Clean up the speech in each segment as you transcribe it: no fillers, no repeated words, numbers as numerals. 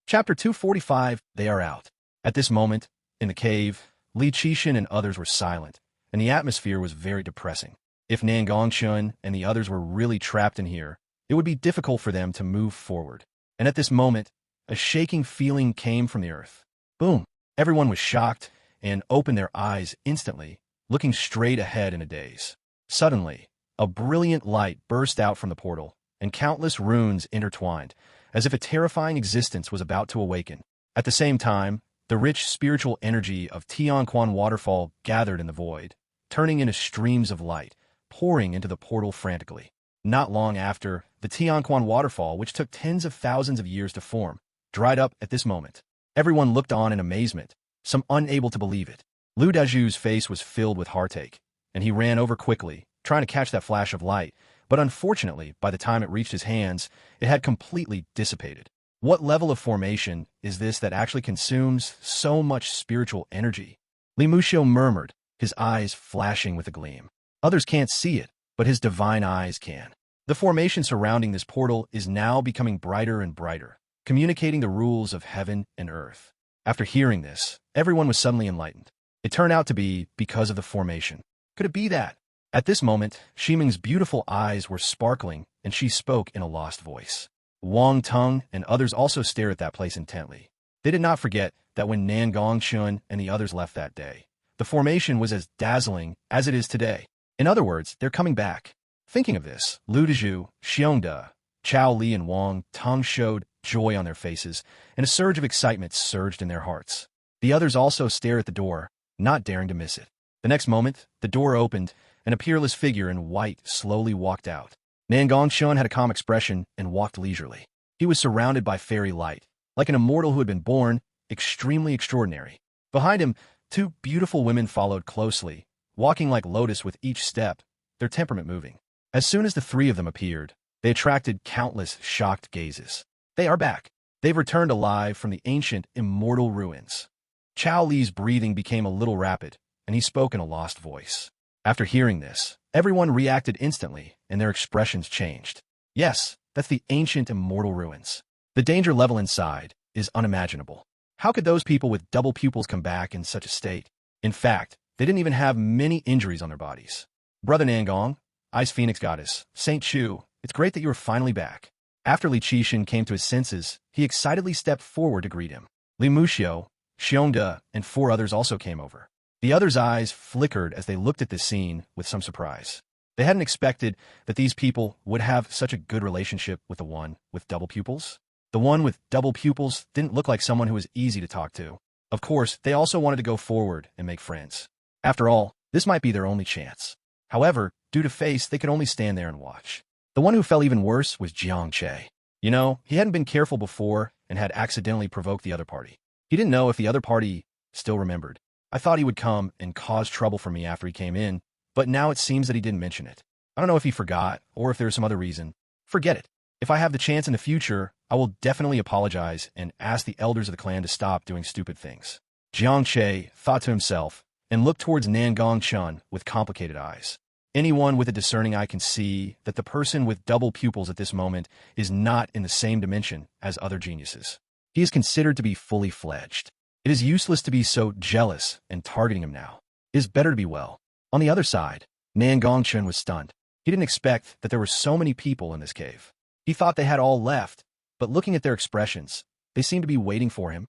Chapter 245, They Are Out. At this moment, in the cave, Li Qixin and others were silent, and the atmosphere was very depressing. If Nangong Chen and the others were really trapped in here, it would be difficult for them to move forward. And at this moment, a shaking feeling came from the earth. Boom! Everyone was shocked and opened their eyes instantly, looking straight ahead in a daze. Suddenly, a brilliant light burst out from the portal, and countless runes intertwined, as if a terrifying existence was about to awaken. At the same time, the rich spiritual energy of Tianyuan waterfall gathered in the void, turning into streams of light, pouring into the portal frantically. Not long after, the Tianyuan waterfall, which took tens of thousands of years to form, dried up at this moment. Everyone looked on in amazement, some unable to believe it. Lu Dazhu's face was filled with heartache, and he ran over quickly, trying to catch that flash of light, but unfortunately, by the time it reached his hands, it had completely dissipated. What level of formation is this that actually consumes so much spiritual energy? Li Muxiu murmured, his eyes flashing with a gleam. Others can't see it, but his divine eyes can. The formation surrounding this portal is now becoming brighter and brighter, communicating the rules of heaven and earth. After hearing this, everyone was suddenly enlightened. It turned out to be because of the formation. Could it be that? At this moment, Ximing's beautiful eyes were sparkling, and she spoke in a lost voice. Wang Tung and others also stared at that place intently. They did not forget that when Nangong Chen and the others left that day, the formation was as dazzling as it is today. In other words, they're coming back. Thinking of this, Lu Dazhu, Xiongde, Chao Li and Wang Tung showed joy on their faces, and a surge of excitement surged in their hearts. The others also stared at the door, not daring to miss it. The next moment, the door opened, and a peerless figure in white slowly walked out. Nangong Chen had a calm expression and walked leisurely. He was surrounded by fairy light, like an immortal who had been born, extremely extraordinary. Behind him, two beautiful women followed closely, walking like lotus with each step, their temperament moving. As soon as the three of them appeared, they attracted countless shocked gazes. They are back. They've returned alive from the ancient, immortal ruins. Chao Li's breathing became a little rapid, and he spoke in a lost voice. After hearing this, everyone reacted instantly, and their expressions changed. Yes, that's the ancient immortal ruins. The danger level inside is unimaginable. How could those people with double pupils come back in such a state? In fact, they didn't even have many injuries on their bodies. Brother Nangong, Ice Phoenix Goddess, Saint Chu, it's great that you are finally back. After Li Qixin came to his senses, he excitedly stepped forward to greet him. Li Muxiu, Xiongde, and four others also came over. The others' eyes flickered as they looked at this scene with some surprise. They hadn't expected that these people would have such a good relationship with the one with double pupils. The one with double pupils didn't look like someone who was easy to talk to. Of course, they also wanted to go forward and make friends. After all, this might be their only chance. However, due to face, they could only stand there and watch. The one who fell even worse was Jiang Che. You know, he hadn't been careful before and had accidentally provoked the other party. He didn't know if the other party still remembered. I thought he would come and cause trouble for me after he came in, but now it seems that he didn't mention it. I don't know if he forgot or if there's some other reason. Forget it. If I have the chance in the future, I will definitely apologize and ask the elders of the clan to stop doing stupid things. Jiang Che thought to himself and looked towards Nangong Chen with complicated eyes. Anyone with a discerning eye can see that the person with double pupils at this moment is not in the same dimension as other geniuses. He is considered to be fully fledged. It is useless to be so jealous and targeting him now. It is better to be well. On the other side, Nangong Chen was stunned. He didn't expect that there were so many people in this cave. He thought they had all left, but looking at their expressions, they seemed to be waiting for him.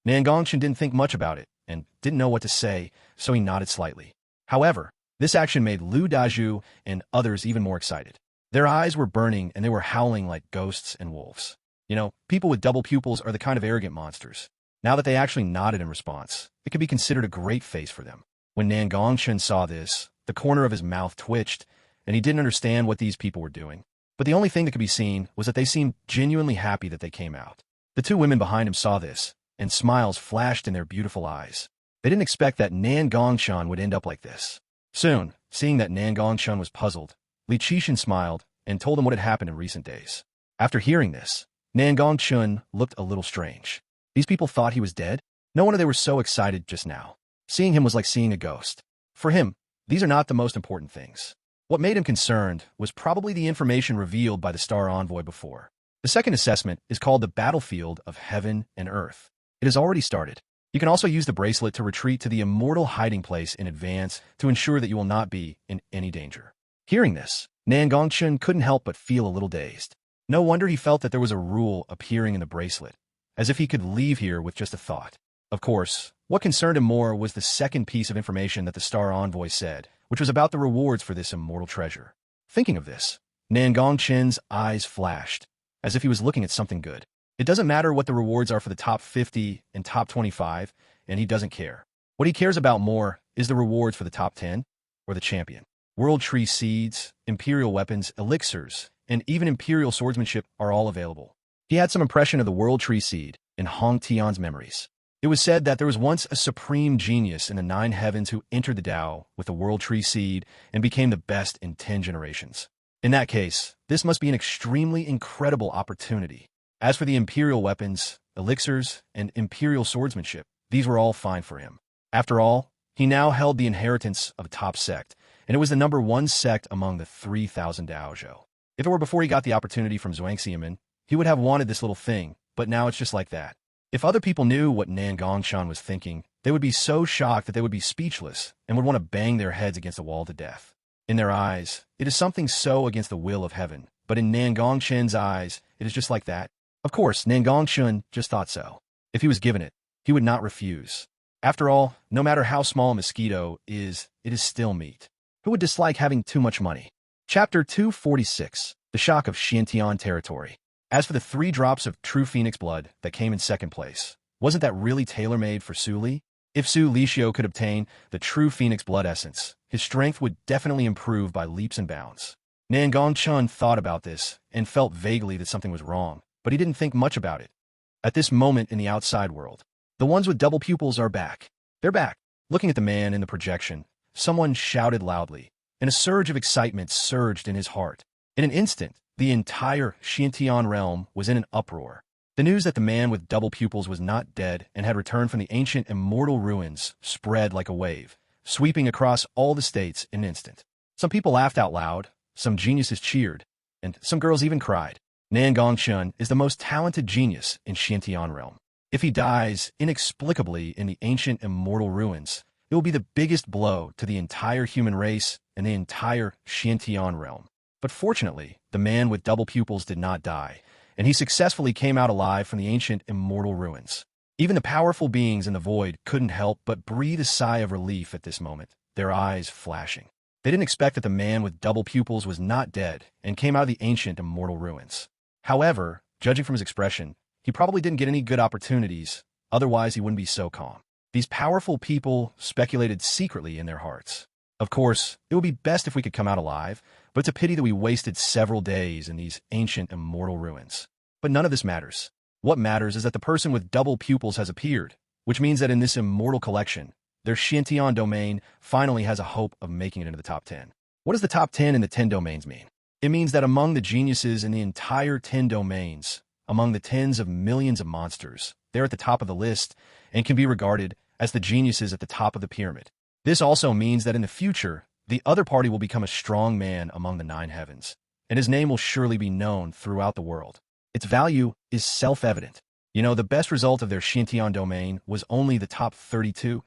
Nangong Chen didn't think much about it and didn't know what to say, so he nodded slightly. However, this action made Lu Dazhu and others even more excited. Their eyes were burning and they were howling like ghosts and wolves. You know, people with double pupils are the kind of arrogant monsters. Now that they actually nodded in response, it could be considered a great face for them. When Nangong Chen saw this, the corner of his mouth twitched, and he didn't understand what these people were doing. But the only thing that could be seen was that they seemed genuinely happy that they came out. The two women behind him saw this, and smiles flashed in their beautiful eyes. They didn't expect that Nangong Chen would end up like this. Soon, seeing that Nangong Chen was puzzled, Li Qixin smiled and told him what had happened in recent days. After hearing this, Nangong Chen looked a little strange. These people thought he was dead? No wonder they were so excited just now. Seeing him was like seeing a ghost. For him, these are not the most important things. What made him concerned was probably the information revealed by the Star Envoy before. The second assessment is called the battlefield of heaven and earth. It has already started. You can also use the bracelet to retreat to the immortal hiding place in advance to ensure that you will not be in any danger. Hearing this, Nangong Chen couldn't help but feel a little dazed. No wonder he felt that there was a rule appearing in the bracelet, as if he could leave here with just a thought. Of course, what concerned him more was the second piece of information that the Star Envoy said, which was about the rewards for this immortal treasure. Thinking of this, Nangong Chen's eyes flashed, as if he was looking at something good. It doesn't matter what the rewards are for the top 50 and top 25, and he doesn't care. What he cares about more is the rewards for the top 10 or the champion. World Tree seeds, Imperial weapons, elixirs, and even Imperial swordsmanship are all available. He had some impression of the World Tree seed in Hong Tian's memories. It was said that there was once a supreme genius in the 9 heavens who entered the Tao with the World Tree seed and became the best in 10 generations. In that case, this must be an extremely incredible opportunity. As for the Imperial weapons, elixirs, and Imperial swordsmanship, these were all fine for him. After all, he now held the inheritance of a top sect, and it was the number 1 sect among the 3,000 Daozhou. If it were before he got the opportunity from Zhuangxiamen, he would have wanted this little thing, but now it's just like that. If other people knew what Nangong Chen was thinking, they would be so shocked that they would be speechless and would want to bang their heads against the wall to death. In their eyes, it is something so against the will of heaven, but in Nangong Chen's eyes, it is just like that. Of course, Nangong Chen just thought so. If he was given it, he would not refuse. After all, no matter how small a mosquito is, it is still meat. Who would dislike having too much money? Chapter 246, The Shock of Xiantian Territory. As for the 3 drops of true phoenix blood that came in second place, wasn't that really tailor-made for Su Li? If Su Lixiu could obtain the true phoenix blood essence, his strength would definitely improve by leaps and bounds. Nangong Chen thought about this and felt vaguely that something was wrong, but he didn't think much about it. At this moment in the outside world, the ones with double pupils are back. They're back. Looking at the man in the projection, someone shouted loudly, and a surge of excitement surged in his heart. In an instant, the entire Xiantian realm was in an uproar. The news that the man with double pupils was not dead and had returned from the ancient immortal ruins spread like a wave, sweeping across all the states in an instant. Some people laughed out loud, some geniuses cheered, and some girls even cried. Nangong Chen is the most talented genius in Xiantian realm. If he dies inexplicably in the ancient immortal ruins, it will be the biggest blow to the entire human race and the entire Xiantian realm. But fortunately, the man with double pupils did not die, and he successfully came out alive from the ancient immortal ruins. Even the powerful beings in the void couldn't help but breathe a sigh of relief at this moment, their eyes flashing. They didn't expect that the man with double pupils was not dead and came out of the ancient immortal ruins. However, judging from his expression, he probably didn't get any good opportunities, otherwise he wouldn't be so calm. These powerful people speculated secretly in their hearts. Of course, it would be best if we could come out alive, but it's a pity that we wasted several days in these ancient immortal ruins. But none of this matters. What matters is that the person with double pupils has appeared, which means that in this immortal collection, their Xiantian domain finally has a hope of making it into the top 10. What does the top 10 in the 10 domains mean? It means that among the geniuses in the entire 10 domains, among the tens of millions of monsters, they're at the top of the list and can be regarded as the geniuses at the top of the pyramid. This also means that in the future, the other party will become a strong man among the 9 heavens, and his name will surely be known throughout the world. Its value is self-evident. You know, the best result of their Xiantian domain was only the top 32.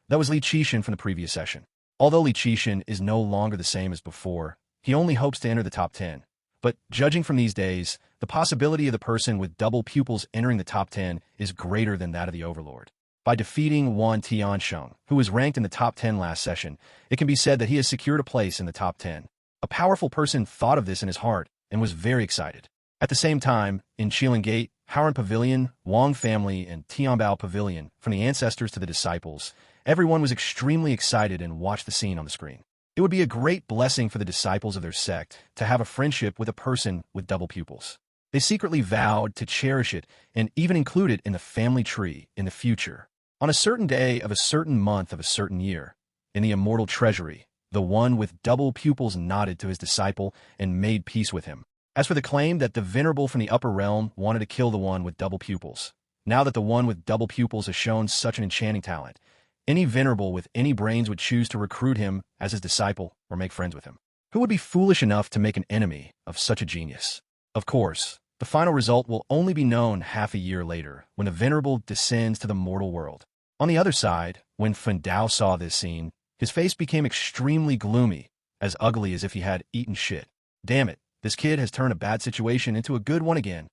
That was Li Qixin from the previous session. Although Li Qixin is no longer the same as before, he only hopes to enter the top 10. But judging from these days, the possibility of the person with double pupils entering the top 10 is greater than that of the Overlord. By defeating Wan Tiansheng, who was ranked in the top 10 last session, it can be said that he has secured a place in the top 10. A powerful person thought of this in his heart and was very excited. At the same time, in Qilin Gate, Howren Pavilion, Wang Family, and Tianbao Pavilion, from the ancestors to the disciples, everyone was extremely excited and watched the scene on the screen. It would be a great blessing for the disciples of their sect to have a friendship with a person with double pupils. They secretly vowed to cherish it and even include it in the family tree in the future. On a certain day of a certain month of a certain year, in the immortal treasury, the one with double pupils nodded to his disciple and made peace with him. As for the claim that the venerable from the upper realm wanted to kill the one with double pupils, now that the one with double pupils has shown such an enchanting talent, any venerable with any brains would choose to recruit him as his disciple or make friends with him. Who would be foolish enough to make an enemy of such a genius? Of course, The final result will only be known half a year later, when the Venerable descends to the mortal world. On the other side, when Fen Dao saw this scene, his face became extremely gloomy, as ugly as if he had eaten shit. Damn it, this kid has turned a bad situation into a good one again.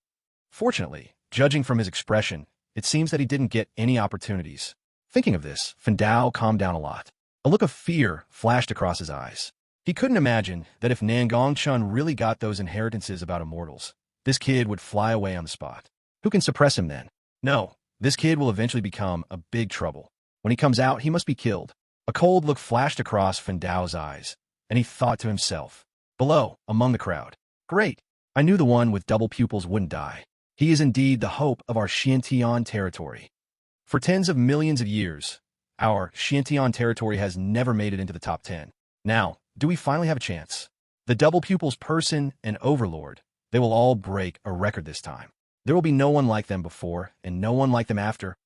Fortunately, judging from his expression, it seems that he didn't get any opportunities. Thinking of this, Fen Dao calmed down a lot. A look of fear flashed across his eyes. He couldn't imagine that if Nangong Chen really got those inheritances about immortals, this kid would fly away on the spot. Who can suppress him then? No, this kid will eventually become a big trouble. When he comes out, he must be killed. A cold look flashed across Fen Dao's eyes, and he thought to himself, below, among the crowd, great, I knew the one with double pupils wouldn't die. He is indeed the hope of our Xiantian territory. For tens of millions of years, our Xiantian territory has never made it into the top 10. Now, do we finally have a chance? The double pupils person and overlord, they will all break a record this time. There will be no one like them before and no one like them after.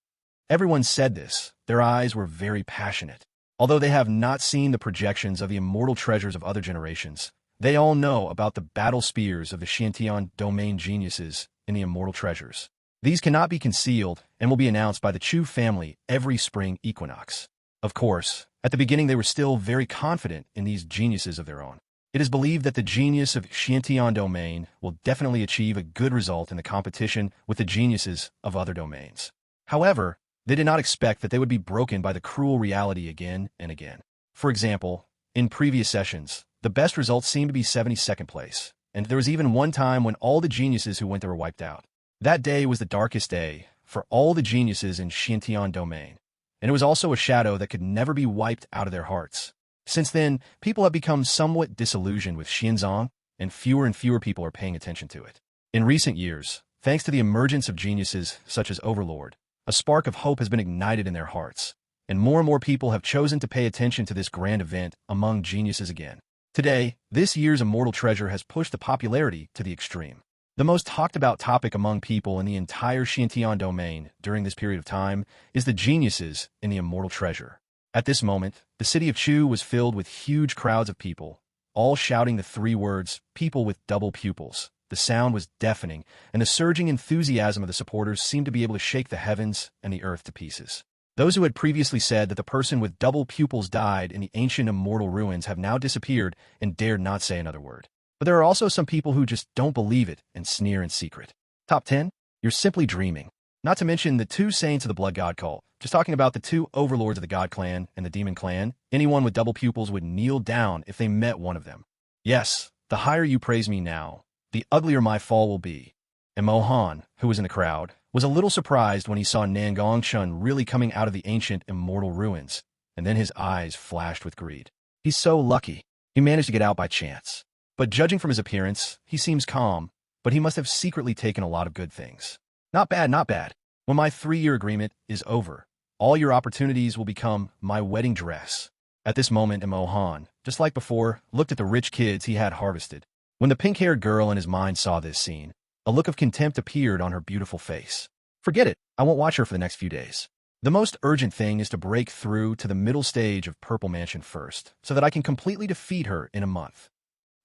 Everyone said this. Their eyes were very passionate. Although they have not seen the projections of the immortal treasures of other generations, they all know about the battle spears of the Xiantian domain geniuses in the immortal treasures. These cannot be concealed and will be announced by the Chu family every spring equinox. Of course, at the beginning they were still very confident in these geniuses of their own. It is believed that the genius of Xiantian domain will definitely achieve a good result in the competition with the geniuses of other domains. However, they did not expect that they would be broken by the cruel reality again and again. For example, in previous sessions, the best results seemed to be 72nd place, and there was even one time when all the geniuses who went there were wiped out. That day was the darkest day for all the geniuses in Xiantian domain, and it was also a shadow that could never be wiped out of their hearts. Since then, people have become somewhat disillusioned with Xianzong, and fewer people are paying attention to it. In recent years, thanks to the emergence of geniuses such as Overlord, a spark of hope has been ignited in their hearts, and more people have chosen to pay attention to this grand event among geniuses again. Today, this year's immortal treasure has pushed the popularity to the extreme. The most talked about topic among people in the entire Xiantian domain during this period of time is the geniuses in the immortal treasure. At this moment, the city of Chu was filled with huge crowds of people, all shouting the three words, people with double pupils. The sound was deafening, and the surging enthusiasm of the supporters seemed to be able to shake the heavens and the earth to pieces. Those who had previously said that the person with double pupils died in the ancient immortal ruins have now disappeared and dared not say another word. But there are also some people who just don't believe it and sneer in secret. Top 10? You're simply dreaming. Not to mention the two saints of the Blood God cult. Just talking about the two overlords of the God clan and the Demon clan, anyone with double pupils would kneel down if they met one of them. Yes, the higher you praise me now, the uglier my fall will be. And Mohan, who was in the crowd, was a little surprised when he saw Nangong Chen really coming out of the ancient immortal ruins, and then his eyes flashed with greed. He's so lucky. He managed to get out by chance. But judging from his appearance, he seems calm, but he must have secretly taken a lot of good things. Not bad, not bad. When my 3-year agreement is over, all your opportunities will become my wedding dress. At this moment, Mohan, just like before, looked at the rich kids he had harvested. When the pink-haired girl in his mind saw this scene, a look of contempt appeared on her beautiful face. Forget it, I won't watch her for the next few days. The most urgent thing is to break through to the middle stage of Purple Mansion first, so that I can completely defeat her in a month.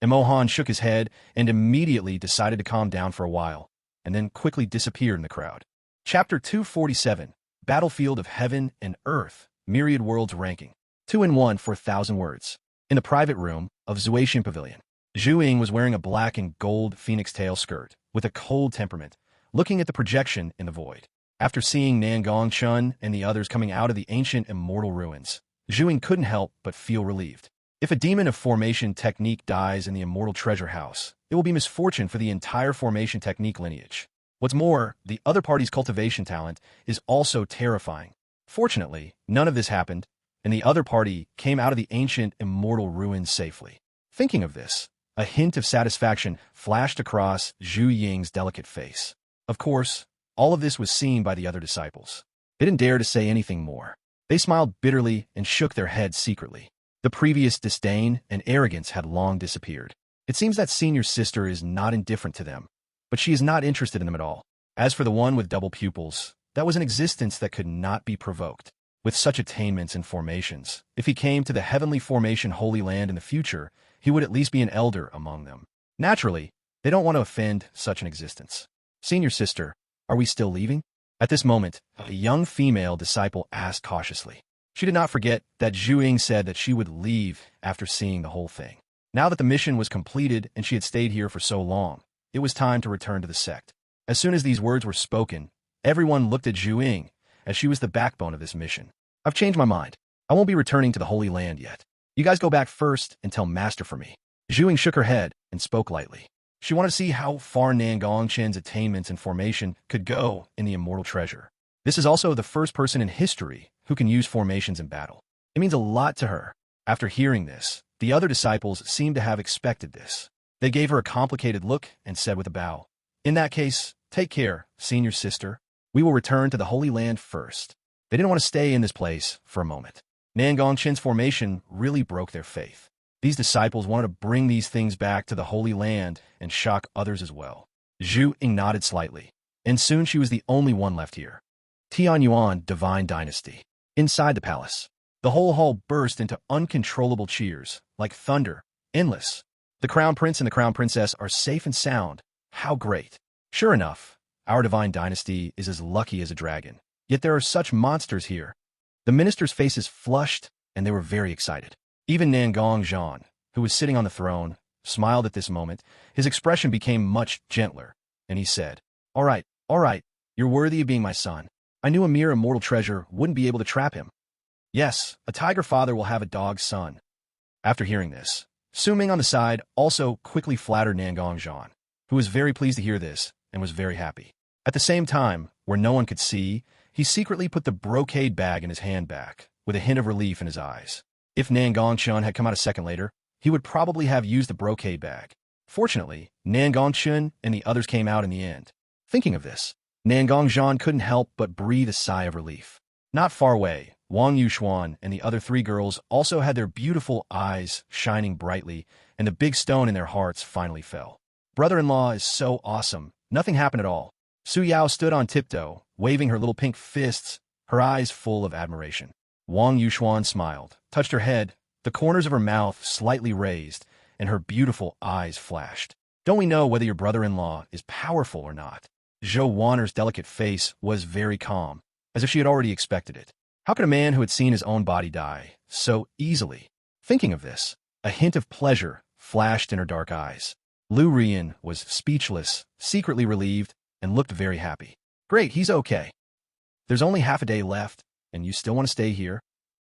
And Mohan shook his head and immediately decided to calm down for a while, and then quickly disappeared in the crowd. Chapter 247, Battlefield of Heaven and Earth, Myriad Worlds Ranking. 2-in-1 for 1,000 words. In the private room of Zuaxian Pavilion, Zhu Ying was wearing a black and gold phoenix tail skirt, with a cold temperament, looking at the projection in the void. After seeing Nangong Chen and the others coming out of the ancient immortal ruins, Zhu Ying couldn't help but feel relieved. If a demon of formation technique dies in the immortal treasure house, it will be misfortune for the entire formation technique lineage. What's more, the other party's cultivation talent is also terrifying. Fortunately, none of this happened, and the other party came out of the ancient immortal ruins safely. Thinking of this, a hint of satisfaction flashed across Zhu Ying's delicate face. Of course, all of this was seen by the other disciples. They didn't dare to say anything more. They smiled bitterly and shook their heads secretly. The previous disdain and arrogance had long disappeared. It seems that senior sister is not indifferent to them, but she is not interested in them at all. As for the one with double pupils, that was an existence that could not be provoked. With such attainments and formations, if he came to the heavenly formation Holy Land in the future, he would at least be an elder among them. Naturally, They don't want to offend such an existence. Senior sister, are we still leaving? At this moment, a young female disciple asked cautiously. She did not forget that Zhu Ying said that she would leave after seeing the whole thing. Now that the mission was completed and she had stayed here for so long, it was time to return to the sect. As soon as these words were spoken, everyone looked at Zhu Ying, as she was the backbone of this mission. I've changed my mind. I won't be returning to the Holy Land yet. You guys go back first and tell Master for me. Zhu Ying shook her head and spoke lightly. She wanted to see how far Nangong Chen's attainments and formation could go in the immortal treasure. This is also the first person in history who can use formations in battle. It means a lot to her. After hearing this, the other disciples seemed to have expected this. They gave her a complicated look and said with a bow, "In that case, take care, senior sister. We will return to the Holy Land first." They didn't want to stay in this place for a moment. Nangong Chen's formation really broke their faith. These disciples wanted to bring these things back to the Holy Land and shock others as well. Zhu Ying nodded slightly, and soon she was the only one left here. Tianyuan Divine Dynasty. Inside the palace, the whole hall burst into uncontrollable cheers, like thunder, endless. The Crown Prince and the Crown Princess are safe and sound. How great. Sure enough, our Divine Dynasty is as lucky as a dragon. Yet there are such monsters here. The ministers' faces flushed, and they were very excited. Even Nangong Chen, who was sitting on the throne, smiled at this moment. His expression became much gentler, and he said, all right, you're worthy of being my son. I knew a mere immortal treasure wouldn't be able to trap him. Yes, a tiger father will have a dog's son." After hearing this, Su Ming on the side also quickly flattered Nangong Chen, who was very pleased to hear this and was very happy. At the same time, where no one could see, he secretly put the brocade bag in his hand back, with a hint of relief in his eyes. If Nangong Chen had come out a second later, he would probably have used the brocade bag. Fortunately, Nangong Chen and the others came out in the end. Thinking of this, Nangong Chen couldn't help but breathe a sigh of relief. Not far away, Wang Yuxuan and the other three girls also had their beautiful eyes shining brightly, and the big stone in their hearts finally fell. Brother-in-law is so awesome. Nothing happened at all. Su Yao stood on tiptoe, waving her little pink fists, her eyes full of admiration. Wang Yuxuan smiled, touched her head, the corners of her mouth slightly raised, and her beautiful eyes flashed. Don't we know whether your brother-in-law is powerful or not? Zhou Wanner's delicate face was very calm, as if she had already expected it. How could a man who had seen his own body die so easily? Thinking of this, a hint of pleasure flashed in her dark eyes. Lu Rian was speechless, secretly relieved, and looked very happy. Great, he's okay. There's only half a day left, and you still want to stay here?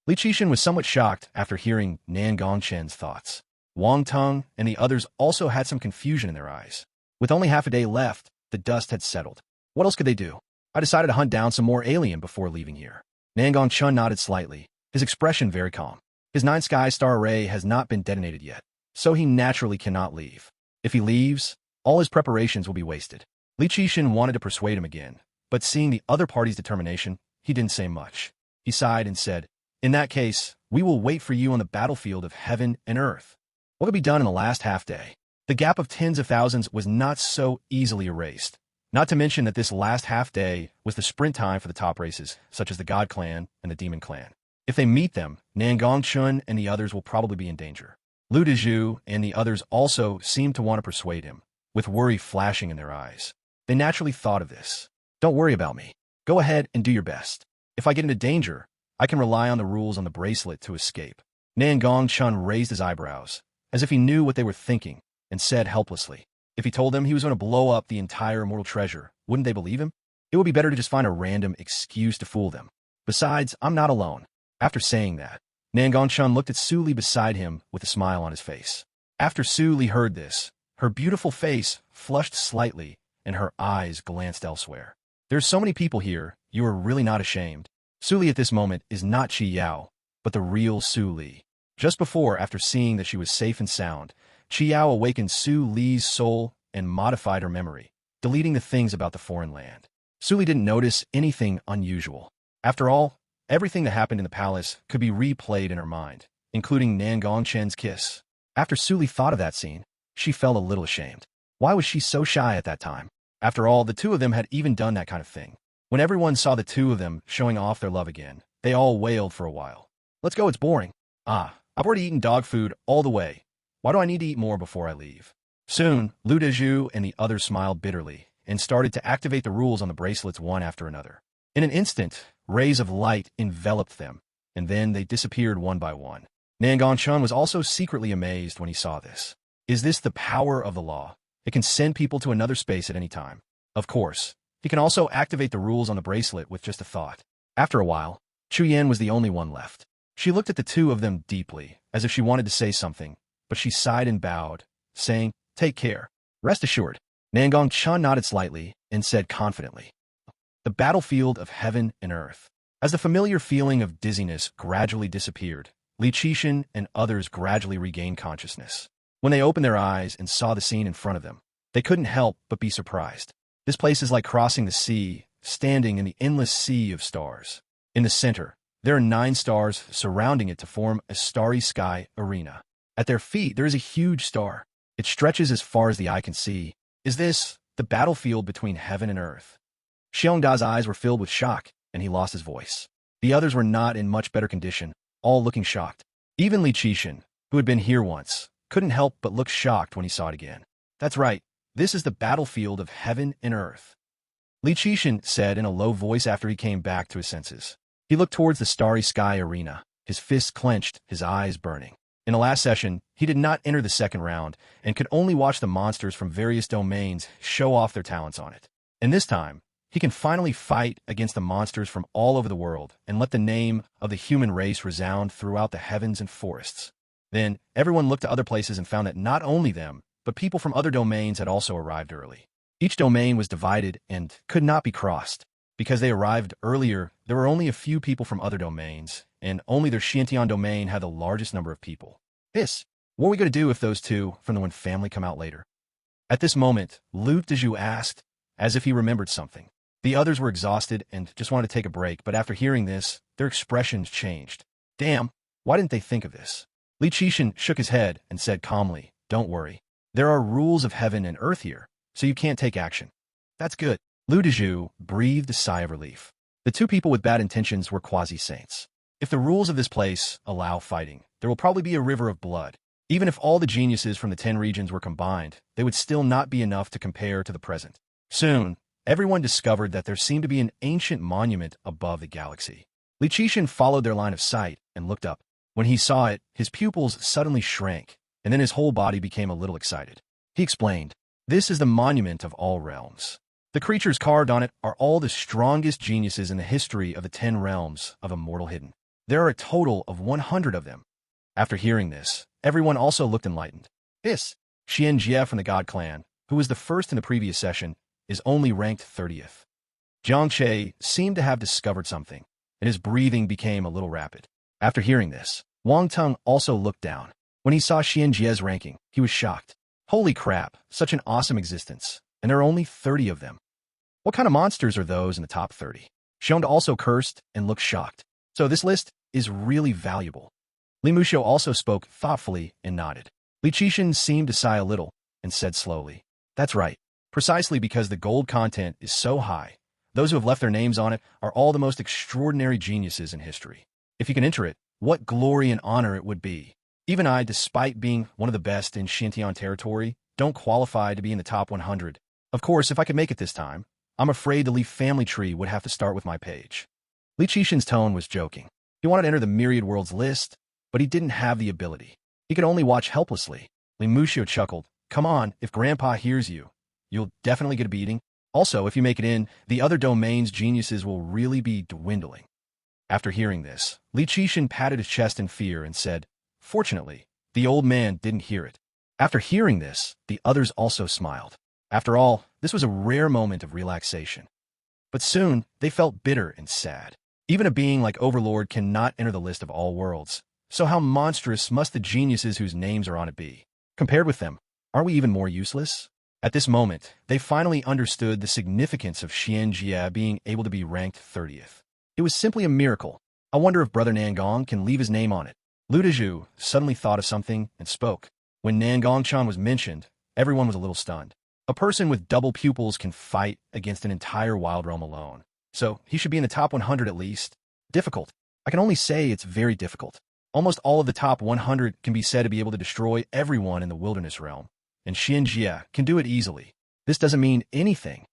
Li Qixin was somewhat shocked after hearing Nangong Chen's thoughts. Wang Teng and the others also had some confusion in their eyes. With only half a day left, the dust had settled. What else could they do? I decided to hunt down some more alien before leaving here. Nangong Chen nodded slightly, his expression very calm. His 9 sky star array has not been detonated yet, so he naturally cannot leave. If he leaves, all his preparations will be wasted. Li Qixin wanted to persuade him again, but seeing the other party's determination, he didn't say much. He sighed and said, in that case, we will wait for you on the battlefield of heaven and earth. What could be done in the last half day? The gap of tens of thousands was not so easily erased. Not to mention that this last half day was the sprint time for the top races, such as the God Clan and the Demon Clan. If they meet them, Nangong Chen and the others will probably be in danger. Lu Dezhu and the others also seemed to want to persuade him, with worry flashing in their eyes. They naturally thought of this. Don't worry about me. Go ahead and do your best. If I get into danger, I can rely on the rules on the bracelet to escape. Nangong Chen raised his eyebrows, as if he knew what they were thinking, and said helplessly, if he told them he was going to blow up the entire immortal treasure, wouldn't they believe him? It would be better to just find a random excuse to fool them. Besides, I'm not alone. After saying that, Nangong Chen looked at Su Li beside him with a smile on his face. After Su Li heard this, her beautiful face flushed slightly, and her eyes glanced elsewhere. There's so many people here, you are really not ashamed. Su Li at this moment is not Qi Yao, but the real Su Li. Just before, after seeing that she was safe and sound, Qi Yao awakened Su Li's soul and modified her memory, deleting the things about the foreign land. Su Li didn't notice anything unusual. After all, everything that happened in the palace could be replayed in her mind, including Nangong Chen's kiss. After Su Li thought of that scene, she felt a little ashamed. Why was she so shy at that time? After all, the two of them had even done that kind of thing. When everyone saw the two of them showing off their love again, they all wailed for a while. Let's go, it's boring. I've already eaten dog food all the way. Why do I need to eat more before I leave? Soon, Lu Dezhu and the others smiled bitterly and started to activate the rules on the bracelets one after another. In an instant, rays of light enveloped them, and then they disappeared one by one. Nangong Chen was also secretly amazed when he saw this. Is this the power of the law? It can send people to another space at any time. Of course, he can also activate the rules on the bracelet with just a thought. After a while, Chu Yan was the only one left. She looked at the two of them deeply, as if she wanted to say something, but she sighed and bowed, saying, "Take care. Rest assured." Nangong Chen nodded slightly and said confidently, "The battlefield of heaven and earth." As the familiar feeling of dizziness gradually disappeared, Li Qixin and others gradually regained consciousness. When they opened their eyes and saw the scene in front of them, they couldn't help but be surprised. This place is like crossing the sea, standing in the endless sea of stars. In the center, there are 9 stars surrounding it to form a starry sky arena. At their feet, there is a huge star. It stretches as far as the eye can see. Is this the battlefield between heaven and earth? Xiongda's eyes were filled with shock, and he lost his voice. The others were not in much better condition, all looking shocked. Even Li Qixin, who had been here once, couldn't help but look shocked when he saw it again. That's right, this is the battlefield of heaven and earth. Li Qixin said in a low voice after he came back to his senses. He looked towards the starry sky arena, his fists clenched, his eyes burning. In the last session, he did not enter the second round and could only watch the monsters from various domains show off their talents on it. And this time, he can finally fight against the monsters from all over the world and let the name of the human race resound throughout the heavens and forests. Then, everyone looked to other places and found that not only them, but people from other domains had also arrived early. Each domain was divided and could not be crossed. Because they arrived earlier, there were only a few people from other domains, and only their Xiantian domain had the largest number of people. What are we going to do if those two from the Wen family come out later? At this moment, Lu Dezhu asked, as if he remembered something. The others were exhausted and just wanted to take a break, but after hearing this, their expressions changed. Damn, why didn't they think of this? Li Qixin shook his head and said calmly, "Don't worry. There are rules of heaven and earth here, so you can't take action." That's good. Lu Dezhu breathed a sigh of relief. The two people with bad intentions were quasi-saints. If the rules of this place allow fighting, there will probably be a river of blood. Even if all the geniuses from the 10 regions were combined, they would still not be enough to compare to the present. Soon, everyone discovered that there seemed to be an ancient monument above the galaxy. Li Qixin followed their line of sight and looked up. When he saw it, his pupils suddenly shrank, and then his whole body became a little excited. He explained, "This is the monument of all realms. The creatures carved on it are all the strongest geniuses in the history of the 10 realms of Immortal Hidden. There are a total of 100 of them." After hearing this, everyone also looked enlightened. Xian Jie from the God Clan, who was the first in the previous session, is only ranked 30th. Jiang Che seemed to have discovered something, and his breathing became a little rapid. After hearing this, Wang Teng also looked down. When he saw Xian Jie's ranking, he was shocked. Holy crap, such an awesome existence, and there are only 30 of them. What kind of monsters are those in the top 30? Xiongda also cursed and looked shocked. So this list is really valuable. Li Musho also spoke thoughtfully and nodded. Li Qixin seemed to sigh a little and said slowly, "That's right. Precisely because the gold content is so high, those who have left their names on it are all the most extraordinary geniuses in history. If you can enter it, what glory and honor it would be. Even I, despite being one of the best in Xiantian territory, don't qualify to be in the top 100. Of course, if I could make it this time, I'm afraid the Li family tree would have to start with my page." Li Qixin's tone was joking. He wanted to enter the Myriad Worlds list, but he didn't have the ability. He could only watch helplessly. Li Musho chuckled, "Come on, if Grandpa hears you, you'll definitely get a beating. Also, if you make it in, the other domain's geniuses will really be dwindling." After hearing this, Li Qixin patted his chest in fear and said, "Fortunately, the old man didn't hear it." After hearing this, the others also smiled. After all, this was a rare moment of relaxation. But soon, they felt bitter and sad. Even a being like Overlord cannot enter the list of all worlds, so how monstrous must the geniuses whose names are on it be? Compared with them, are we even more useless? At this moment, they finally understood the significance of Xian Jie being able to be ranked 30th. It was simply a miracle. I wonder if Brother Nangong can leave his name on it. Lu Dezhu suddenly thought of something and spoke. When Nangong Chen was mentioned, everyone was a little stunned. A person with double pupils can fight against an entire wild realm alone, so he should be in the top 100 at least. Difficult. I can only say it's very difficult. Almost all of the top 100 can be said to be able to destroy everyone in the wilderness realm. and Xianjia can do it easily. This doesn't mean anything.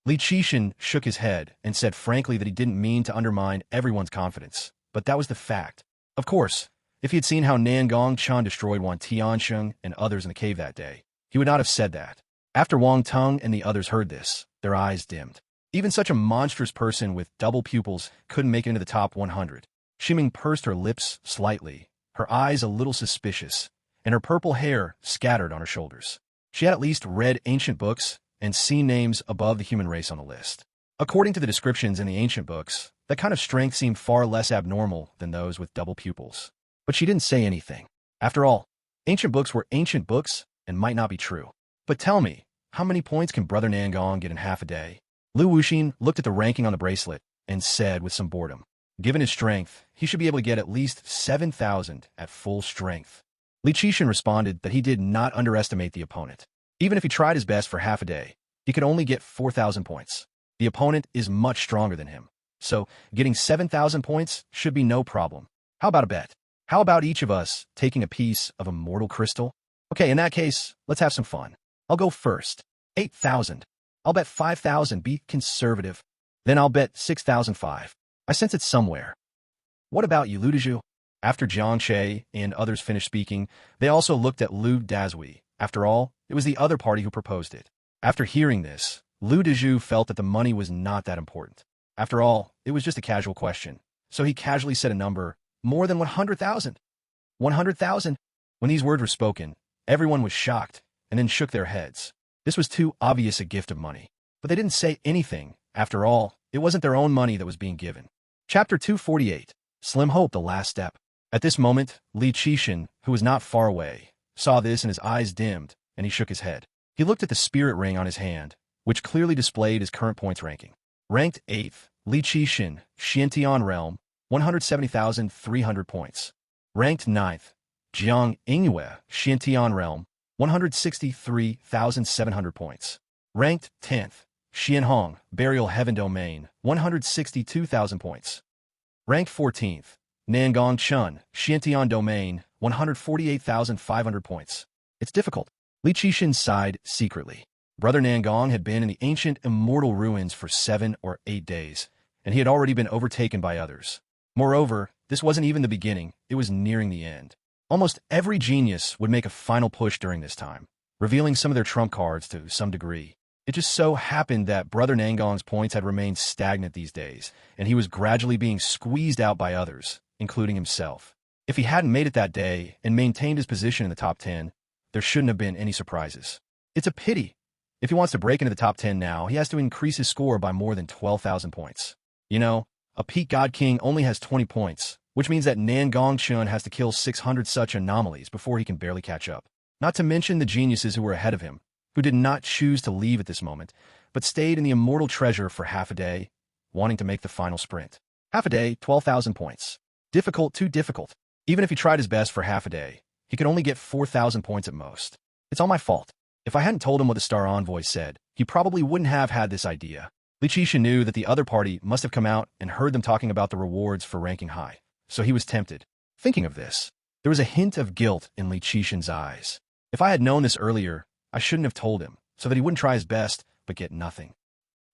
Li Qixin shook his head and said frankly that he didn't mean to undermine everyone's confidence, but that was the fact. Of course, if he had seen how Nangong Chen destroyed Wang Tiansheng and others in the cave that day, he would not have said that. After Wang Teng and the others heard this, their eyes dimmed. Even such a monstrous person with double pupils couldn't make it into the top 100. Ximing pursed her lips slightly, her eyes a little suspicious, and her purple hair scattered on her shoulders. She had at least read ancient books and seen names above the human race on the list. According to the descriptions in the ancient books, that kind of strength seemed far less abnormal than those with double pupils. But she didn't say anything. After all, ancient books were ancient books and might not be true. But tell me, how many points can Brother Nangong get in half a day? Lu Wuxin looked at the ranking on the bracelet and said with some boredom, given his strength, he should be able to get at least 7,000 at full strength. Li Qixin responded that he did not underestimate the opponent. Even if he tried his best for half a day, he could only get 4,000 points. The opponent is much stronger than him. So, getting 7,000 points should be no problem. How about a bet? How about each of us taking a piece of immortal crystal? Okay, in that case, let's have some fun. I'll go first. 8,000. I'll bet 5,000, be conservative. Then I'll bet 6,005. I sense it somewhere. What about you, Lu Dezhu? After Jiang Che and others finished speaking, they also looked at Lu Dazui. After all, it was the other party who proposed it. After hearing this, Lu Dezhu felt that the money was not that important. After all, it was just a casual question. So he casually said a number, more than 100,000. 100,000? When these words were spoken, everyone was shocked and then shook their heads. This was too obvious a gift of money. But they didn't say anything. After all, it wasn't their own money that was being given. Chapter 248. Slim Hope, the last step. At this moment, Li Qixin, who was not far away, saw this and his eyes dimmed, and he shook his head. He looked at the spirit ring on his hand, which clearly displayed his current points ranking. Ranked 8th, Li Qixin, Xiantian Realm, 170,300 points. Ranked 9th, Jiang Ingyue, Xiantian Realm, 163,700 points. Ranked 10th, Xianhong, Burial Heaven Domain, 162,000 points. Ranked 14th, Nangong Chen, Xiantian Domain, 148,500 points. It's difficult. Li Qixin sighed secretly. Brother Nangong had been in the ancient immortal ruins for 7 or 8 days, and he had already been overtaken by others. Moreover, this wasn't even the beginning, it was nearing the end. Almost every genius would make a final push during this time, revealing some of their trump cards to some degree. It just so happened that Brother Nangong's points had remained stagnant these days, and he was gradually being squeezed out by others, including himself. If he hadn't made it that day and maintained his position in the top 10, there shouldn't have been any surprises. It's a pity. If he wants to break into the top 10 now, he has to increase his score by more than 12,000 points. You know, a peak God King only has 20 points, which means that Nangong Chen has to kill 600 such anomalies before he can barely catch up. Not to mention the geniuses who were ahead of him, who did not choose to leave at this moment, but stayed in the immortal treasure for half a day, wanting to make the final sprint. Half a day, 12,000 points. Difficult, too difficult. Even if he tried his best for half a day, he could only get 4,000 points at most. It's all my fault. If I hadn't told him what the Star Envoy said, he probably wouldn't have had this idea. Li Qixin knew that the other party must have come out and heard them talking about the rewards for ranking high, so he was tempted. Thinking of this, there was a hint of guilt in Li Qixin's eyes. If I had known this earlier, I shouldn't have told him, so that he wouldn't try his best, but get nothing.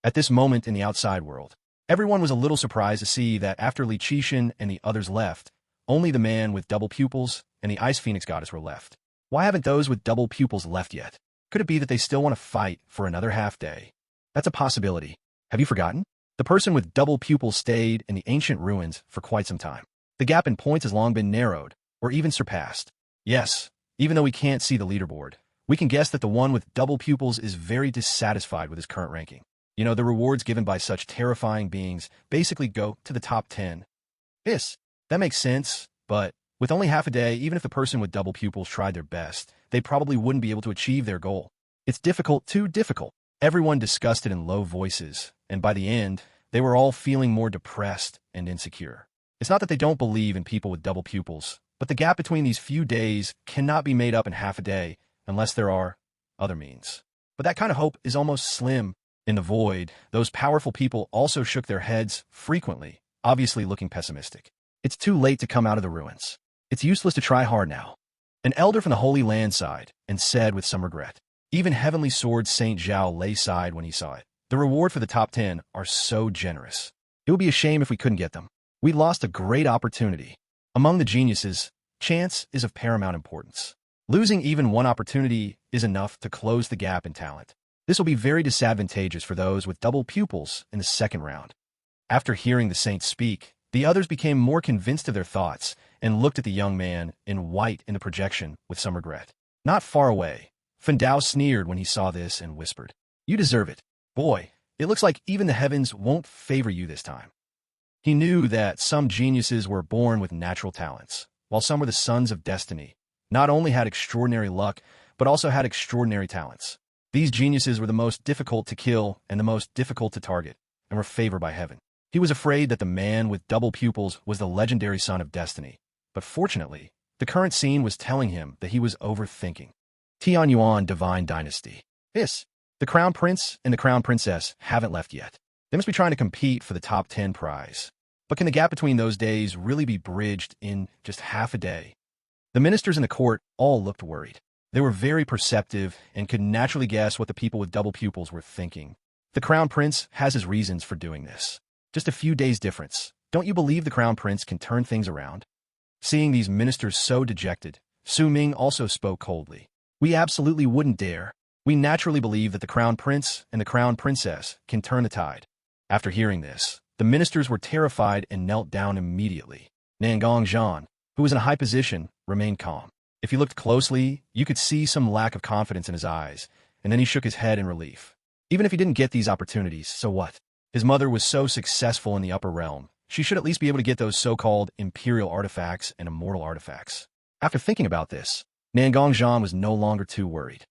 At this moment in the outside world, everyone was a little surprised to see that after Li Qixin and the others left, only the man with double pupils and the Ice Phoenix Goddess were left. Why haven't those with double pupils left yet? Could it be that they still want to fight for another half day? That's a possibility. Have you forgotten? The person with double pupils stayed in the ancient ruins for quite some time. The gap in points has long been narrowed, or even surpassed. Yes, even though we can't see the leaderboard, we can guess that the one with double pupils is very dissatisfied with his current ranking. You know, the rewards given by such terrifying beings basically go to the top 10. Yes, that makes sense, but with only half a day, even if the person with double pupils tried their best, they probably wouldn't be able to achieve their goal. It's difficult, too difficult. Everyone discussed it in low voices, and by the end, they were all feeling more depressed and insecure. It's not that they don't believe in people with double pupils, but the gap between these few days cannot be made up in half a day unless there are other means. But that kind of hope is almost slim. In the void, those powerful people also shook their heads frequently, obviously looking pessimistic. It's too late to come out of the ruins. It's useless to try hard now. An elder from the Holy Land sighed and said with some regret, Even Heavenly Sword Saint Zhao lay sighed when he saw it. The reward for the top 10 are so generous. It would be a shame if we couldn't get them. We lost a great opportunity. Among the geniuses, chance is of paramount importance. Losing even one opportunity is enough to close the gap in talent. This will be very disadvantageous for those with double pupils in the second round. After hearing the saint speak, the others became more convinced of their thoughts and looked at the young man in white in the projection with some regret. Not far away, Fan Dao sneered when he saw this and whispered, "You deserve it. Boy, it looks like even the heavens won't favor you this time." He knew that some geniuses were born with natural talents, while some were the sons of destiny, not only had extraordinary luck, but also had extraordinary talents. These geniuses were the most difficult to kill and the most difficult to target, and were favored by heaven. He was afraid that the man with double pupils was the legendary son of destiny, but fortunately, the current scene was telling him that he was overthinking. Tianyuan Divine Dynasty. Yes, the Crown Prince and the Crown Princess haven't left yet. They must be trying to compete for the top 10 prize. But can the gap between those days really be bridged in just half a day? The ministers in the court all looked worried. They were very perceptive and could naturally guess what the people with double pupils were thinking. The Crown Prince has his reasons for doing this. Just a few days difference. Don't you believe the Crown Prince can turn things around? Seeing these ministers so dejected, Su Ming also spoke coldly. We absolutely wouldn't dare. We naturally believe that the Crown Prince and the Crown Princess can turn the tide. After hearing this, the ministers were terrified and knelt down immediately. Nangong Chen, who was in a high position, remained calm. If he looked closely, you could see some lack of confidence in his eyes, and then he shook his head in relief. Even if he didn't get these opportunities, so what? His mother was so successful in the upper realm, she should at least be able to get those so-called imperial artifacts and immortal artifacts. After thinking about this, Nangong Chen was no longer too worried.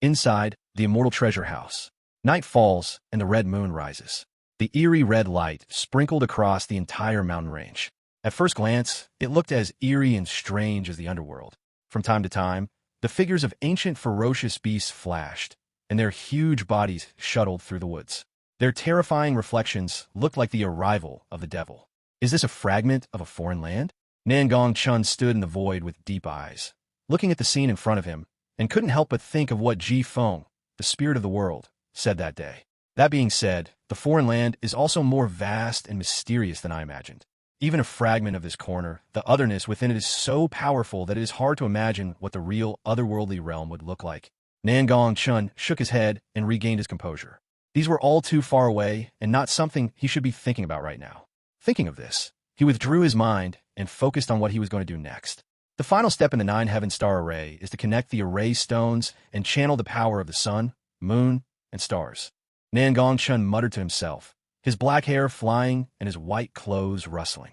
Inside, the immortal treasure house. Night falls, and the red moon rises. The eerie red light sprinkled across the entire mountain range. At first glance, it looked as eerie and strange as the underworld. From time to time, the figures of ancient ferocious beasts flashed, and their huge bodies shuttled through the woods. Their terrifying reflections looked like the arrival of the devil. Is this a fragment of a foreign land? Nangong Chen stood in the void with deep eyes, looking at the scene in front of him, and couldn't help but think of what Ji Feng, the spirit of the world, said that day. That being said, the foreign land is also more vast and mysterious than I imagined. Even a fragment of this corner, the otherness within it is so powerful that it is hard to imagine what the real otherworldly realm would look like. Nangong Chen shook his head and regained his composure. These were all too far away and not something he should be thinking about right now. Thinking of this, he withdrew his mind and focused on what he was going to do next. The final step in the 9 heaven-star array is to connect the array stones and channel the power of the sun, moon, and stars. Nangong Chen muttered to himself, his black hair flying and his white clothes rustling.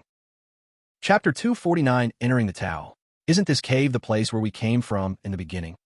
Chapter 249, Entering the Tao. Isn't this cave the place where we came from in the beginning?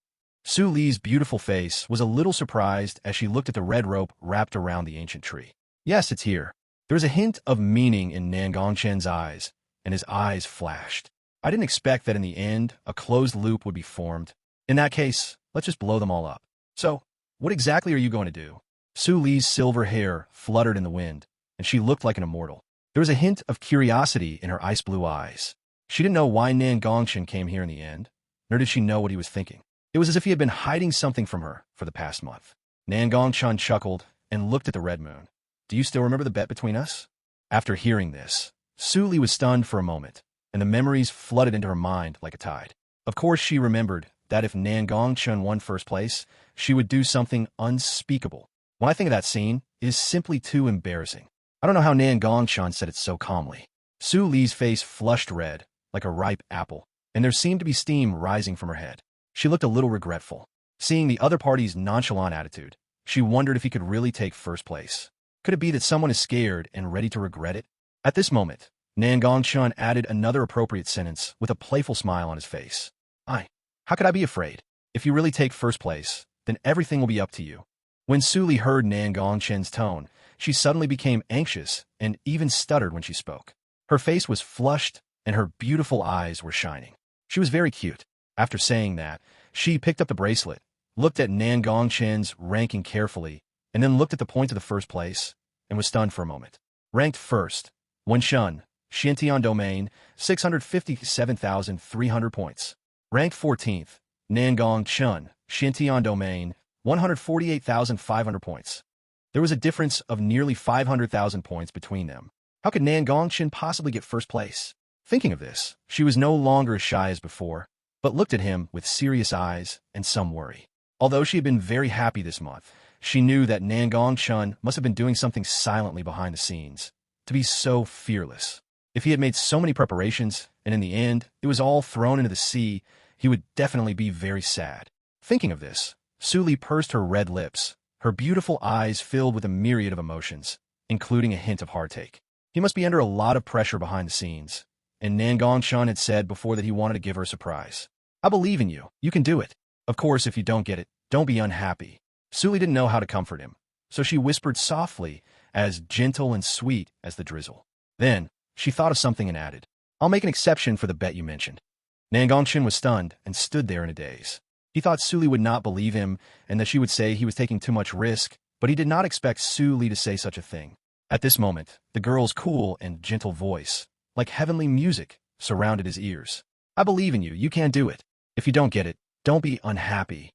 Su Li's beautiful face was a little surprised as she looked at the red rope wrapped around the ancient tree. Yes, it's here. There was a hint of meaning in Nangong Chen's eyes, and his eyes flashed. I didn't expect that in the end, a closed loop would be formed. In that case, let's just blow them all up. So, what exactly are you going to do? Su Li's silver hair fluttered in the wind, and she looked like an immortal. There was a hint of curiosity in her ice-blue eyes. She didn't know why Nangong Chen came here in the end, nor did she know what he was thinking. It was as if he had been hiding something from her for the past month. Nangong Chen chuckled and looked at the red moon. Do you still remember the bet between us? After hearing this, Su Li was stunned for a moment, and the memories flooded into her mind like a tide. Of course she remembered that if Nangong Chen won first place, she would do something unspeakable. When I think of that scene, it is simply too embarrassing. I don't know how Nangong Chen said it so calmly. Su Li's face flushed red, like a ripe apple, and there seemed to be steam rising from her head. She looked a little regretful. Seeing the other party's nonchalant attitude, she wondered if he could really take first place. Could it be that someone is scared and ready to regret it? At this moment, Nangong Chen added another appropriate sentence with a playful smile on his face. How could I be afraid? If you really take first place, then everything will be up to you. When Su Li heard Nangong Chen's tone, she suddenly became anxious and even stuttered when she spoke. Her face was flushed and her beautiful eyes were shining. She was very cute. After saying that, she picked up the bracelet, looked at Nangong Chen's ranking carefully, and then looked at the point of the first place, and was stunned for a moment. Ranked first, Wenshun, Xiantian Domain, 657,300 points. Ranked 14th, Nangong Chen, Xiantian Domain, 148,500 points. There was a difference of nearly 500,000 points between them. How could Nangong Chen possibly get first place? Thinking of this, she was no longer as shy as before, but looked at him with serious eyes and some worry. Although she had been very happy this month, she knew that Nangong Chen must have been doing something silently behind the scenes, to be so fearless. If he had made so many preparations, and in the end, it was all thrown into the sea, he would definitely be very sad. Thinking of this, Suli pursed her red lips, her beautiful eyes filled with a myriad of emotions, including a hint of heartache. He must be under a lot of pressure behind the scenes, and Nangong Chen had said before that he wanted to give her a surprise. I believe in you. You can do it. Of course, if you don't get it, don't be unhappy. Suli didn't know how to comfort him, so she whispered softly, as gentle and sweet as the drizzle. Then, she thought of something and added, I'll make an exception for the bet you mentioned. Nangong Chen was stunned and stood there in a daze. He thought Suli would not believe him and that she would say he was taking too much risk, but he did not expect Suli to say such a thing. At this moment, the girl's cool and gentle voice, like heavenly music, surrounded his ears. I believe in you. You can do it. If you don't get it, don't be unhappy.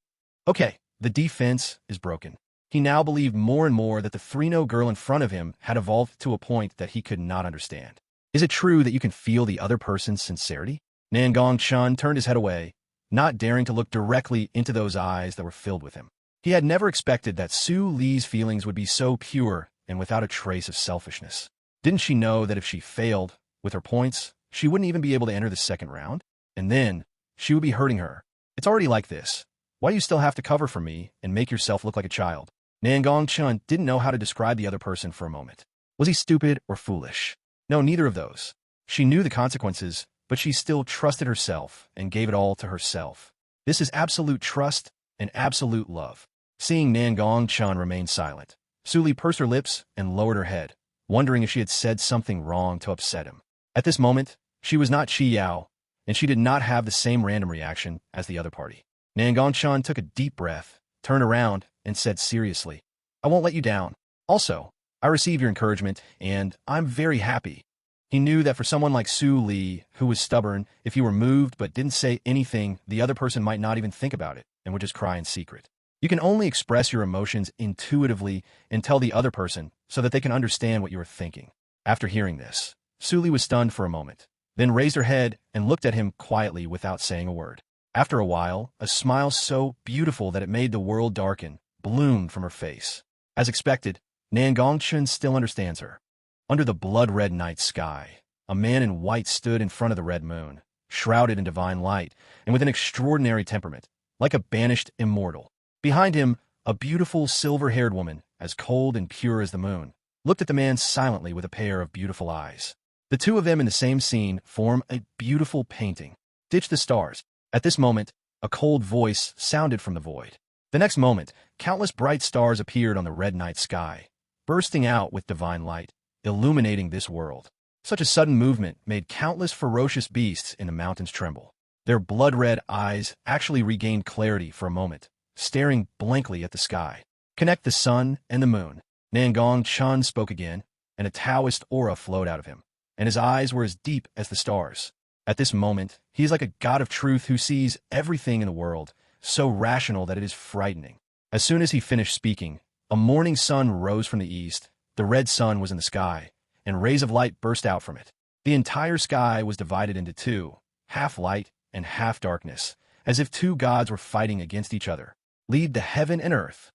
Okay, the defense is broken. He now believed more and more that the 3-no girl in front of him had evolved to a point that he could not understand. Is it true that you can feel the other person's sincerity? Nangong Chen turned his head away, not daring to look directly into those eyes that were filled with him. He had never expected that Su Li's feelings would be so pure and without a trace of selfishness. Didn't she know that if she failed, with her points, she wouldn't even be able to enter the second round? And then, she would be hurting her. It's already like this. Why do you still have to cover for me and make yourself look like a child? Nangong Chen didn't know how to describe the other person for a moment. Was he stupid or foolish? No, neither of those. She knew the consequences, but she still trusted herself and gave it all to herself. This is absolute trust and absolute love. Seeing Nangong Chen remain silent, Suli pursed her lips and lowered her head, wondering if she had said something wrong to upset him. At this moment, she was not Qi Yao, and she did not have the same random reaction as the other party. Nangong Chen took a deep breath, turned around, and said seriously, I won't let you down. Also, I received your encouragement, and I'm very happy. He knew that for someone like Su Li, who was stubborn, if he were moved but didn't say anything, the other person might not even think about it and would just cry in secret. You can only express your emotions intuitively and tell the other person so that they can understand what you are thinking. After hearing this, Su Li was stunned for a moment, then raised her head and looked at him quietly without saying a word. After a while, a smile so beautiful that it made the world darken bloomed from her face. As expected, Nangong Chen still understands her. Under the blood-red night sky, a man in white stood in front of the red moon, shrouded in divine light and with an extraordinary temperament, like a banished immortal. Behind him, a beautiful silver-haired woman, as cold and pure as the moon, looked at the man silently with a pair of beautiful eyes. The two of them in the same scene form a beautiful painting. Ditch the stars. At this moment, a cold voice sounded from the void. The next moment, countless bright stars appeared on the red night sky, bursting out with divine light, illuminating this world. Such a sudden movement made countless ferocious beasts in the mountains tremble. Their blood-red eyes actually regained clarity for a moment, staring blankly at the sky. Connect the sun and the moon. Nangong Chen spoke again, and a Taoist aura flowed out of him, and his eyes were as deep as the stars. At this moment, he is like a god of truth who sees everything in the world, so rational that it is frightening. As soon as he finished speaking, a morning sun rose from the east, the red sun was in the sky, and rays of light burst out from it. The entire sky was divided into two, half light and half darkness, as if two gods were fighting against each other. Lead the heaven and earth.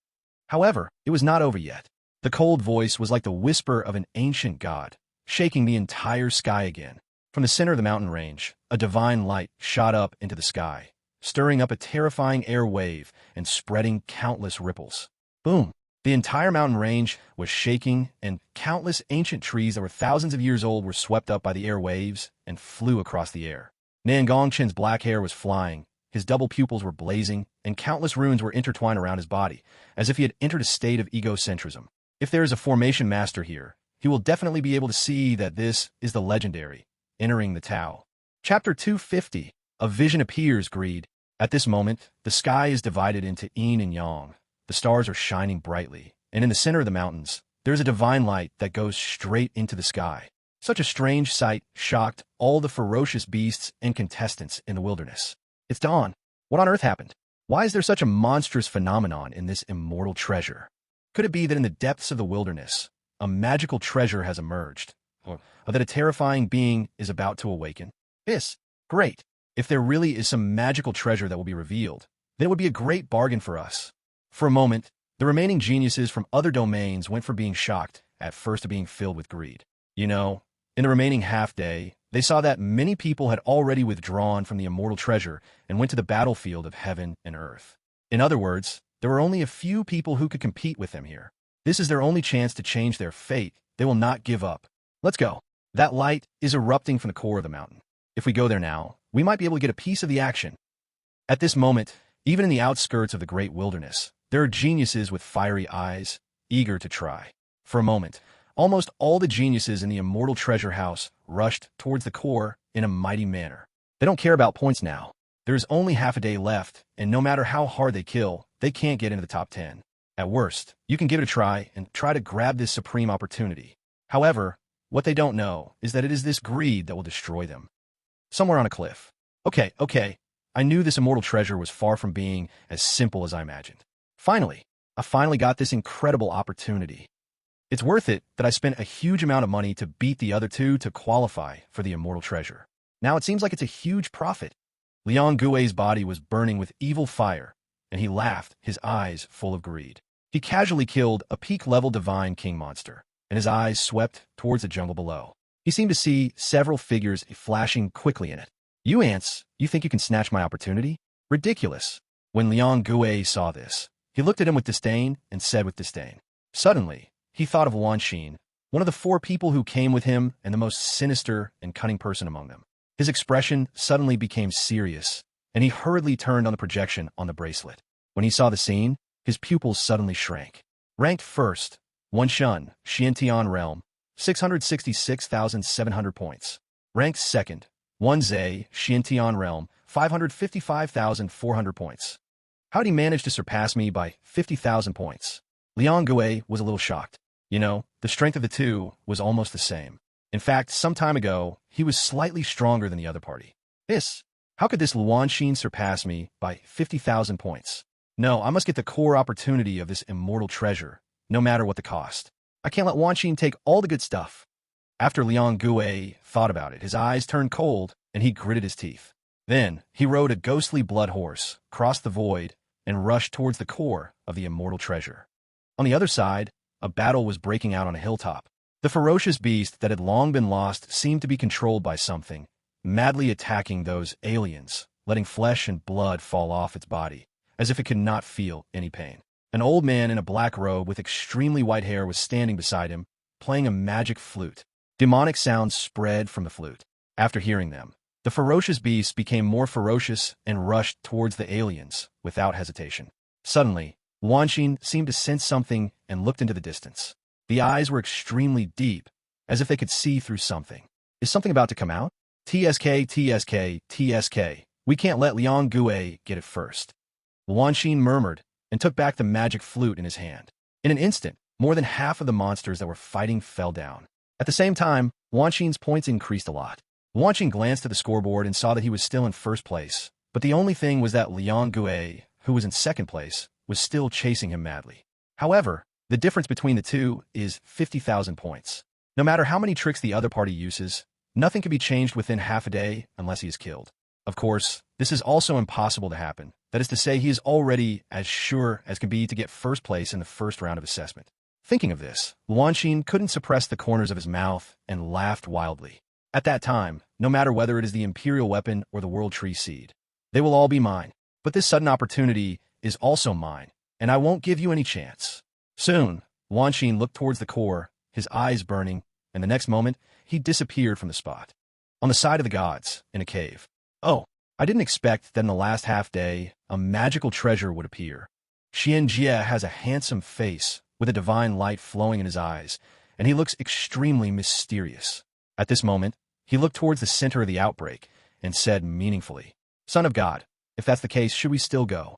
However, it was not over yet. The cold voice was like the whisper of an ancient god, shaking the entire sky again. From the center of the mountain range, a divine light shot up into the sky, stirring up a terrifying air wave and spreading countless ripples. Boom! The entire mountain range was shaking, and countless ancient trees that were thousands of years old were swept up by the air waves and flew across the air. Nangong Chen's black hair was flying, his double pupils were blazing, and countless runes were intertwined around his body, as if he had entered a state of egocentrism. If there is a formation master here, he will definitely be able to see that this is the legendary, entering the Tao. Chapter 250. A vision appears, greed. At this moment, the sky is divided into yin and yang. The stars are shining brightly, and in the center of the mountains, there is a divine light that goes straight into the sky. Such a strange sight shocked all the ferocious beasts and contestants in the wilderness. It's dawn. What on earth happened? Why is there such a monstrous phenomenon in this immortal treasure? Could it be that in the depths of the wilderness, a magical treasure has emerged, or that a terrifying being is about to awaken? Yes, great. If there really is some magical treasure that will be revealed, then it would be a great bargain for us. For a moment, the remaining geniuses from other domains went from being shocked at first to being filled with greed. You know, in the remaining half-day, they saw that many people had already withdrawn from the immortal treasure and went to the battlefield of heaven and earth. In other words, there were only a few people who could compete with them here. This is their only chance to change their fate. They will not give up. Let's go. That light is erupting from the core of the mountain. If we go there now, we might be able to get a piece of the action. At this moment, even in the outskirts of the great wilderness, there are geniuses with fiery eyes, eager to try. For a moment, almost all the geniuses in the immortal treasure house rushed towards the core in a mighty manner. They don't care about points now. There is only half a day left, and no matter how hard they kill, they can't get into the top 10. At worst, you can give it a try and try to grab this supreme opportunity. However, what they don't know is that it is this greed that will destroy them. Somewhere on a cliff. Okay. I knew this immortal treasure was far from being as simple as I imagined. I finally got this incredible opportunity. It's worth it that I spent a huge amount of money to beat the other two to qualify for the immortal treasure. Now it seems like it's a huge profit. Liang Gui's body was burning with evil fire, and he laughed, his eyes full of greed. He casually killed a peak-level divine king monster, and his eyes swept towards the jungle below. He seemed to see several figures flashing quickly in it. You ants, you think you can snatch my opportunity? Ridiculous. When Liang Gui saw this, he looked at him with disdain and said with disdain. Suddenly, he thought of Wan Xin, one of the 4 people who came with him and the most sinister and cunning person among them. His expression suddenly became serious, and he hurriedly turned on the projection on the bracelet. When he saw the scene, his pupils suddenly shrank. Ranked first, Wan Shun, Xiantian Realm, 666,700 points. Ranked second, Wan Zhe, Xiantian Realm, 555,400 points. How'd he manage to surpass me by 50,000 points? Liang Gui was a little shocked. You know, the strength of the two was almost the same. In fact, some time ago, he was slightly stronger than the other party. How could this Luan Xin surpass me by 50,000 points? No, I must get the core opportunity of this immortal treasure, no matter what the cost. I can't let Wan Xin take all the good stuff. After Liang Gui thought about it, his eyes turned cold, and he gritted his teeth. Then, he rode a ghostly blood horse, crossed the void, and rushed towards the core of the immortal treasure. On the other side, a battle was breaking out on a hilltop. The ferocious beast that had long been lost seemed to be controlled by something, madly attacking those aliens, letting flesh and blood fall off its body, as if it could not feel any pain. An old man in a black robe with extremely white hair was standing beside him, playing a magic flute. Demonic sounds spread from the flute. After hearing them, the ferocious beast became more ferocious and rushed towards the aliens without hesitation. Suddenly, Wan Xin seemed to sense something and looked into the distance. The eyes were extremely deep, as if they could see through something. Is something about to come out? TSK. We can't let Liang Gui get it first. Wan Xin murmured and took back the magic flute in his hand. In an instant, more than half of the monsters that were fighting fell down. At the same time, Wan Xin's points increased a lot. Wan Xin glanced at the scoreboard and saw that he was still in first place, but the only thing was that Liang Gui, who was in second place, was still chasing him madly. However, the difference between the two is 50,000 points. No matter how many tricks the other party uses, nothing can be changed within half a day unless he is killed. Of course, this is also impossible to happen. That is to say, he is already as sure as can be to get first place in the first round of assessment. Thinking of this, Wan Xin couldn't suppress the corners of his mouth and laughed wildly. At that time, no matter whether it is the Imperial Weapon or the World Tree Seed, they will all be mine. But this sudden opportunity is also mine, and I won't give you any chance. Soon, Wan Xin looked towards the core, his eyes burning, and the next moment, he disappeared from the spot. On the side of the gods, in a cave. Oh, I didn't expect that in the last half-day, a magical treasure would appear. Xian Jie has a handsome face, with a divine light flowing in his eyes, and he looks extremely mysterious. At this moment, he looked towards the center of the outbreak and said meaningfully, "Son of God, if that's the case, should we still go?"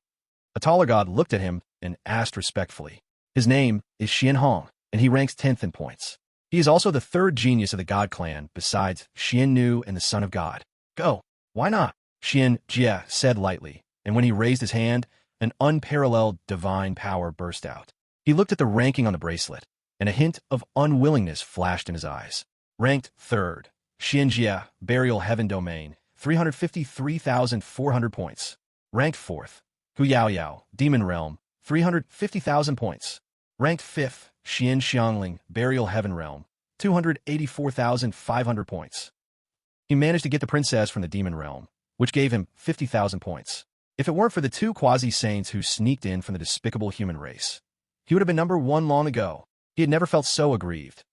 A taller god looked at him and asked respectfully. His name is Xian Hong, and he ranks 10th in points. He is also the 3rd genius of the God clan, besides Xian Nu and the Son of God. Go. Why not? Xian Jie said lightly, and when he raised his hand, an unparalleled divine power burst out. He looked at the ranking on the bracelet, and a hint of unwillingness flashed in his eyes. Ranked 3rd, Xianjia, Burial Heaven Domain, 353,400 points. Ranked 4th, Huyaoyao, Demon Realm, 350,000 points. Ranked 5th, Xian Xiangling, Burial Heaven Realm, 284,500 points. He managed to get the princess from the Demon Realm, which gave him 50,000 points. If it weren't for the 2 quasi-saints who sneaked in from the despicable human race, he would have been number 1 long ago. He had never felt so aggrieved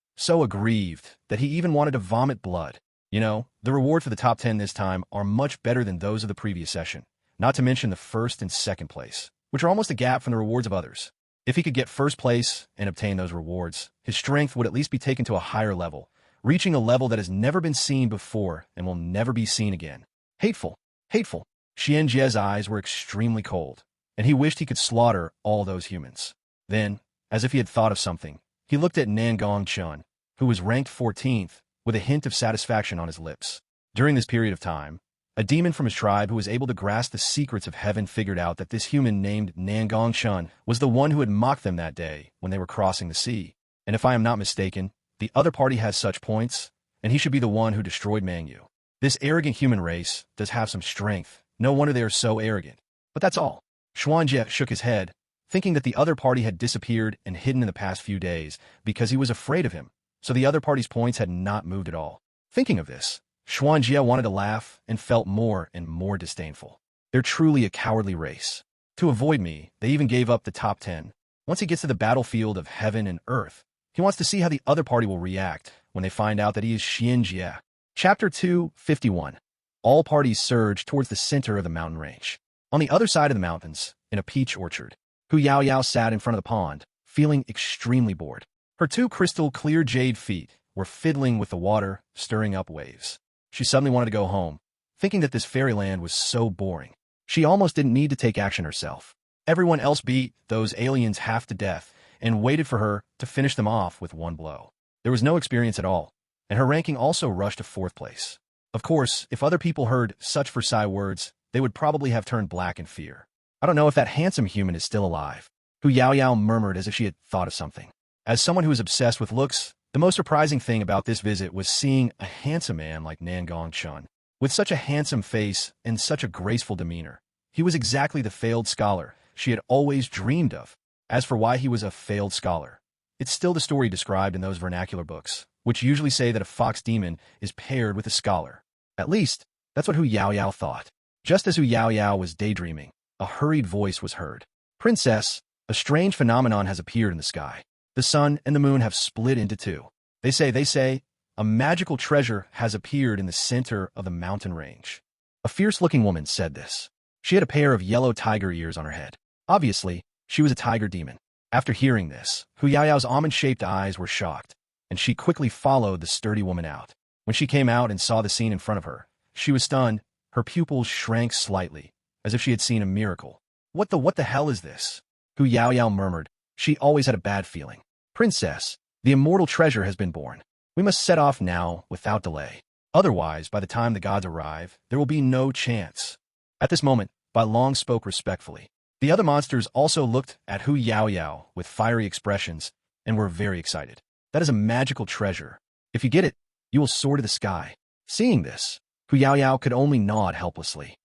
that he even wanted to vomit blood. You know, the reward for the top 10 this time are much better than those of the previous session, not to mention the 1st and 2nd place, which are almost a gap from the rewards of others. If he could get 1st place and obtain those rewards, his strength would at least be taken to a higher level, reaching a level that has never been seen before and will never be seen again. Hateful. Xianjie's eyes were extremely cold, and he wished he could slaughter all those humans. Then, as if he had thought of something, he looked at Nangong Chen, who was ranked 14th, with a hint of satisfaction on his lips. During this period of time, a demon from his tribe who was able to grasp the secrets of heaven figured out that this human named Nangong Chen was the one who had mocked them that day when they were crossing the sea. And if I am not mistaken, the other party has such points, and he should be the one who destroyed Mangyu. This arrogant human race does have some strength. No wonder they are so arrogant. But that's all. Xuanjie shook his head, thinking that the other party had disappeared and hidden in the past few days because he was afraid of him, so the other party's points had not moved at all. Thinking of this, Xuanjie wanted to laugh and felt more and more disdainful. They're truly a cowardly race. To avoid me, they even gave up the top 10. Once he gets to the battlefield of heaven and earth, he wants to see how the other party will react when they find out that he is Xianjie. Chapter 251. All parties surge towards the center of the mountain range. On the other side of the mountains, in a peach orchard, Huyaoyao sat in front of the pond, feeling extremely bored. Her 2 crystal-clear jade feet were fiddling with the water, stirring up waves. She suddenly wanted to go home, thinking that this fairyland was so boring. She almost didn't need to take action herself. Everyone else beat those aliens half to death and waited for her to finish them off with one blow. There was no experience at all, and her ranking also rushed to 4th place. Of course, if other people heard such Versailles words, they would probably have turned black in fear. I don't know if that handsome human is still alive, Huyaoyao murmured as if she had thought of something. As someone who is obsessed with looks, the most surprising thing about this visit was seeing a handsome man like Nangong Chen. With such a handsome face and such a graceful demeanor, he was exactly the failed scholar she had always dreamed of. As for why he was a failed scholar, it's still the story described in those vernacular books, which usually say that a fox demon is paired with a scholar. At least, that's what Huyaoyao thought. Just as Huyaoyao was daydreaming, a hurried voice was heard. Princess, a strange phenomenon has appeared in the sky. The sun and the moon have split into 2. They say, a magical treasure has appeared in the center of the mountain range. A fierce-looking woman said this. She had a pair of yellow tiger ears on her head. Obviously, she was a tiger demon. After hearing this, Huyaoyao's almond-shaped eyes were shocked, and she quickly followed the sturdy woman out. When she came out and saw the scene in front of her, she was stunned. Her pupils shrank slightly, as if she had seen a miracle. What the hell is this? Huyaoyao murmured. She always had a bad feeling. Princess, the immortal treasure has been born. We must set off now without delay. Otherwise, by the time the gods arrive, there will be no chance. At this moment, Bai Long spoke respectfully. The other monsters also looked at Huyaoyao with fiery expressions and were very excited. That is a magical treasure. If you get it, you will soar to the sky. Seeing this, Huyaoyao could only nod helplessly.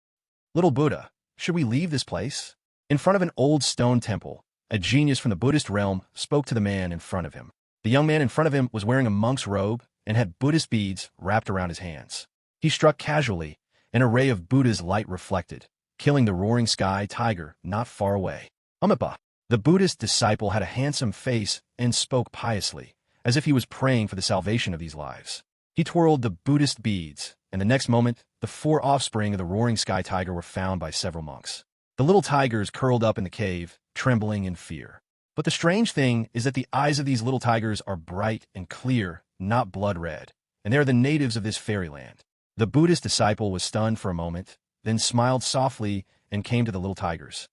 Little Buddha, should we leave this place? In front of an old stone temple, a genius from the Buddhist realm spoke to the man in front of him. The young man in front of him was wearing a monk's robe and had Buddhist beads wrapped around his hands. He struck casually, an array of Buddha's light reflected, killing the roaring sky tiger not far away. Amipa. The Buddhist disciple had a handsome face and spoke piously, as if he was praying for the salvation of these lives. He twirled the Buddhist beads, and the next moment, the 4 offspring of the roaring sky tiger were found by several monks. The little tigers curled up in the cave, trembling in fear. But the strange thing is that the eyes of these little tigers are bright and clear, not blood red, and they are the natives of this fairyland. The Buddhist disciple was stunned for a moment, then smiled softly and came to the little tigers.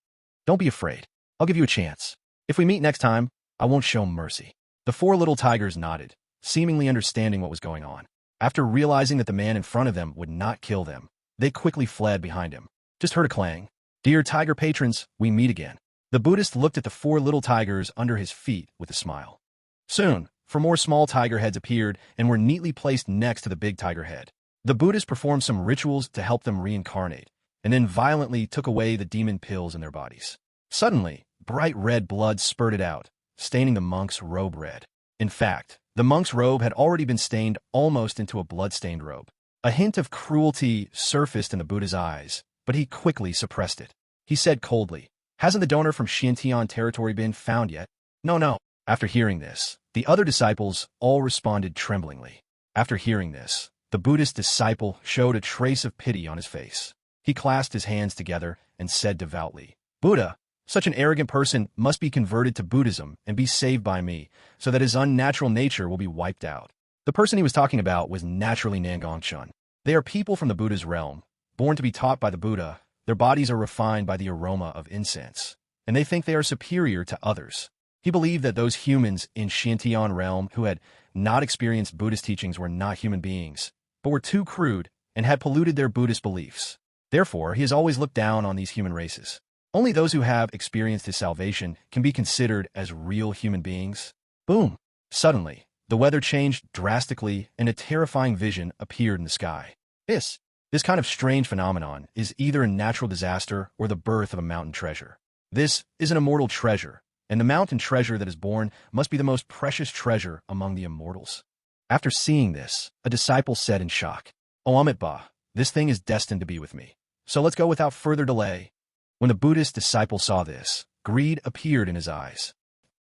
Don't be afraid. I'll give you a chance. If we meet next time, I won't show mercy. The 4 little tigers nodded, seemingly understanding what was going on. After realizing that the man in front of them would not kill them, they quickly fled behind him. Just heard a clang. Dear tiger patrons, we meet again. The Buddhist looked at the 4 little tigers under his feet with a smile. Soon, 4 more small tiger heads appeared and were neatly placed next to the big tiger head. The Buddhist performed some rituals to help them reincarnate, and then violently took away the demon pills in their bodies. Suddenly, bright red blood spurted out, staining the monk's robe red. In fact, the monk's robe had already been stained almost into a blood-stained robe. A hint of cruelty surfaced in the Buddha's eyes, but he quickly suppressed it. He said coldly, "Hasn't the donor from Xintian territory been found yet?" No. After hearing this, the other disciples all responded tremblingly. After hearing this, the Buddhist disciple showed a trace of pity on his face. He clasped his hands together and said devoutly, "Buddha, such an arrogant person must be converted to Buddhism and be saved by me, so that his unnatural nature will be wiped out." The person he was talking about was naturally Nangong Chen. They are people from the Buddha's realm, born to be taught by the Buddha. Their bodies are refined by the aroma of incense, and they think they are superior to others. He believed that those humans in Xintian realm who had not experienced Buddhist teachings were not human beings, but were too crude and had polluted their Buddhist beliefs. Therefore, he has always looked down on these human races. Only those who have experienced his salvation can be considered as real human beings. Boom! Suddenly, the weather changed drastically and a terrifying vision appeared in the sky. This kind of strange phenomenon is either a natural disaster or the birth of a mountain treasure. This is an immortal treasure, and the mountain treasure that is born must be the most precious treasure among the immortals. After seeing this, a disciple said in shock, "Oh Amitabha, this thing is destined to be with me. So let's go without further delay." When the Buddhist disciple saw this, greed appeared in his eyes.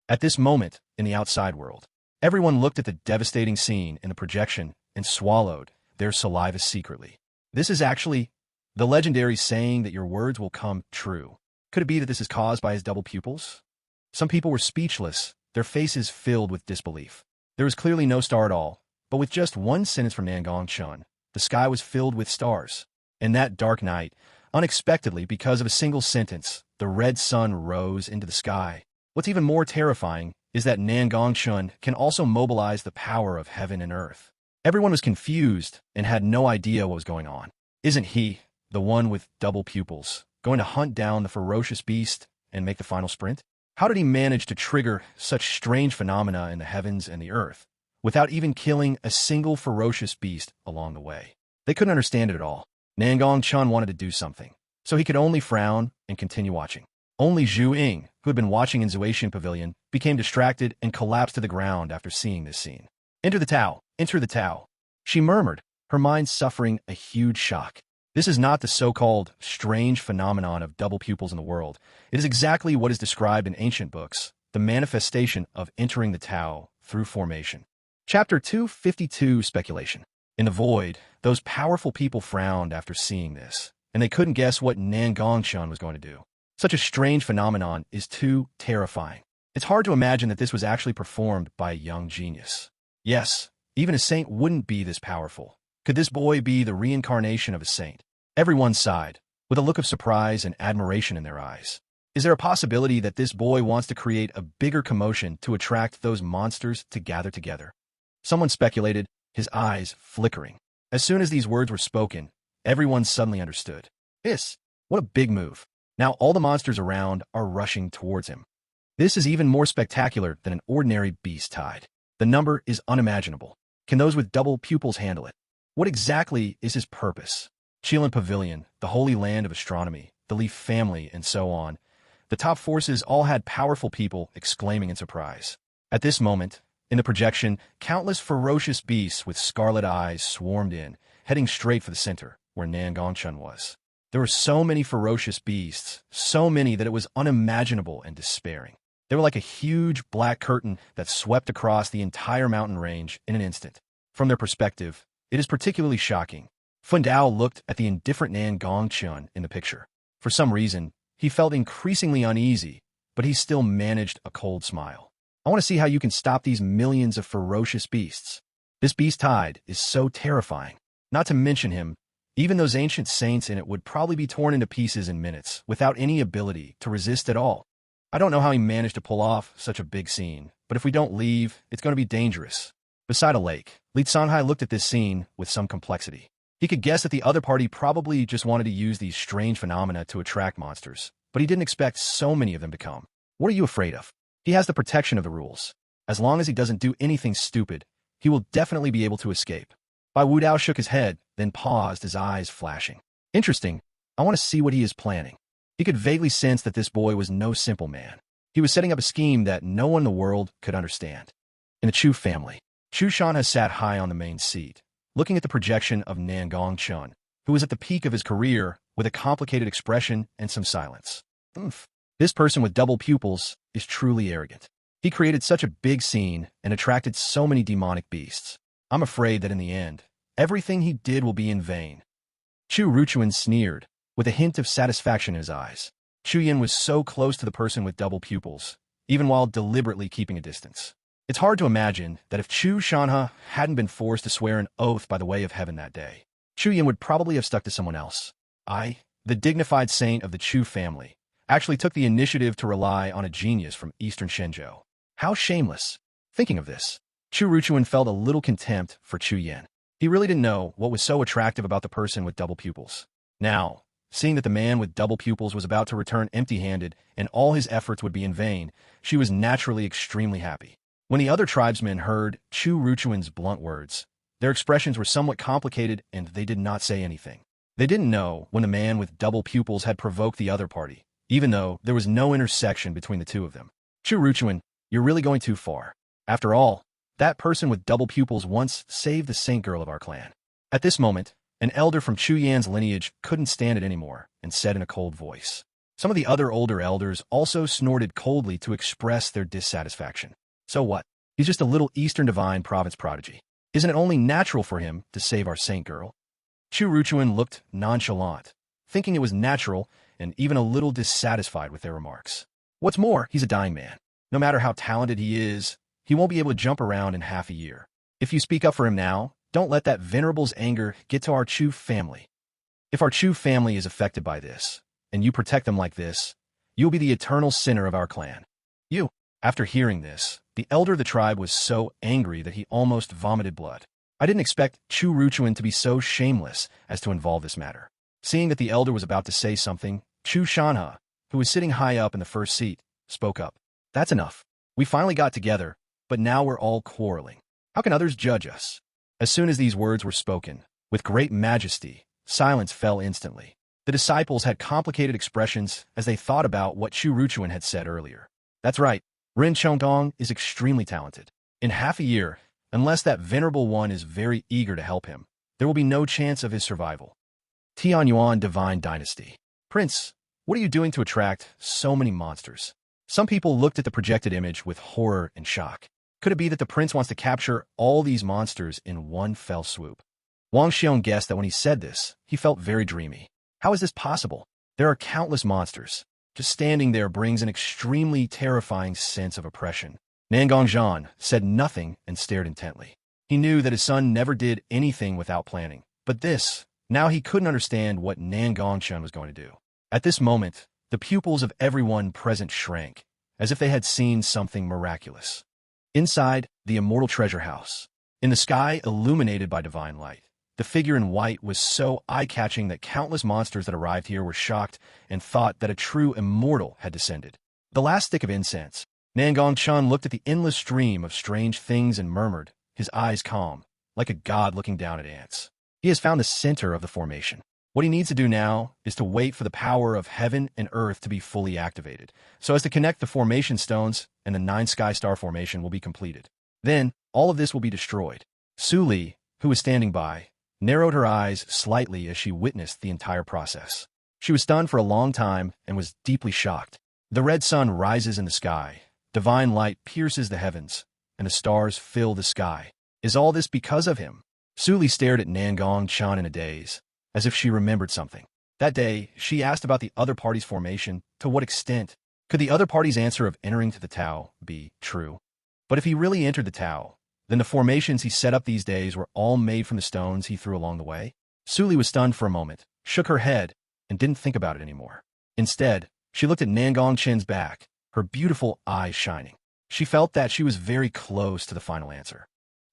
At this moment, in the outside world, everyone looked at the devastating scene in the projection and swallowed their saliva secretly. This is actually the legendary saying that your words will come true. Could it be that this is caused by his double pupils? Some people were speechless, their faces filled with disbelief. There was clearly no star at all, but with just one sentence from Nangong Chen, the sky was filled with stars. And that dark night, unexpectedly because of a single sentence, the red sun rose into the sky. What's even more terrifying is that Nangong Chen can also mobilize the power of heaven and earth. Everyone was confused and had no idea what was going on. Isn't he, the one with double pupils, going to hunt down the ferocious beast and make the final sprint? How did he manage to trigger such strange phenomena in the heavens and the earth, without even killing a single ferocious beast along the way? They couldn't understand it at all. Nangong Chen wanted to do something, so he could only frown and continue watching. Only Zhu Ying, who had been watching in Zuatian Pavilion, became distracted and collapsed to the ground after seeing this scene. "Enter the Tao! Enter the Tao!" she murmured, her mind suffering a huge shock. This is not the so-called strange phenomenon of double pupils in the world. It is exactly what is described in ancient books, the manifestation of entering the Tao through formation. Chapter 252, Speculation. In the void, those powerful people frowned after seeing this, and they couldn't guess what Nangong Chen was going to do. Such a strange phenomenon is too terrifying. It's hard to imagine that this was actually performed by a young genius. Yes, even a saint wouldn't be this powerful. Could this boy be the reincarnation of a saint? Everyone sighed, with a look of surprise and admiration in their eyes. Is there a possibility that this boy wants to create a bigger commotion to attract those monsters to gather together? Someone speculated, his eyes flickering. As soon as these words were spoken, everyone suddenly understood. What a big move. Now all the monsters around are rushing towards him. This is even more spectacular than an ordinary beast tide. The number is unimaginable. Can those with double pupils handle it? What exactly is his purpose? Chilan Pavilion, the holy land of astronomy, the Leaf family, and so on. The top forces all had powerful people exclaiming in surprise. At this moment, in the projection, countless ferocious beasts with scarlet eyes swarmed in, heading straight for the center, where Nangong Chen was. There were so many ferocious beasts, so many that it was unimaginable and despairing. They were like a huge black curtain that swept across the entire mountain range in an instant. From their perspective, it is particularly shocking. Fundao looked at the indifferent Nangong Chen in the picture. For some reason, he felt increasingly uneasy, but he still managed a cold smile. "I want to see how you can stop these millions of ferocious beasts. This beast tide is so terrifying. Not to mention him, even those ancient saints in it would probably be torn into pieces in minutes without any ability to resist at all. I don't know how he managed to pull off such a big scene, but if we don't leave, it's going to be dangerous." Beside a lake, Li Sanhai looked at this scene with some complexity. He could guess that the other party probably just wanted to use these strange phenomena to attract monsters, but he didn't expect so many of them to come. What are you afraid of? He has the protection of the rules. As long as he doesn't do anything stupid, he will definitely be able to escape. Bai Wudao shook his head, then paused, his eyes flashing. Interesting. I want to see what he is planning. He could vaguely sense that this boy was no simple man. He was setting up a scheme that no one in the world could understand. In the Chu family, Chu Shanha sat high on the main seat, looking at the projection of Nangong Chen, who was at the peak of his career with a complicated expression and some silence. This person with double pupils is truly arrogant. He created such a big scene and attracted so many demonic beasts. I'm afraid that in the end, everything he did will be in vain. Chu Ruchuan sneered, with a hint of satisfaction in his eyes. Chu Yin was so close to the person with double pupils, even while deliberately keeping a distance. It's hard to imagine that if Chu Shanha hadn't been forced to swear an oath by the way of heaven that day, Chu Yin would probably have stuck to someone else. I, the dignified saint of the Chu family, actually took the initiative to rely on a genius from eastern Shenzhou. How shameless. Thinking of this, Chu Ruchuan felt a little contempt for Chu Yin. He really didn't know what was so attractive about the person with double pupils. Now, seeing that the man with double pupils was about to return empty-handed and all his efforts would be in vain, she was naturally extremely happy. When the other tribesmen heard Chu Ruchuan's blunt words, their expressions were somewhat complicated and they did not say anything. They didn't know when the man with double pupils had provoked the other party, even though there was no intersection between the two of them. Chu Ruchuan, you're really going too far. After all, that person with double pupils once saved the saint girl of our clan. At this moment, an elder from Chu Yan's lineage couldn't stand it anymore and said in a cold voice. Some of the other older elders also snorted coldly to express their dissatisfaction. So what? He's just a little Eastern Divine Province prodigy. Isn't it only natural for him to save our saint girl? Chu Ruchuan looked nonchalant, thinking it was natural and even a little dissatisfied with their remarks. What's more, he's a dying man. No matter how talented he is, he won't be able to jump around in half a year. If you speak up for him now, don't let that venerable's anger get to our Chu family. If our Chu family is affected by this, and you protect them like this, you'll be the eternal sinner of our clan. You. After hearing this, the elder of the tribe was so angry that he almost vomited blood. I didn't expect Chu Ruchuan to be so shameless as to involve this matter. Seeing that the elder was about to say something, Chu Shanha, who was sitting high up in the first seat, spoke up. That's enough. We finally got together, but now we're all quarreling. How can others judge us? As soon as these words were spoken, with great majesty, silence fell instantly. The disciples had complicated expressions as they thought about what Chu Ruchuan had said earlier. That's right, Ren Chongdong is extremely talented. In half a year, unless that venerable one is very eager to help him, there will be no chance of his survival. Tianyuan Divine Dynasty. Prince, what are you doing to attract so many monsters? Some people looked at the projected image with horror and shock. Could it be that the prince wants to capture all these monsters in one fell swoop? Wang Xiong guessed that when he said this, he felt very dreamy. How is this possible? There are countless monsters. Just standing there brings an extremely terrifying sense of oppression. Nangong Chen said nothing and stared intently. He knew that his son never did anything without planning. But now he couldn't understand what Nangong Chen was going to do. At this moment, the pupils of everyone present shrank, as if they had seen something miraculous. Inside the immortal treasure house, in the sky illuminated by divine light, the figure in white was so eye-catching that countless monsters that arrived here were shocked and thought that a true immortal had descended. The last stick of incense, Nangong Chen looked at the endless stream of strange things and murmured, his eyes calm, like a god looking down at ants. He has found the center of the formation. What he needs to do now is to wait for the power of heaven and earth to be fully activated, so as to connect the formation stones and the 9 sky star formation will be completed. Then, all of this will be destroyed. Su Li, who was standing by, narrowed her eyes slightly as she witnessed the entire process. She was stunned for a long time and was deeply shocked. The red sun rises in the sky, divine light pierces the heavens, and the stars fill the sky. Is all this because of him? Su Li stared at Nangong Chen in a daze, as if she remembered something. That day, she asked about the other party's formation. To what extent could the other party's answer of entering to the Tao be true? But if he really entered the Tao, then the formations he set up these days were all made from the stones he threw along the way? Su Li was stunned for a moment, shook her head, and didn't think about it anymore. Instead, she looked at Nangong Chen's back, her beautiful eyes shining. She felt that she was very close to the final answer.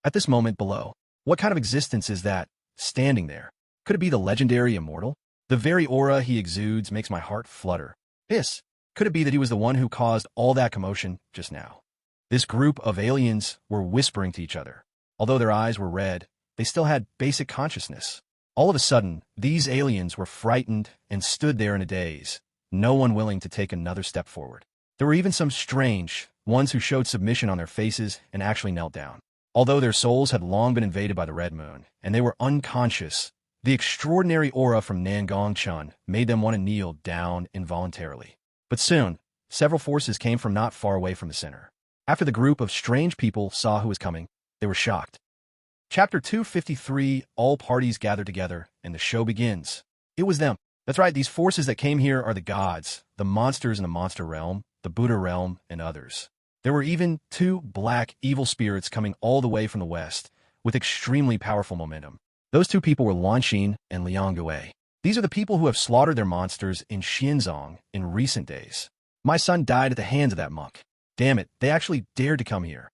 At this moment below, what kind of existence is that, standing there? Could it be the legendary immortal? The very aura he exudes makes my heart flutter. Could it be that he was the one who caused all that commotion just now? This group of aliens were whispering to each other. Although their eyes were red, they still had basic consciousness. All of a sudden, these aliens were frightened and stood there in a daze, no one willing to take another step forward. There were even some strange ones who showed submission on their faces and actually knelt down. Although their souls had long been invaded by the Red Moon, and they were unconscious, the extraordinary aura from Nangong Chen made them want to kneel down involuntarily. But soon, several forces came from not far away from the center. After the group of strange people saw who was coming, they were shocked. Chapter 253, all parties gather together, and the show begins. It was them. That's right, these forces that came here are the gods, the monsters in the monster realm, the Buddha realm, and others. There were even 2 black, evil spirits coming all the way from the west, with extremely powerful momentum. Those 2 people were Lanxin and Liang Gui. These are the people who have slaughtered their monsters in Xianzong in recent days. My son died at the hands of that monk. Damn it, they actually dared to come here.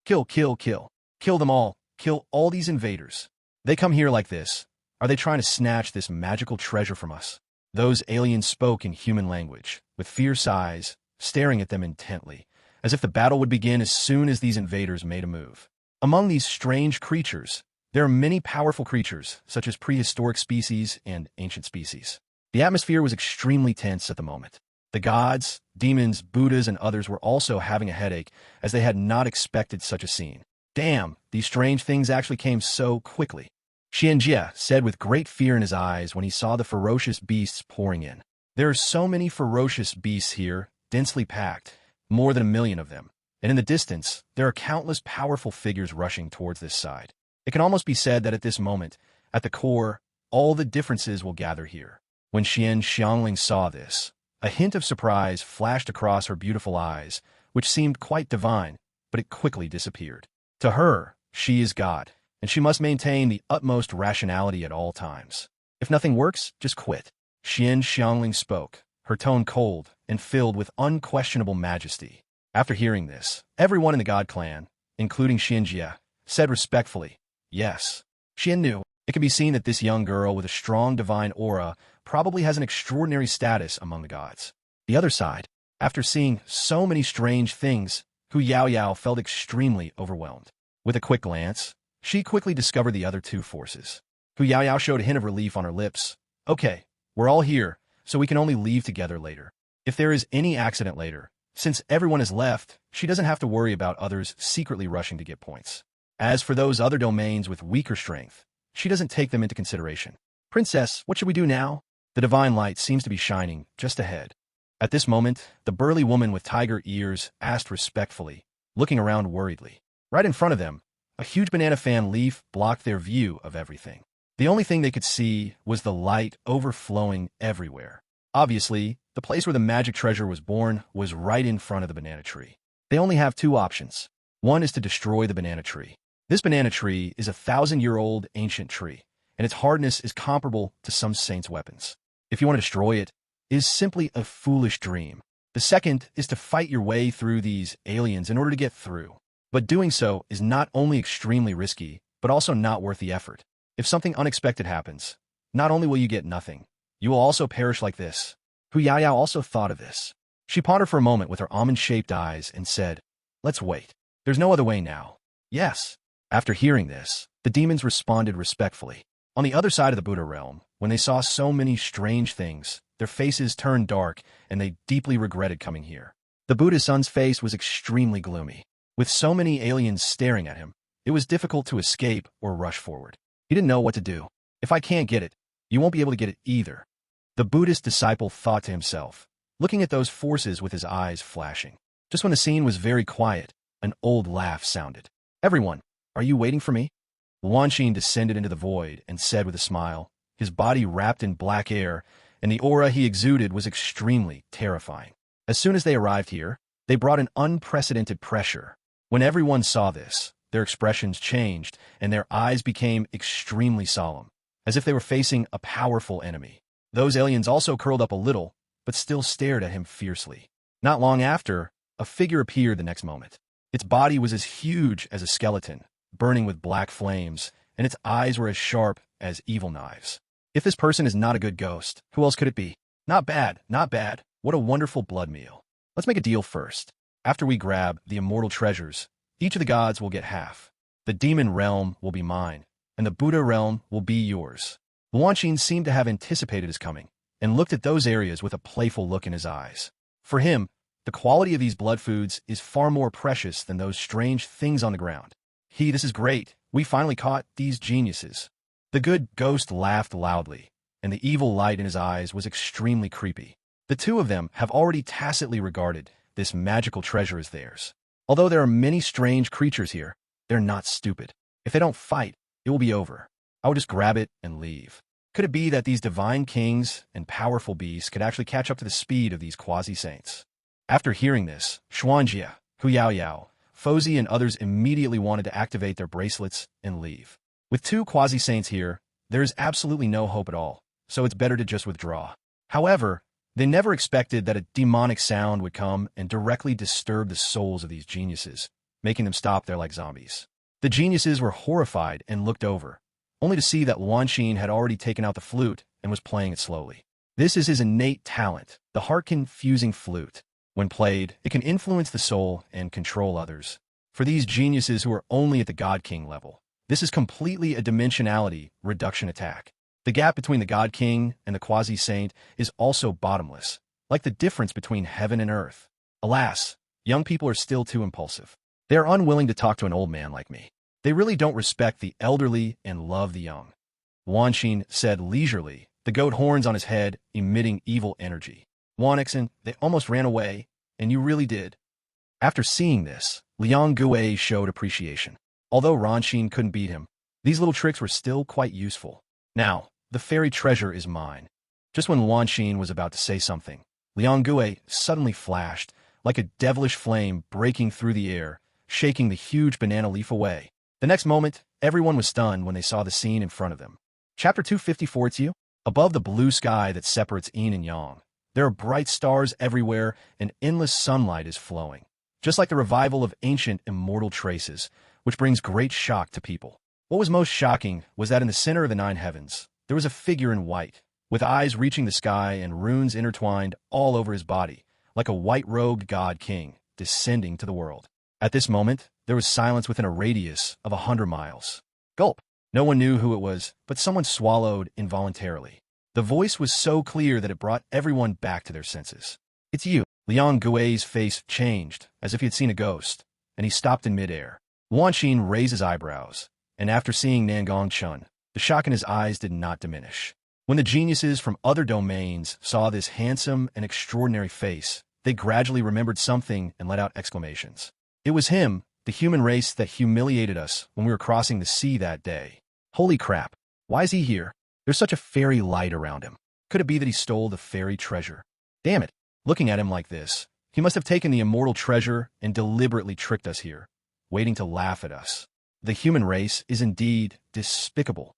Kill, kill, kill. Kill them all. Kill all these invaders. They come here like this. Are they trying to snatch this magical treasure from us? Those aliens spoke in human language, with fierce eyes, staring at them intently, as if the battle would begin as soon as these invaders made a move. Among these strange creatures, there are many powerful creatures, such as prehistoric species and ancient species. The atmosphere was extremely tense at the moment. The gods, demons, Buddhas, and others were also having a headache, as they had not expected such a scene. Damn, these strange things actually came so quickly. Xianjie said with great fear in his eyes when he saw the ferocious beasts pouring in. There are so many ferocious beasts here, densely packed, more than 1 million of them. And in the distance, there are countless powerful figures rushing towards this side. It can almost be said that at this moment, at the core, all the differences will gather here. When Xian Xiangling saw this, a hint of surprise flashed across her beautiful eyes, which seemed quite divine, but it quickly disappeared. To her, she is God, and she must maintain the utmost rationality at all times. If nothing works, just quit. Xian Xiangling spoke, her tone cold and filled with unquestionable majesty. After hearing this, everyone in the God clan, including Xianjie, said respectfully, yes. Xian knew. It could be seen that this young girl with a strong divine aura probably has an extraordinary status among the gods. The other side, after seeing so many strange things, Hu Yaoyao felt extremely overwhelmed. With a quick glance, she quickly discovered the other 2 forces. Hu Yaoyao showed a hint of relief on her lips. Okay, we're all here, so we can only leave together later. If there is any accident later, since everyone has left, she doesn't have to worry about others secretly rushing to get points. As for those other domains with weaker strength, she doesn't take them into consideration. Princess, what should we do now? The divine light seems to be shining just ahead. At this moment, the burly woman with tiger ears asked respectfully, looking around worriedly. Right in front of them, a huge banana fan leaf blocked their view of everything. The only thing they could see was the light overflowing everywhere. Obviously, the place where the magic treasure was born was right in front of the banana tree. They only have 2 options. One is to destroy the banana tree. This banana tree is a 1,000-year-old ancient tree, and its hardness is comparable to some saints' weapons. If you want to destroy it, it is simply a foolish dream. The second is to fight your way through these aliens in order to get through. But doing so is not only extremely risky, but also not worth the effort. If something unexpected happens, not only will you get nothing, you will also perish like this. Hu Yaoyao also thought of this. She pondered for a moment with her almond-shaped eyes and said, let's wait. There's no other way now. Yes. After hearing this, the demons responded respectfully. On the other side of the Buddha realm, when they saw so many strange things, their faces turned dark and they deeply regretted coming here. The Buddha's son's face was extremely gloomy. With so many aliens staring at him, it was difficult to escape or rush forward. He didn't know what to do. If I can't get it, you won't be able to get it either. The Buddhist disciple thought to himself, looking at those forces with his eyes flashing. Just when the scene was very quiet, an old laugh sounded. Everyone, are you waiting for me? Lanxin descended into the void and said with a smile, his body wrapped in black air, and the aura he exuded was extremely terrifying. As soon as they arrived here, they brought an unprecedented pressure. When everyone saw this, their expressions changed, and their eyes became extremely solemn, as if they were facing a powerful enemy. Those aliens also curled up a little, but still stared at him fiercely. Not long after, a figure appeared the next moment. Its body was as huge as a skeleton, burning with black flames, and its eyes were as sharp as evil knives. If this person is not a good ghost, who else could it be? Not bad, not bad. What a wonderful blood meal. Let's make a deal first. After we grab the immortal treasures, each of the gods will get half. The demon realm will be mine, and the Buddha realm will be yours. Luan Xin seemed to have anticipated his coming, and looked at those areas with a playful look in his eyes. For him, the quality of these blood foods is far more precious than those strange things on the ground. This is great. We finally caught these geniuses. The good ghost laughed loudly, and the evil light in his eyes was extremely creepy. The two of them have already tacitly regarded this magical treasure as theirs. Although there are many strange creatures here, they're not stupid. If they don't fight, it will be over. I will just grab it and leave. Could it be that these divine kings and powerful beasts could actually catch up to the speed of these quasi-saints? After hearing this, Xuanjia, Hu Yaoyao, Fozi, and others immediately wanted to activate their bracelets and leave. With two quasi-saints here, there is absolutely no hope at all, so it's better to just withdraw. However, they never expected that a demonic sound would come and directly disturb the souls of these geniuses, making them stop there like zombies. The geniuses were horrified and looked over, only to see that Luan Xin had already taken out the flute and was playing it slowly. This is his innate talent, the heart-confusing flute. When played, it can influence the soul and control others. For these geniuses who are only at the God King level, this is completely a dimensionality reduction attack. The gap between the God King and the quasi-saint is also bottomless, like the difference between heaven and earth. Alas, young people are still too impulsive. They are unwilling to talk to an old man like me. They really don't respect the elderly and love the young. Luan Xin said leisurely, the goat horns on his head emitting evil energy. Wanixen, they almost ran away, and you really did. After seeing this, Liang Gui showed appreciation. Although Ran Xin couldn't beat him, these little tricks were still quite useful. Now, the fairy treasure is mine. Just when Luan Xin was about to say something, Liang Gui suddenly flashed, like a devilish flame breaking through the air, shaking the huge banana leaf away. The next moment, everyone was stunned when they saw the scene in front of them. Chapter 254. It's you. Above the blue sky that separates yin and yang, there are bright stars everywhere, and endless sunlight is flowing. Just like the revival of ancient immortal traces, which brings great shock to people. What was most shocking was that in the center of the nine heavens, there was a figure in white, with eyes reaching the sky and runes intertwined all over his body, like a white-robed god king descending to the world. At this moment, there was silence within a radius of 100 miles. Gulp. No one knew who it was, but someone swallowed involuntarily. The voice was so clear that it brought everyone back to their senses. It's you. Liang Gui's face changed, as if he had seen a ghost, and he stopped in midair. Luan Xin raised his eyebrows, and after seeing Nangong Chen, the shock in his eyes did not diminish. When the geniuses from other domains saw this handsome and extraordinary face, they gradually remembered something and let out exclamations. It was him, the human race that humiliated us when we were crossing the sea that day. Holy crap, why is he here? There's such a fairy light around him. Could it be that he stole the fairy treasure? Damn it, looking at him like this, he must have taken the immortal treasure and deliberately tricked us here, waiting to laugh at us. The human race is indeed despicable.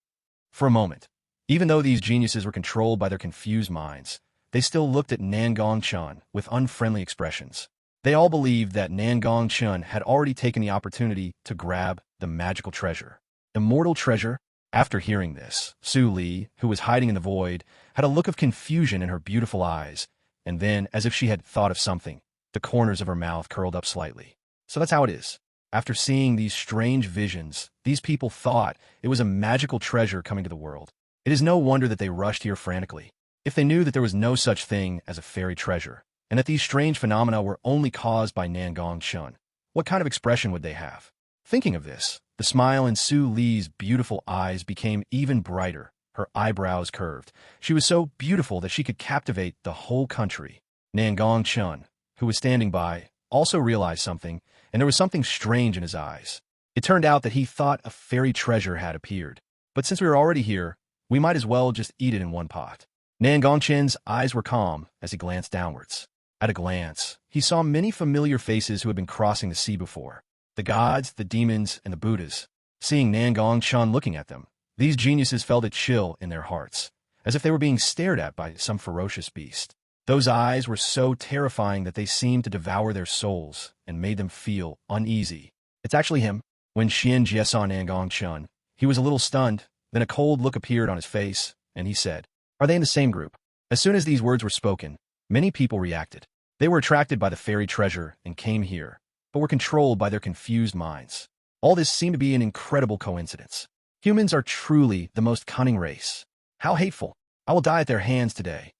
For a moment, even though these geniuses were controlled by their confused minds, they still looked at Nangong Chen with unfriendly expressions. They all believed that Nangong Chen had already taken the opportunity to grab the magical treasure. Immortal treasure? After hearing this, Su Li, who was hiding in the void, had a look of confusion in her beautiful eyes, and then, as if she had thought of something, the corners of her mouth curled up slightly. So that's how it is. After seeing these strange visions, these people thought it was a magical treasure coming to the world. It is no wonder that they rushed here frantically. If they knew that there was no such thing as a fairy treasure, and that these strange phenomena were only caused by Nangong Chen, what kind of expression would they have? Thinking of this, the smile in Su Li's beautiful eyes became even brighter, her eyebrows curved. She was so beautiful that she could captivate the whole country. Nangong Chen, who was standing by, also realized something, and there was something strange in his eyes. It turned out that he thought a fairy treasure had appeared. But since we were already here, we might as well just eat it in one pot. Nangong Chen's eyes were calm as he glanced downwards. At a glance, he saw many familiar faces who had been crossing the sea before. The gods, the demons, and the Buddhas. Seeing Nangong Chen looking at them, these geniuses felt a chill in their hearts, as if they were being stared at by some ferocious beast. Those eyes were so terrifying that they seemed to devour their souls and made them feel uneasy. It's actually him. When Xian Jie saw Nangong Chen, he was a little stunned, then a cold look appeared on his face, and he said, "Are they in the same group?" As soon as these words were spoken, many people reacted. They were attracted by the fairy treasure and came here, but were controlled by their confused minds. All this seemed to be an incredible coincidence. Humans are truly the most cunning race. How hateful. I will die at their hands today.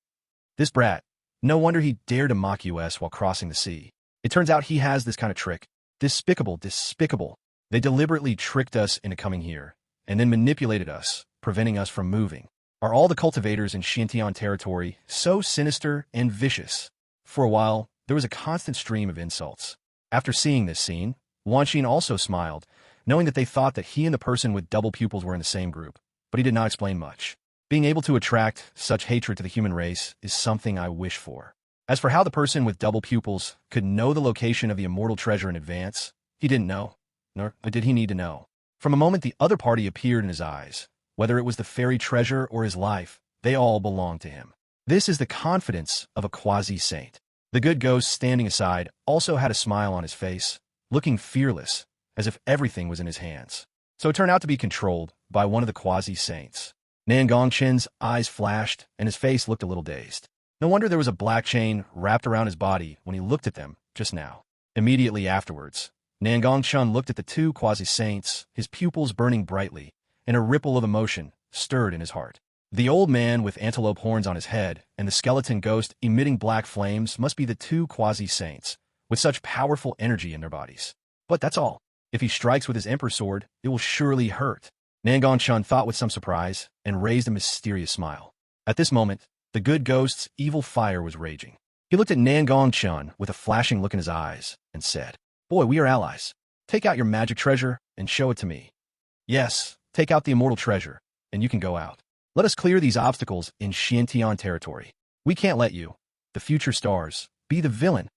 This brat. No wonder he dared to mock us while crossing the sea. It turns out he has this kind of trick. Despicable, despicable. They deliberately tricked us into coming here, and then manipulated us, preventing us from moving. Are all the cultivators in Xiantian territory so sinister and vicious? For a while, there was a constant stream of insults. After seeing this scene, Wanxin also smiled, knowing that they thought that he and the person with double pupils were in the same group, but he did not explain much. Being able to attract such hatred to the human race is something I wish for. As for how the person with double pupils could know the location of the immortal treasure in advance, he didn't know, nor did he need to know. From a moment the other party appeared in his eyes, whether it was the fairy treasure or his life, they all belonged to him. This is the confidence of a quasi-saint. The good ghost standing aside also had a smile on his face, looking fearless, as if everything was in his hands. So it turned out to be controlled by one of the quasi-saints. Nangong Chen's eyes flashed, and his face looked a little dazed. No wonder there was a black chain wrapped around his body when he looked at them just now. Immediately afterwards, Nangong Chen looked at the two quasi-saints, his pupils burning brightly, and a ripple of emotion stirred in his heart. The old man with antelope horns on his head and the skeleton ghost emitting black flames must be the two quasi-saints, with such powerful energy in their bodies. But that's all. If he strikes with his emperor sword, it will surely hurt. Nangong Chen thought with some surprise and raised a mysterious smile. At this moment, the good ghost's evil fire was raging. He looked at Nangong Chen with a flashing look in his eyes and said, "Boy, we are allies. Take out your magic treasure and show it to me. Yes, take out the immortal treasure, and you can go out. Let us clear these obstacles in Xiantian territory. We can't let you, the future stars, be the villain."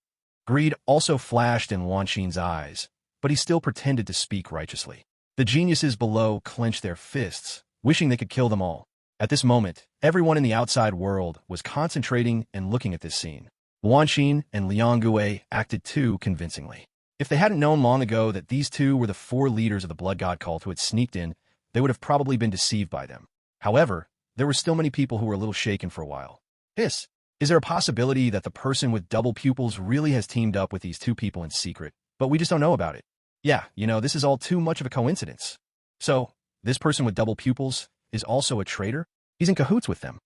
Greed also flashed in Wanxin's eyes, but he still pretended to speak righteously. The geniuses below clenched their fists, wishing they could kill them all. At this moment, everyone in the outside world was concentrating and looking at this scene. Wanxin and Liang Gui acted too convincingly. If they hadn't known long ago that these two were the four leaders of the blood god cult who had sneaked in, they would have probably been deceived by them. However, there were still many people who were a little shaken for a while. Is there a possibility that the person with double pupils really has teamed up with these two people in secret, but we just don't know about it? Yeah, this is all too much of a coincidence. So, this person with double pupils is also a traitor? He's in cahoots with them.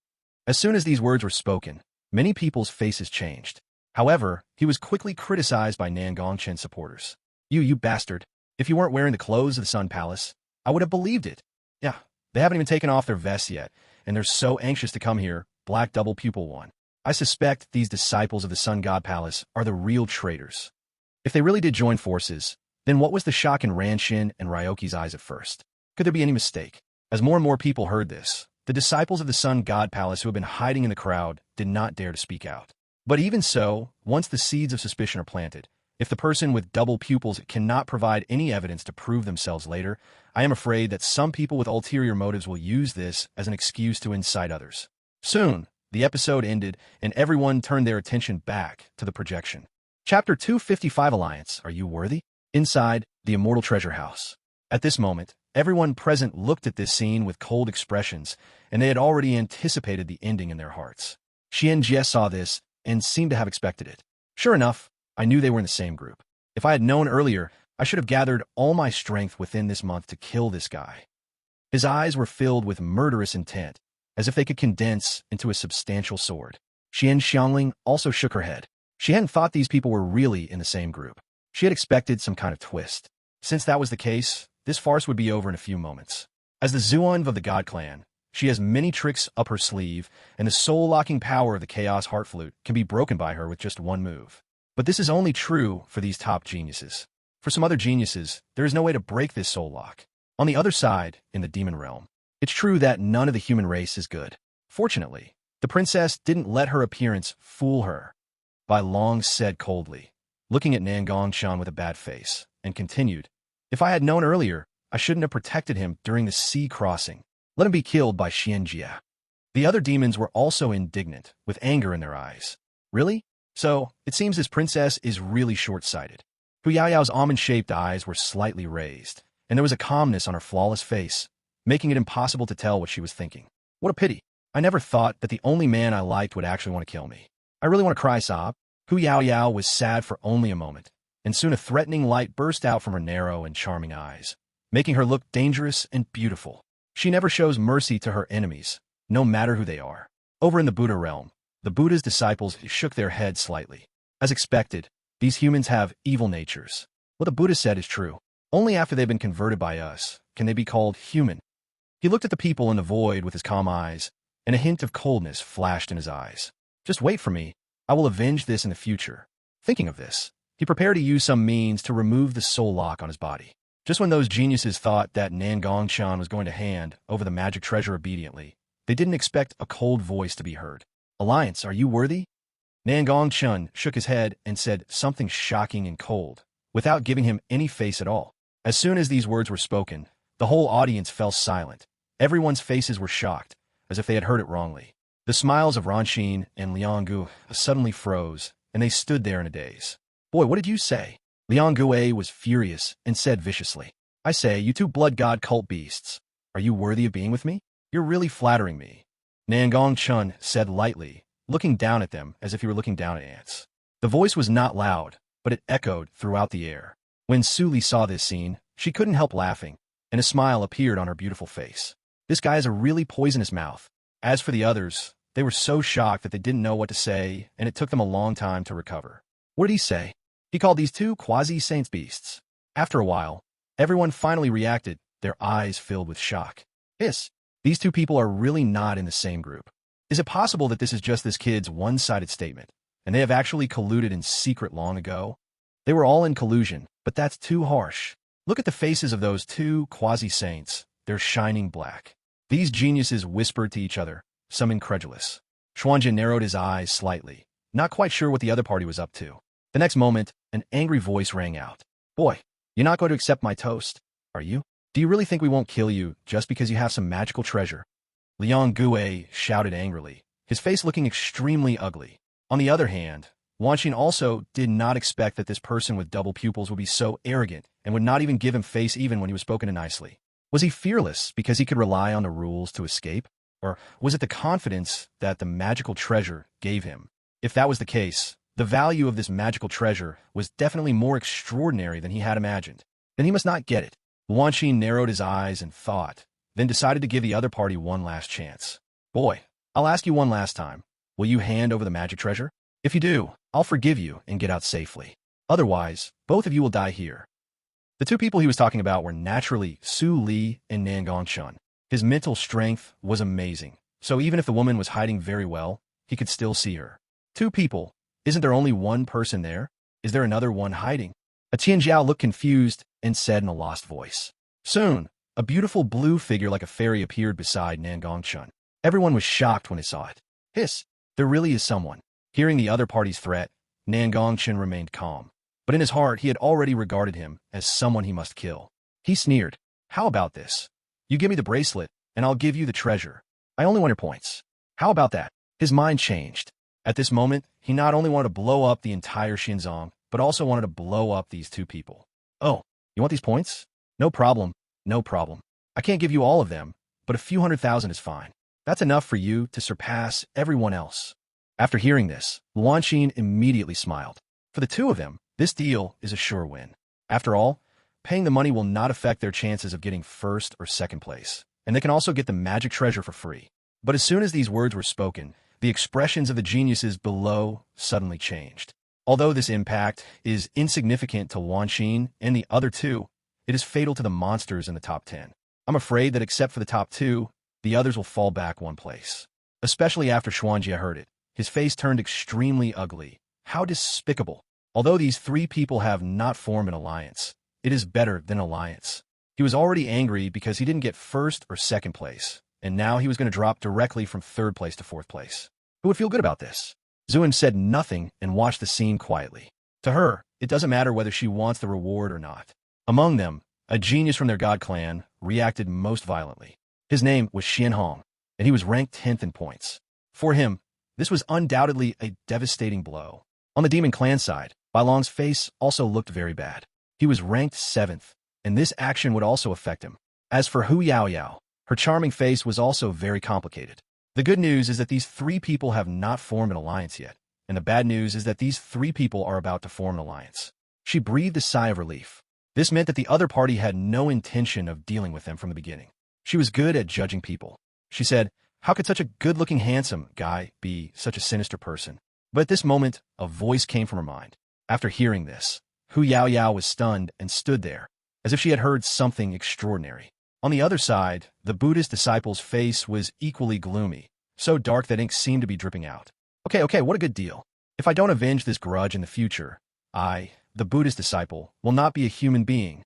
As soon as these words were spoken, many people's faces changed. However, he was quickly criticized by Nangong Chen supporters. You bastard. If you weren't wearing the clothes of the Sun Palace, I would have believed it. Yeah, they haven't even taken off their vests yet, and they're so anxious to come here, Black Double Pupil one. I suspect these disciples of the Sun God Palace are the real traitors. If they really did join forces, then what was the shock in Ranshin and Ryoki's eyes at first? Could there be any mistake? As more and more people heard this, the disciples of the Sun God Palace who had been hiding in the crowd did not dare to speak out. But even so, once the seeds of suspicion are planted, if the person with double pupils cannot provide any evidence to prove themselves later, I am afraid that some people with ulterior motives will use this as an excuse to incite others. Soon, the episode ended and everyone turned their attention back to the projection. Chapter 255 Alliance, Are You Worthy? Inside the Immortal Treasure House. At this moment, everyone present looked at this scene with cold expressions, and they had already anticipated the ending in their hearts. Xian Jie saw this and seemed to have expected it. Sure enough, I knew they were in the same group. If I had known earlier, I should have gathered all my strength within this month to kill this guy. His eyes were filled with murderous intent, as if they could condense into a substantial sword. Xian Xiangling also shook her head. She hadn't thought these people were really in the same group. She had expected some kind of twist. Since that was the case, this farce would be over in a few moments. As the Zuan of the God Clan, she has many tricks up her sleeve, and the soul-locking power of the Chaos Heart Flute can be broken by her with just one move. But this is only true for these top geniuses. For some other geniuses, there is no way to break this soul lock. On the other side, in the demon realm, it's true that none of the human race is good. Fortunately, the princess didn't let her appearance fool her. Bai Long said coldly, looking at Nangong Chen with a bad face, and continued, "If I had known earlier, I shouldn't have protected him during the sea crossing. Let him be killed by Xian Jie." The other demons were also indignant, with anger in their eyes. Really? So, it seems this princess is really short-sighted. Hu Yaoyao's almond-shaped eyes were slightly raised, and there was a calmness on her flawless face, making it impossible to tell what she was thinking. What a pity. I never thought that the only man I liked would actually want to kill me. I really want to cry, sob. Hu Yao Yao was sad for only a moment, and soon a threatening light burst out from her narrow and charming eyes, making her look dangerous and beautiful. She never shows mercy to her enemies, no matter who they are. Over in the Buddha realm, the Buddha's disciples shook their heads slightly. As expected, these humans have evil natures. What the Buddha said is true. Only after they've been converted by us can they be called human. He looked at the people in the void with his calm eyes, and a hint of coldness flashed in his eyes. Just wait for me. I will avenge this in the future. Thinking of this, he prepared to use some means to remove the soul lock on his body. Just when those geniuses thought that Nangong Chen was going to hand over the magic treasure obediently, they didn't expect a cold voice to be heard. Alliance, are you worthy? Nangong Chen shook his head and said something shocking and cold, without giving him any face at all. As soon as these words were spoken, the whole audience fell silent. Everyone's faces were shocked, as if they had heard it wrongly. The smiles of Ranxin and Liang Gu suddenly froze, and they stood there in a daze. Boy, what did you say? Liang Gue was furious and said viciously, I say, you two blood god cult beasts, are you worthy of being with me? You're really flattering me. Nangong Chen said lightly, looking down at them as if he were looking down at ants. The voice was not loud, but it echoed throughout the air. When Su Li saw this scene, she couldn't help laughing, and a smile appeared on her beautiful face. This guy has a really poisonous mouth. As for the others, they were so shocked that they didn't know what to say, and it took them a long time to recover. What did he say? He called these two quasi-saint beasts. After a while, everyone finally reacted, their eyes filled with shock. These two people are really not in the same group. Is it possible that this is just this kid's one-sided statement, and they have actually colluded in secret long ago? They were all in collusion, but that's too harsh. Look at the faces of those two quasi-saints. They're shining black. These geniuses whispered to each other, some incredulous. Xuanjin narrowed his eyes slightly, not quite sure what the other party was up to. The next moment, an angry voice rang out. Boy, you're not going to accept my toast, are you? Do you really think we won't kill you just because you have some magical treasure? Liang Gue shouted angrily, his face looking extremely ugly. On the other hand, Wanxin also did not expect that this person with double pupils would be so arrogant and would not even give him face even when he was spoken to nicely. Was he fearless because he could rely on the rules to escape? Or was it the confidence that the magical treasure gave him? If that was the case, the value of this magical treasure was definitely more extraordinary than he had imagined. Then he must not get it. Wanxin narrowed his eyes and thought, then decided to give the other party one last chance. Boy, I'll ask you one last time. Will you hand over the magic treasure? If you do, I'll forgive you and get out safely. Otherwise, both of you will die here. The two people he was talking about were naturally Su Li and Nangong Chen. His mental strength was amazing, so even if the woman was hiding very well, he could still see her. Two people. Isn't there only one person there? Is there another one hiding? A Tianjiao looked confused and said in a lost voice. Soon, a beautiful blue figure like a fairy appeared beside Nangong Chen. Everyone was shocked when they saw it. There really is someone. Hearing the other party's threat, Nangong Chen remained calm. But in his heart, he had already regarded him as someone he must kill. He sneered. How about this? You give me the bracelet, and I'll give you the treasure. I only want your points. How about that? His mind changed. At this moment, he not only wanted to blow up the entire Xinzong, but also wanted to blow up these two people. Oh, you want these points? No problem, no problem. I can't give you all of them, but a few 100,000 is fine. That's enough for you to surpass everyone else. After hearing this, Wanxin immediately smiled. For the two of them, this deal is a sure win. After all, paying the money will not affect their chances of getting first or second place, and they can also get the magic treasure for free. But as soon as these words were spoken, the expressions of the geniuses below suddenly changed. Although this impact is insignificant to Wanxin and the other two, it is fatal to the monsters in the top 10. I'm afraid that except for the top two, the others will fall back one place. Especially after Xuanjia heard it, his face turned extremely ugly. How despicable. Although these three people have not formed an alliance, it is better than alliance. He was already angry because he didn't get first or second place, and now he was going to drop directly from third place to fourth place. Who would feel good about this? Zuin said nothing and watched the scene quietly. To her, it doesn't matter whether she wants the reward or not. Among them, a genius from their god clan reacted most violently. His name was Xianhong, and he was ranked 10th in points. For him, this was undoubtedly a devastating blow. On the demon clan side, Bailong's face also looked very bad. He was ranked 7th, and this action would also affect him. As for Hu Yao Yao, her charming face was also very complicated. The good news is that these three people have not formed an alliance yet, and the bad news is that these three people are about to form an alliance. She breathed a sigh of relief. This meant that the other party had no intention of dealing with them from the beginning. She was good at judging people. She said, "How could such a good-looking, handsome guy be such a sinister person?" But at this moment, a voice came from her mind. After hearing this, Hu Yaoyao was stunned and stood there, as if she had heard something extraordinary. On the other side, the Buddhist disciple's face was equally gloomy, so dark that ink seemed to be dripping out. Okay, what a good deal. If I don't avenge this grudge in the future, I, the Buddhist disciple, will not be a human being.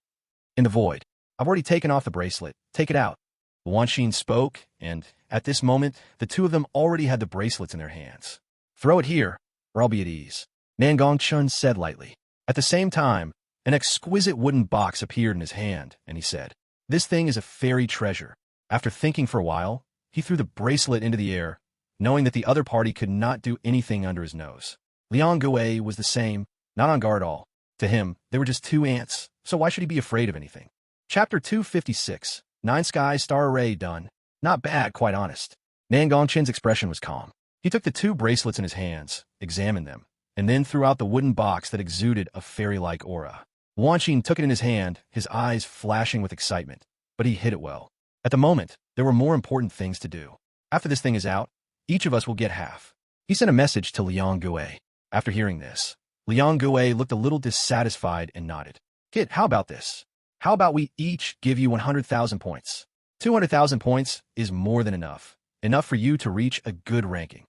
In the void, I've already taken off the bracelet. Take it out. Wan Xin spoke, and at this moment, the two of them already had the bracelets in their hands. Throw it here, or I'll be at ease, Nangong Chen said lightly. At the same time, an exquisite wooden box appeared in his hand, and he said, "This thing is a fairy treasure." After thinking for a while, he threw the bracelet into the air, knowing that the other party could not do anything under his nose. Liang Gui was the same, not on guard at all. To him, they were just two ants, so why should he be afraid of anything? Chapter 256, 9 Sky Star Array done. Not bad, quite honest. Nangong Chen's expression was calm. He took the two bracelets in his hands, examined them, and then threw out the wooden box that exuded a fairy-like aura. Wan Xin took it in his hand, his eyes flashing with excitement, but he hid it well. At the moment, there were more important things to do. After this thing is out, each of us will get half. He sent a message to Liang Gui. After hearing this, Liang Gui looked a little dissatisfied and nodded. "Kid, how about this? How about we each give you 100,000 points? 200,000 points is more than enough. Enough for you to reach a good ranking."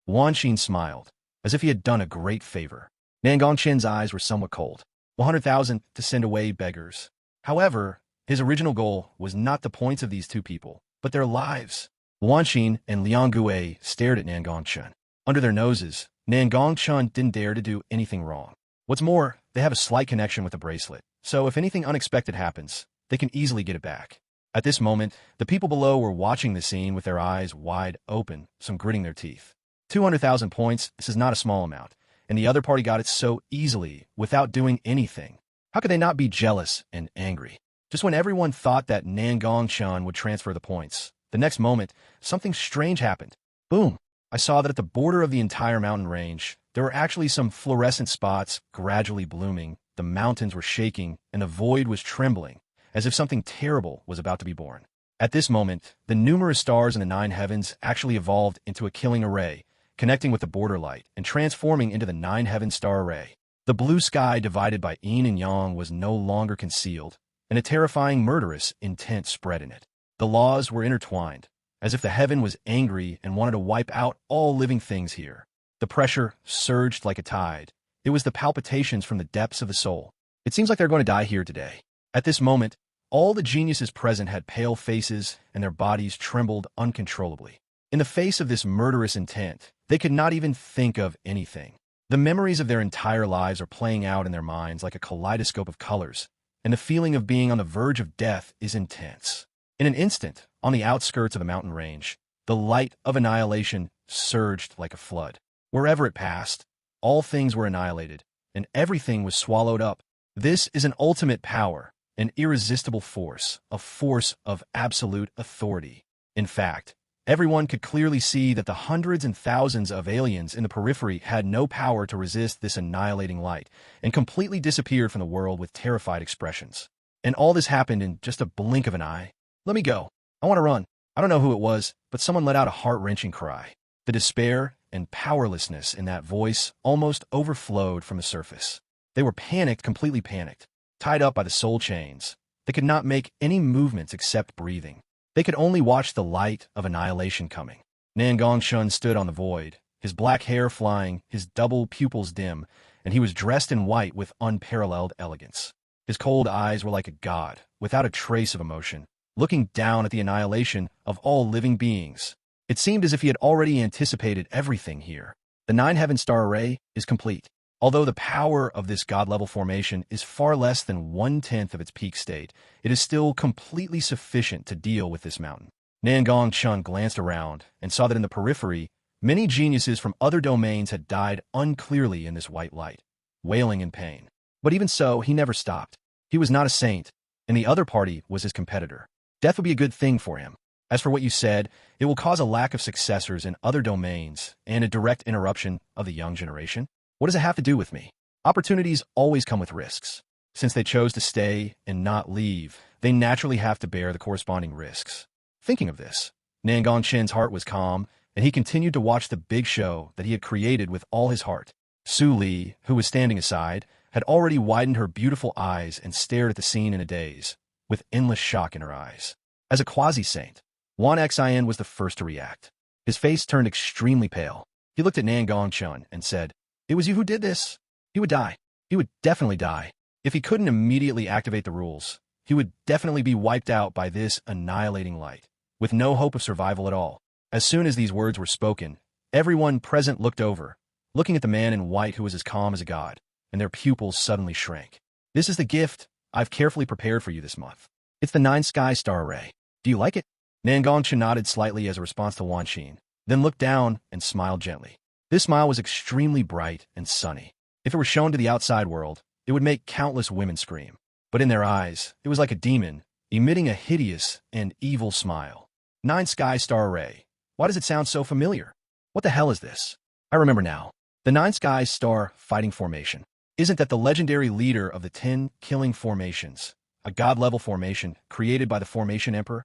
Wan Xin smiled, as if he had done a great favor. Nangong Chen's eyes were somewhat cold. 100,000 to send away beggars. However, his original goal was not the points of these two people, but their lives. Wan Xin and Liang Gui stared at Nangong Chen. Under their noses, Nangong Chen didn't dare to do anything wrong. What's more, they have a slight connection with the bracelet, so if anything unexpected happens, they can easily get it back. At this moment, the people below were watching the scene with their eyes wide open, some gritting their teeth. 200,000 points, this is not a small amount, and the other party got it so easily, without doing anything. How could they not be jealous and angry? Just when everyone thought that Nangong Chen would transfer the points, the next moment, something strange happened. Boom! I saw that at the border of the entire mountain range, there were actually some fluorescent spots gradually blooming, the mountains were shaking, and the void was trembling, as if something terrible was about to be born. At this moment, the numerous stars in the 9 heavens actually evolved into a killing array, connecting with the border light and transforming into the 9 heaven star array. The blue sky divided by yin and yang was no longer concealed, and a terrifying murderous intent spread in it. The laws were intertwined, as if the heaven was angry and wanted to wipe out all living things here. The pressure surged like a tide. It was the palpitations from the depths of the soul. It seems like they're going to die here today. At this moment, all the geniuses present had pale faces and their bodies trembled uncontrollably. In the face of this murderous intent, they could not even think of anything. The memories of their entire lives are playing out in their minds like a kaleidoscope of colors, and the feeling of being on the verge of death is intense. In an instant, on the outskirts of the mountain range, the light of annihilation surged like a flood. Wherever it passed, all things were annihilated, and everything was swallowed up. This is an ultimate power, an irresistible force, a force of absolute authority. In fact, everyone could clearly see that the hundreds and thousands of aliens in the periphery had no power to resist this annihilating light, and completely disappeared from the world with terrified expressions. And all this happened in just a blink of an eye. "Let me go. I want to run." I don't know who it was, but someone let out a heart-wrenching cry. The despair and powerlessness in that voice almost overflowed from the surface. They were panicked, completely panicked, tied up by the soul chains. They could not make any movements except breathing. They could only watch the light of annihilation coming. Nangong Chen stood on the void, his black hair flying, his double pupils dim, and he was dressed in white with unparalleled elegance. His cold eyes were like a god, without a trace of emotion, looking down at the annihilation of all living beings. It seemed as if he had already anticipated everything here. The 9 heaven star array is complete. Although the power of this god-level formation is far less than 1/10 of its peak state, it is still completely sufficient to deal with this mountain. Nangong Chen glanced around and saw that in the periphery, many geniuses from other domains had died unclearly in this white light, wailing in pain. But even so, he never stopped. He was not a saint, and the other party was his competitor. Death would be a good thing for him. As for what you said, it will cause a lack of successors in other domains and a direct interruption of the young generation. What does it have to do with me? Opportunities always come with risks. Since they chose to stay and not leave, they naturally have to bear the corresponding risks. Thinking of this, Nangong Chen's heart was calm, and he continued to watch the big show that he had created with all his heart. Su Li, who was standing aside, had already widened her beautiful eyes and stared at the scene in a daze, with endless shock in her eyes. As a quasi-saint, Wan Xian was the first to react. His face turned extremely pale. He looked at Nangong Chen and said, "It was you who did this? He would die. He would definitely die. If he couldn't immediately activate the rules, he would definitely be wiped out by this annihilating light, with no hope of survival at all." As soon as these words were spoken, everyone present looked over, looking at the man in white who was as calm as a god, and their pupils suddenly shrank. "This is the gift I've carefully prepared for you this month. It's the 9 Sky Star Array. Do you like it?" Nangong Chen nodded slightly as a response to Wan Xin, then looked down and smiled gently. This smile was extremely bright and sunny. If it were shown to the outside world, it would make countless women scream. But in their eyes, it was like a demon, emitting a hideous and evil smile. 9 Sky Star Array. Why does it sound so familiar? What the hell is this? I remember now. The 9 Sky Star Fighting Formation. Isn't that the legendary leader of the 10 Killing Formations, a god-level formation created by the Formation Emperor?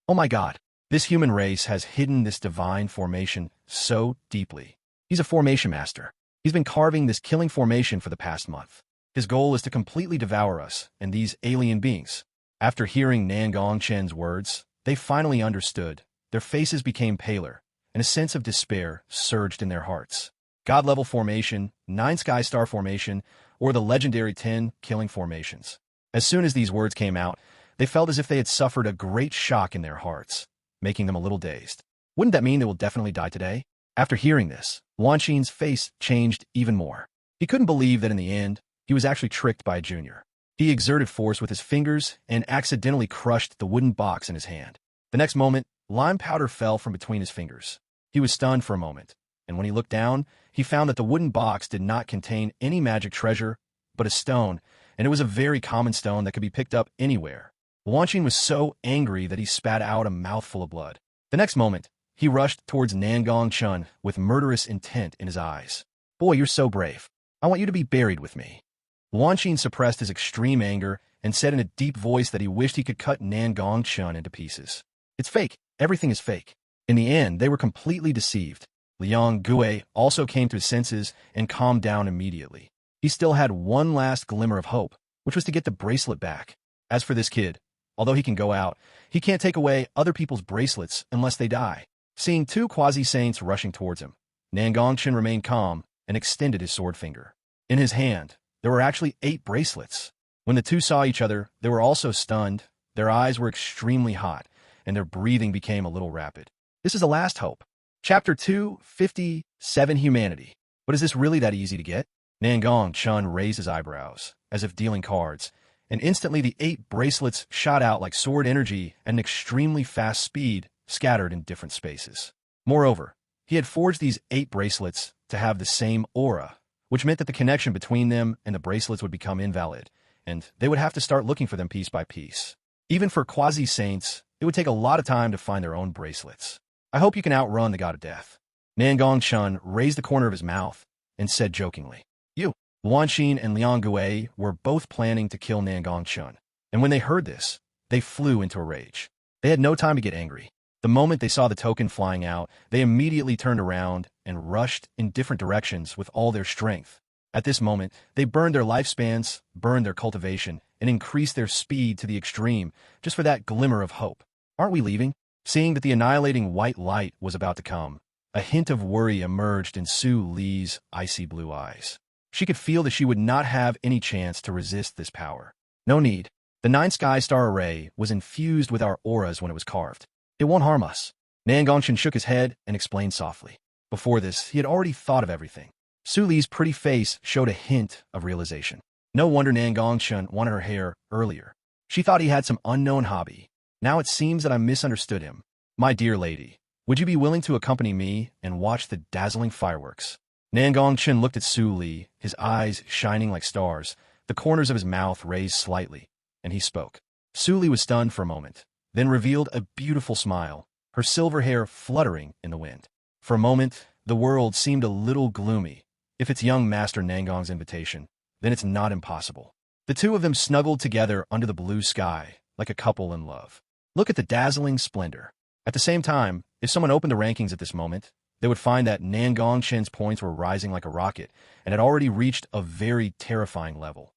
Oh my god, this human race has hidden this divine formation so deeply. He's a formation master. He's been carving this killing formation for the past month. His goal is to completely devour us and these alien beings. After hearing Nangong Chen's words, they finally understood. Their faces became paler, and a sense of despair surged in their hearts. God-level formation, 9 Sky Star formation, or the legendary 10 Killing Formations. As soon as these words came out, they felt as if they had suffered a great shock in their hearts, making them a little dazed. Wouldn't that mean they will definitely die today? After hearing this, Wan Xin's face changed even more. He couldn't believe that in the end, he was actually tricked by a junior. He exerted force with his fingers and accidentally crushed the wooden box in his hand. The next moment, lime powder fell from between his fingers. He was stunned for a moment, and when he looked down, he found that the wooden box did not contain any magic treasure, but a stone, and it was a very common stone that could be picked up anywhere. Wan Xin was so angry that he spat out a mouthful of blood. The next moment, he rushed towards Nangong Chen with murderous intent in his eyes. "Boy, you're so brave. I want you to be buried with me." Wan Xin suppressed his extreme anger and said in a deep voice that he wished he could cut Nangong Chen into pieces. "It's fake. Everything is fake." In the end, they were completely deceived. Liang Gue also came to his senses and calmed down immediately. He still had one last glimmer of hope, which was to get the bracelet back. As for this kid, although he can go out, he can't take away other people's bracelets unless they die. Seeing 2 quasi-saints rushing towards him, Nangong Chen remained calm and extended his sword finger. In his hand, there were actually 8 bracelets. When the two saw each other, they were also stunned, their eyes were extremely hot, and their breathing became a little rapid. This is the last hope. Chapter 257 Humanity. But is this really that easy to get? Nangong Chen raised his eyebrows, as if dealing cards, and instantly the 8 bracelets shot out like sword energy at an extremely fast speed, scattered in different spaces. Moreover, he had forged these 8 bracelets to have the same aura, which meant that the connection between them and the bracelets would become invalid, and they would have to start looking for them piece by piece. Even for quasi-saints, it would take a lot of time to find their own bracelets. I hope you can outrun the god of death. Nangong Chen raised the corner of his mouth and said jokingly, "You." Wan Xin and Liang Gue were both planning to kill Nangong Chen, and when they heard this, they flew into a rage. They had no time to get angry. The moment they saw the token flying out, they immediately turned around and rushed in different directions with all their strength. At this moment, they burned their lifespans, burned their cultivation, and increased their speed to the extreme just for that glimmer of hope. "Aren't we leaving?" Seeing that the annihilating white light was about to come, a hint of worry emerged in Su Li's icy blue eyes. She could feel that she would not have any chance to resist this power. "No need. The 9 Sky Star Array was infused with our auras when it was carved. It won't harm us." Nangong Chen shook his head and explained softly. Before this, he had already thought of everything. Su Li's pretty face showed a hint of realization. No wonder Nangong Chen wanted her hair earlier. She thought he had some unknown hobby. Now it seems that I misunderstood him. "My dear lady, would you be willing to accompany me and watch the dazzling fireworks?" Nangong Chen looked at Su Li, his eyes shining like stars, the corners of his mouth raised slightly, and he spoke. Su Li was stunned for a moment, then revealed a beautiful smile, her silver hair fluttering in the wind. For a moment, the world seemed a little gloomy. If it's young Master Nangong's invitation, then it's not impossible. The two of them snuggled together under the blue sky, like a couple in love. Look at the dazzling splendor. At the same time, if someone opened the rankings at this moment, they would find that Nangong Chen's points were rising like a rocket and had already reached a very terrifying level.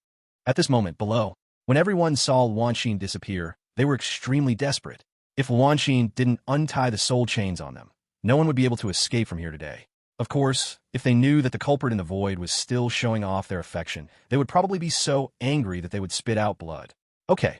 At this moment below, when everyone saw Wanxin disappear, they were extremely desperate. If Wanxin didn't untie the soul chains on them, no one would be able to escape from here today. Of course, if they knew that the culprit in the void was still showing off their affection, they would probably be so angry that they would spit out blood. Okay,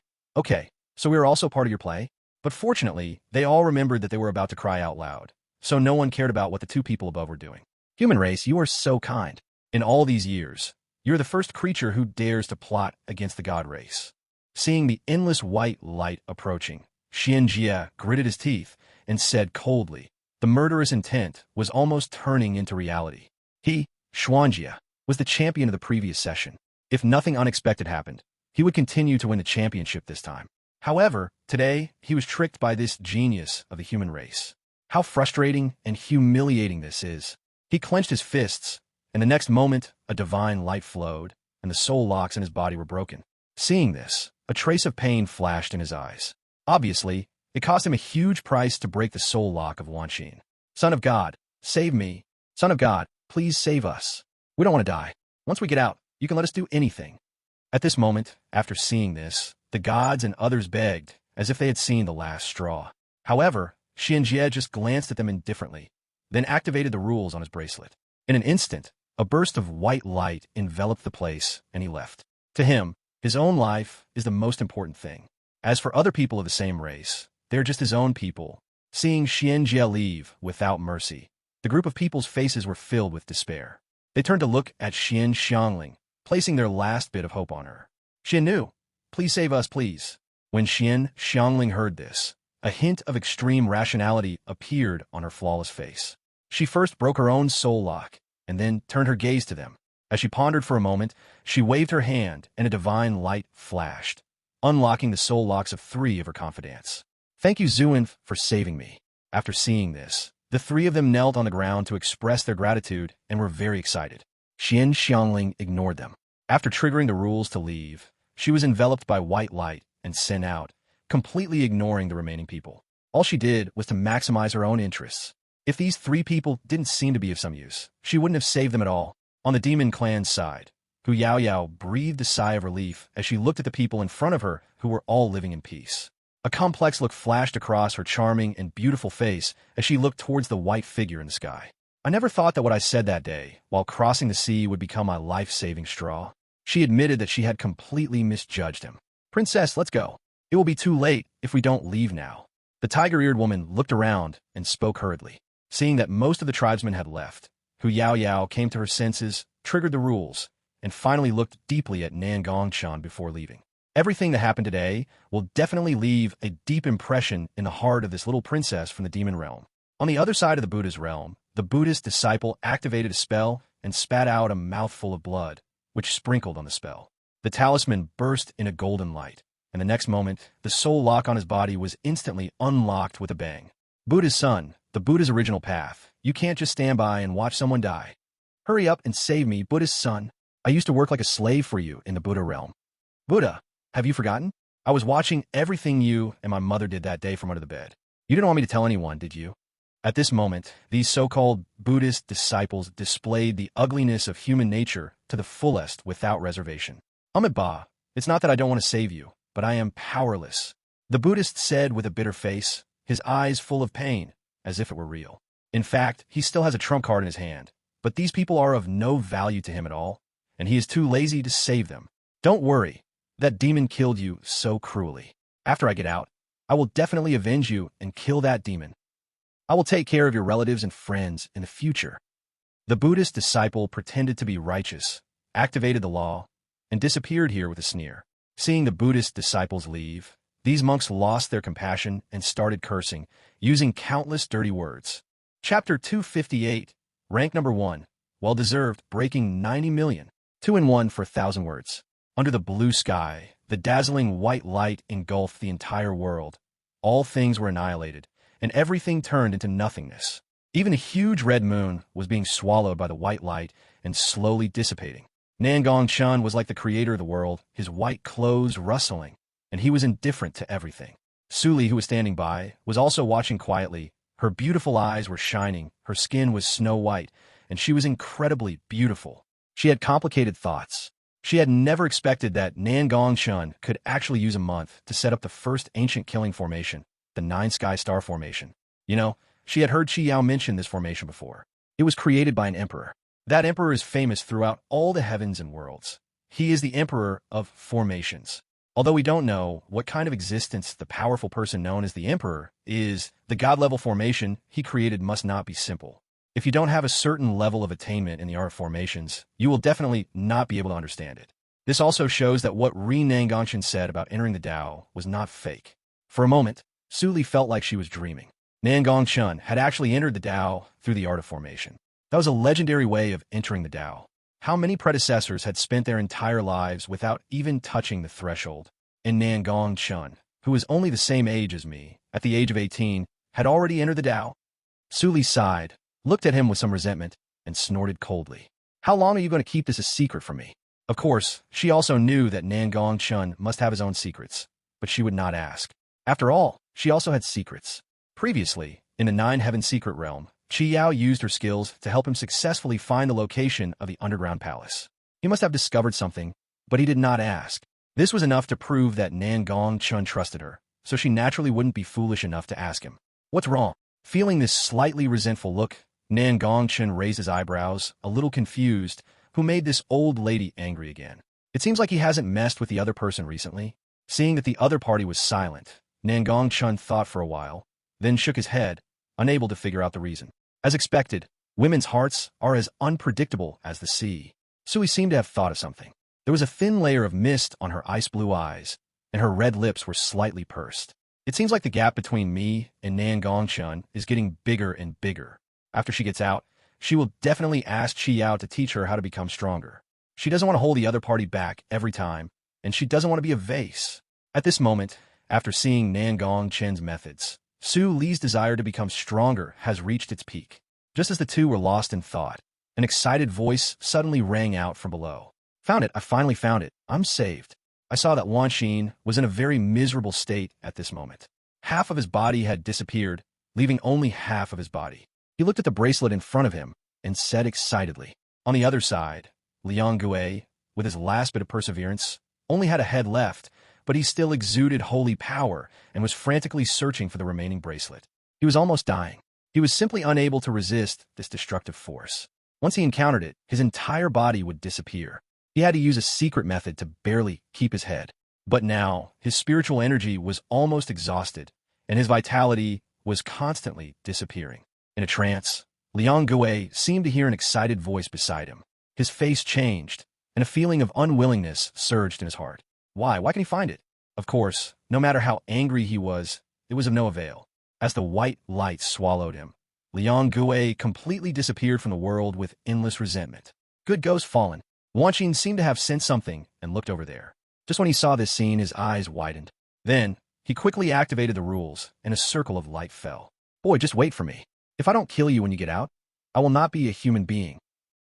so we were also part of your play? But fortunately, they all remembered that they were about to cry out loud, so no one cared about what the two people above were doing. Human race, you are so kind. In all these years, you're the first creature who dares to plot against the god race. Seeing the endless white light approaching, Xianjie gritted his teeth and said coldly, the murderous intent was almost turning into reality. He, Xuanjie, was the champion of the previous session. If nothing unexpected happened, he would continue to win the championship this time. However, today, he was tricked by this genius of the human race. How frustrating and humiliating this is. He clenched his fists, and the next moment, a divine light flowed, and the soul locks in his body were broken. Seeing this, a trace of pain flashed in his eyes. Obviously, it cost him a huge price to break the soul lock of Wanxin. Son of God, save me. Son of God, please save us. We don't want to die. Once we get out, you can let us do anything. At this moment, after seeing this, the gods and others begged, as if they had seen the last straw. However, Xianjie just glanced at them indifferently, then activated the rules on his bracelet. In an instant, a burst of white light enveloped the place, and he left. To him, his own life is the most important thing. As for other people of the same race, they're just his own people. Seeing Xianjie leave without mercy, the group of people's faces were filled with despair. They turned to look at Xian Xiangling, placing their last bit of hope on her. Xian Nu, please save us, please. When Xian Xiangling heard this, a hint of extreme rationality appeared on her flawless face. She first broke her own soul lock, and then turned her gaze to them. As she pondered for a moment, she waved her hand, and a divine light flashed, unlocking the soul locks of 3 of her confidants. Thank you, Zuin, for saving me. After seeing this, the 3 of them knelt on the ground to express their gratitude and were very excited. Xian Xiangling ignored them. After triggering the rules to leave, she was enveloped by white light and sent out, completely ignoring the remaining people. All she did was to maximize her own interests. If these 3 people didn't seem to be of some use, she wouldn't have saved them at all. On the demon clan's side, Hu Yaoyao breathed a sigh of relief as she looked at the people in front of her who were all living in peace. A complex look flashed across her charming and beautiful face as she looked towards the white figure in the sky. I never thought that what I said that day, while crossing the sea, would become my life-saving straw. She admitted that she had completely misjudged him. Princess, let's go. It will be too late if we don't leave now. The tiger-eared woman looked around and spoke hurriedly. Seeing that most of the tribesmen had left, Hu Yaoyao came to her senses, triggered the rules, and finally looked deeply at Nangong Chen before leaving. Everything that happened today will definitely leave a deep impression in the heart of this little princess from the demon realm. On the other side of the Buddha's realm, the Buddhist disciple activated a spell and spat out a mouthful of blood, which sprinkled on the spell. The talisman burst in a golden light, and the next moment, the soul lock on his body was instantly unlocked with a bang. Buddha's son, the Buddha's original path. You can't just stand by and watch someone die. Hurry up and save me, Buddha's son. I used to work like a slave for you in the Buddha realm. Buddha, have you forgotten? I was watching everything you and my mother did that day from under the bed. You didn't want me to tell anyone, did you? At this moment, these so-called Buddhist disciples displayed the ugliness of human nature to the fullest without reservation. Ba, it's not that I don't want to save you, but I am powerless. The Buddhist said with a bitter face, his eyes full of pain, as if it were real. In fact, he still has a trump card in his hand, but these people are of no value to him at all, and he is too lazy to save them. Don't worry, that demon killed you so cruelly. After I get out, I will definitely avenge you and kill that demon. I will take care of your relatives and friends in the future. The Buddhist disciple pretended to be righteous, activated the law, and disappeared here with a sneer. Seeing the Buddhist disciples leave, these monks lost their compassion and started cursing, using countless dirty words. Chapter 258, Rank Number 1, Well-deserved, breaking 90 million. 2 in 1 for 1,000 words. Under the blue sky, the dazzling white light engulfed the entire world. all things were annihilated, and everything turned into nothingness. Even a huge red moon was being swallowed by the white light and slowly dissipating. Nangong Chen was like the creator of the world, his white clothes rustling, and he was indifferent to everything. Suli, who was standing by, was also watching quietly. Her beautiful eyes were shining, her skin was snow white, and she was incredibly beautiful. She had complicated thoughts. She had never expected that Nangong Chen could actually use a month to set up the first ancient killing formation, the 9 Sky Star Formation. You know, she had heard Qi Yao mention this formation before. It was created by an emperor. That emperor is famous throughout all the heavens and worlds. He is the emperor of formations. Although we don't know what kind of existence the powerful person known as the emperor is, the god-level formation he created must not be simple. If you don't have a certain level of attainment in the art of formations, you will definitely not be able to understand it. This also shows that what Nangong Chen said about entering the Tao was not fake. For a moment, Suli felt like she was dreaming. Nangong Chen had actually entered the Tao through the art of formation. That was a legendary way of entering the Tao. How many predecessors had spent their entire lives without even touching the threshold? And Nangong Chen, who was only the same age as me, at the age of 18, had already entered the Tao. Suli sighed, looked at him with some resentment, and snorted coldly. How long are you going to keep this a secret from me? Of course, she also knew that Nangong Chen must have his own secrets, but she would not ask. After all, she also had secrets. Previously, in the 9 Heaven Secret Realm, Qi Yao used her skills to help him successfully find the location of the underground palace. He must have discovered something, but he did not ask. This was enough to prove that Nangong Chen trusted her, so she naturally wouldn't be foolish enough to ask him. What's wrong? Feeling this slightly resentful look, Nangong Chen raised his eyebrows, a little confused. Who made this old lady angry again? It seems like he hasn't messed with the other person recently. Seeing that the other party was silent, Nangong Chen thought for a while, then shook his head, unable to figure out the reason. As expected, women's hearts are as unpredictable as the sea. Sui seemed to have thought of something. There was a thin layer of mist on her ice-blue eyes, and her red lips were slightly pursed. It seems like the gap between me and Nangong Chen is getting bigger and bigger. After she gets out, she will definitely ask Qi Yao to teach her how to become stronger. She doesn't want to hold the other party back every time, and she doesn't want to be a vase. At this moment, after seeing Nangong Chen's methods, Su Li's desire to become stronger has reached its peak. Just as the two were lost in thought, an excited voice suddenly rang out from below. Found it! I finally found it! I'm saved! I saw that Wan Xin was in a very miserable state at this moment. Half of his body had disappeared, leaving only half of his body. He looked at the bracelet in front of him and said excitedly. On the other side, Liang Gui, with his last bit of perseverance, only had a head left, but he still exuded holy power and was frantically searching for the remaining bracelet. He was almost dying. He was simply unable to resist this destructive force. Once he encountered it, his entire body would disappear. He had to use a secret method to barely keep his head. But now, his spiritual energy was almost exhausted, and his vitality was constantly disappearing. In a trance, Liang Gui seemed to hear an excited voice beside him. His face changed, and a feeling of unwillingness surged in his heart. Why? Why can he find it? Of course, no matter how angry he was, it was of no avail. As the white light swallowed him, Liang Gui completely disappeared from the world with endless resentment. Good ghost fallen. Wan Xin seemed to have sensed something and looked over there. Just when he saw this scene, his eyes widened. Then, he quickly activated the rules, and a circle of light fell. Boy, just wait for me. If I don't kill you when you get out, I will not be a human being.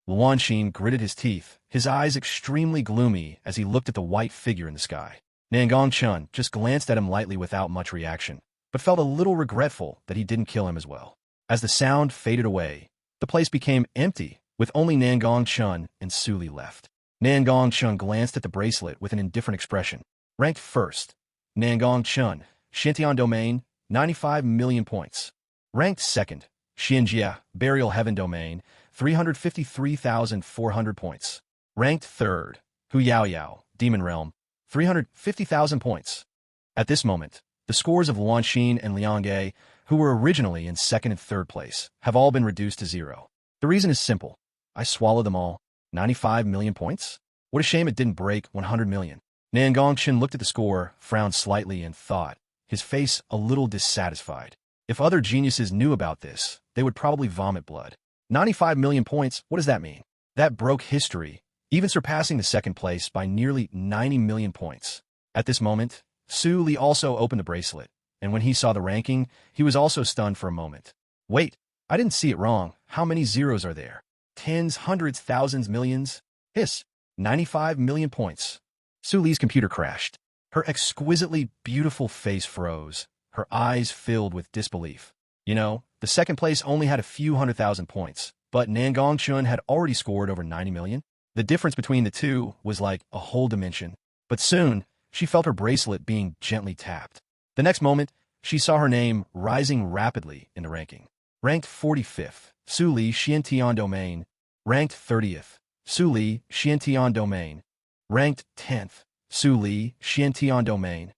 Wan Xin gritted his teeth, his eyes extremely gloomy as he looked at the white figure in the sky. Nangong Chen just glanced at him lightly without much reaction, but felt a little regretful that he didn't kill him as well. As the sound faded away, the place became empty, with only Nangong Chen and Suli left. Nangong Chen glanced at the bracelet with an indifferent expression. Ranked first, Nangong Chen, Shintian Domain, 95 million points. Ranked second, Xinjia, Burial Heaven Domain, 353,400 points. Ranked third, Hu Yao Yao, Demon Realm, 350,000 points. At this moment, the scores of Wan Xin and Liang Ge, who were originally in second and third place, have all been reduced to 0. The reason is simple. I swallowed them all. 95 million points? What a shame it didn't break 100 million. Nangong Chen looked at the score, frowned slightly, and thought, his face a little dissatisfied. If other geniuses knew about this, they would probably vomit blood. 95 million points, what does that mean? That broke history, even surpassing the second place by nearly 90 million points. At this moment, Su Li also opened the bracelet, and when he saw the ranking, he was also stunned for a moment. Wait, I didn't see it wrong. How many zeros are there? Tens, hundreds, thousands, millions? Hiss, 95 million points. Su Li's computer crashed. Her exquisitely beautiful face froze, her eyes filled with disbelief. You know, the second place only had a few 100,000 points, but Nangong Chen had already scored over 90 million. The difference between the two was like a whole dimension. But soon, she felt her bracelet being gently tapped. The next moment, she saw her name rising rapidly in the ranking. Ranked 45th, Su Li Xiantian Domain. Ranked 30th, Su Li Xiantian Domain. Ranked 10th, Su Li Xiantian Domain.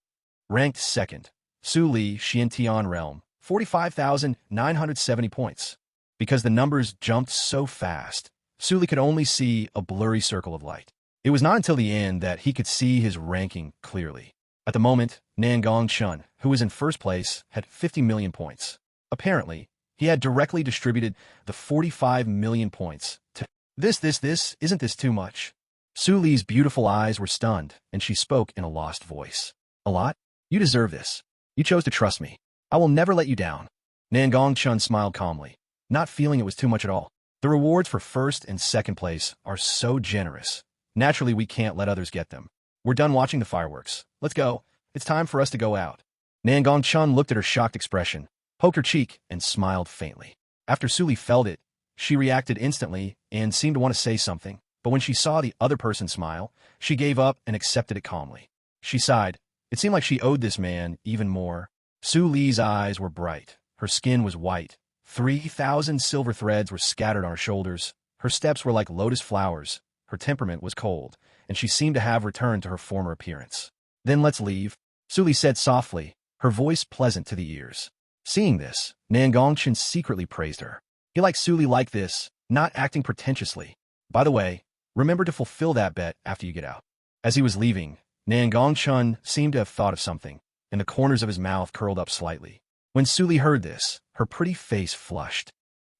Ranked 2nd, Su Li Xiantian Realm. 45,970 points. Because the numbers jumped so fast, Su Li could only see a blurry circle of light. It was not until the end that he could see his ranking clearly. At the moment, Nangong Chen, who was in first place, had 50 million points. Apparently, he had directly distributed the 45 million points to isn't this too much? Su Li's beautiful eyes were stunned, and she spoke in a lost voice. A lot? You deserve this. You chose to trust me. I will never let you down. Nangong Chen smiled calmly, not feeling it was too much at all. The rewards for first and second place are so generous. Naturally, we can't let others get them. We're done watching the fireworks. Let's go. It's time for us to go out. Nangong Chen looked at her shocked expression, poked her cheek, and smiled faintly. After Su Li felt it, she reacted instantly and seemed to want to say something, but when she saw the other person smile, she gave up and accepted it calmly. She sighed. It seemed like she owed this man even more. Su Li's eyes were bright. Her skin was white. 3,000 silver threads were scattered on her shoulders. Her steps were like lotus flowers. Her temperament was cold, and she seemed to have returned to her former appearance. Then let's leave, Su Li said softly, her voice pleasant to the ears. Seeing this, Nangong Chen secretly praised her. He liked Su Li like this, not acting pretentiously. By the way, remember to fulfill that bet after you get out. As he was leaving, Nangong Chen seemed to have thought of something, and the corners of his mouth curled up slightly. When Su Li heard this, her pretty face flushed.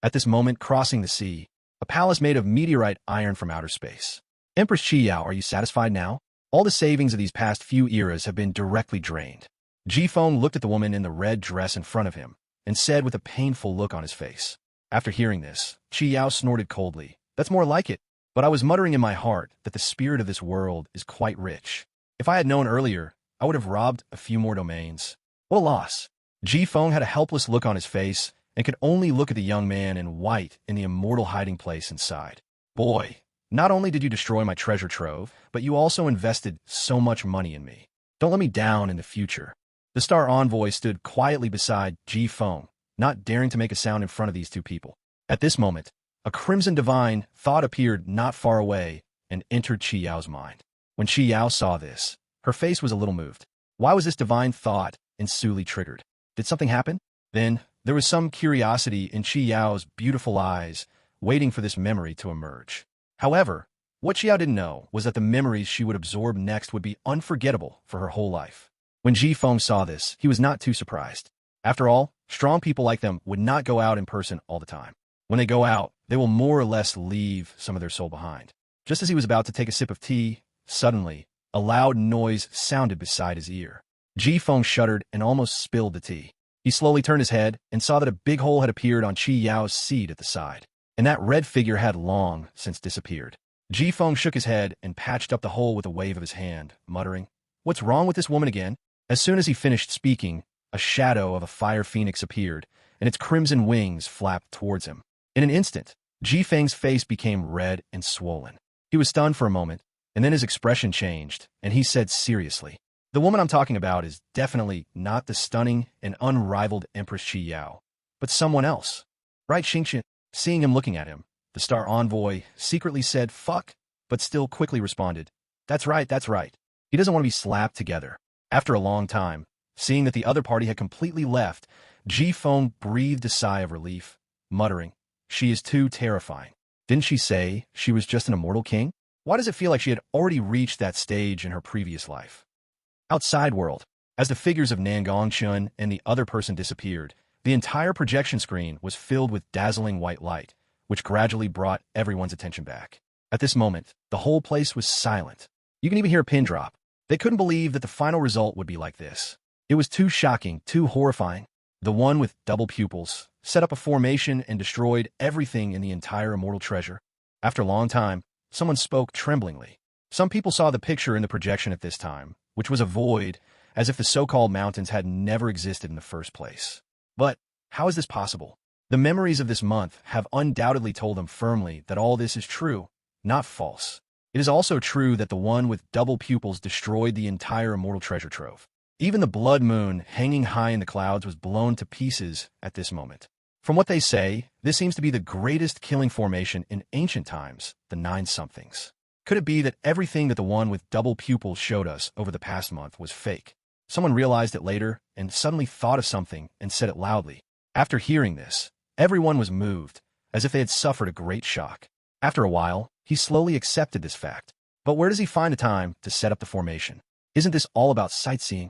At this moment, crossing the sea, a palace made of meteorite iron from outer space. Empress Qi Yao, are you satisfied now? All the savings of these past few eras have been directly drained. Ji Feng looked at the woman in the red dress in front of him and said with a painful look on his face. After hearing this, Qi Yao snorted coldly. That's more like it. But I was muttering in my heart that the spirit of this world is quite rich. If I had known earlier, I would have robbed a few more domains. What a loss. Ji Feng had a helpless look on his face and could only look at the young man in white in the immortal hiding place inside. Boy, not only did you destroy my treasure trove, but you also invested so much money in me. Don't let me down in the future. The Star Envoy stood quietly beside Ji Feng, not daring to make a sound in front of these two people. At this moment, a crimson divine thought appeared not far away and entered Qi Yao's mind. When Qi Yao saw this, her face was a little moved. Why was this divine thought in Su Li triggered? Did something happen? Then, there was some curiosity in Qi Yao's beautiful eyes, waiting for this memory to emerge. However, what Qi Yao didn't know was that the memories she would absorb next would be unforgettable for her whole life. When Ji Feng saw this, he was not too surprised. After all, strong people like them would not go out in person all the time. When they go out, they will more or less leave some of their soul behind. Just as he was about to take a sip of tea, suddenly, a loud noise sounded beside his ear. Ji Feng shuddered and almost spilled the tea. He slowly turned his head and saw that a big hole had appeared on Qi Yao's seat at the side, and that red figure had long since disappeared. Ji Feng shook his head and patched up the hole with a wave of his hand, muttering, "What's wrong with this woman again?" As soon as he finished speaking, a shadow of a fire phoenix appeared, and its crimson wings flapped towards him. In an instant, Ji Feng's face became red and swollen. He was stunned for a moment, and then his expression changed, and he said seriously, "The woman I'm talking about is definitely not the stunning and unrivaled Empress Qi Yao, but someone else." Right, Xingqian? Seeing him looking at him, the Star Envoy secretly said, "Fuck," but still quickly responded, That's right. He doesn't want to be slapped together." After a long time, seeing that the other party had completely left, Ji Feng breathed a sigh of relief, muttering, "She is too terrifying. Didn't she say she was just an immortal king? Why does it feel like she had already reached that stage in her previous life?" Outside world, as the figures of Nangong Chen and the other person disappeared, the entire projection screen was filled with dazzling white light, which gradually brought everyone's attention back. At this moment, the whole place was silent. You can even hear a pin drop. They couldn't believe that the final result would be like this. It was too shocking, too horrifying. The one with double pupils set up a formation and destroyed everything in the entire immortal treasure. After a long time, someone spoke tremblingly. Some people saw the picture in the projection at this time, which was a void, as if the so-called mountains had never existed in the first place. But how is this possible? The memories of this month have undoubtedly told them firmly that all this is true, not false. It is also true that the one with double pupils destroyed the entire immortal treasure trove. Even the blood moon hanging high in the clouds was blown to pieces at this moment. From what they say, this seems to be the greatest killing formation in ancient times, the Nine-somethings. Could it be that everything that the one with double pupils showed us over the past month was fake? Someone realized it later and suddenly thought of something and said it loudly. After hearing this, everyone was moved, as if they had suffered a great shock. After a while, he slowly accepted this fact. But where does he find the time to set up the formation? Isn't this all about sightseeing?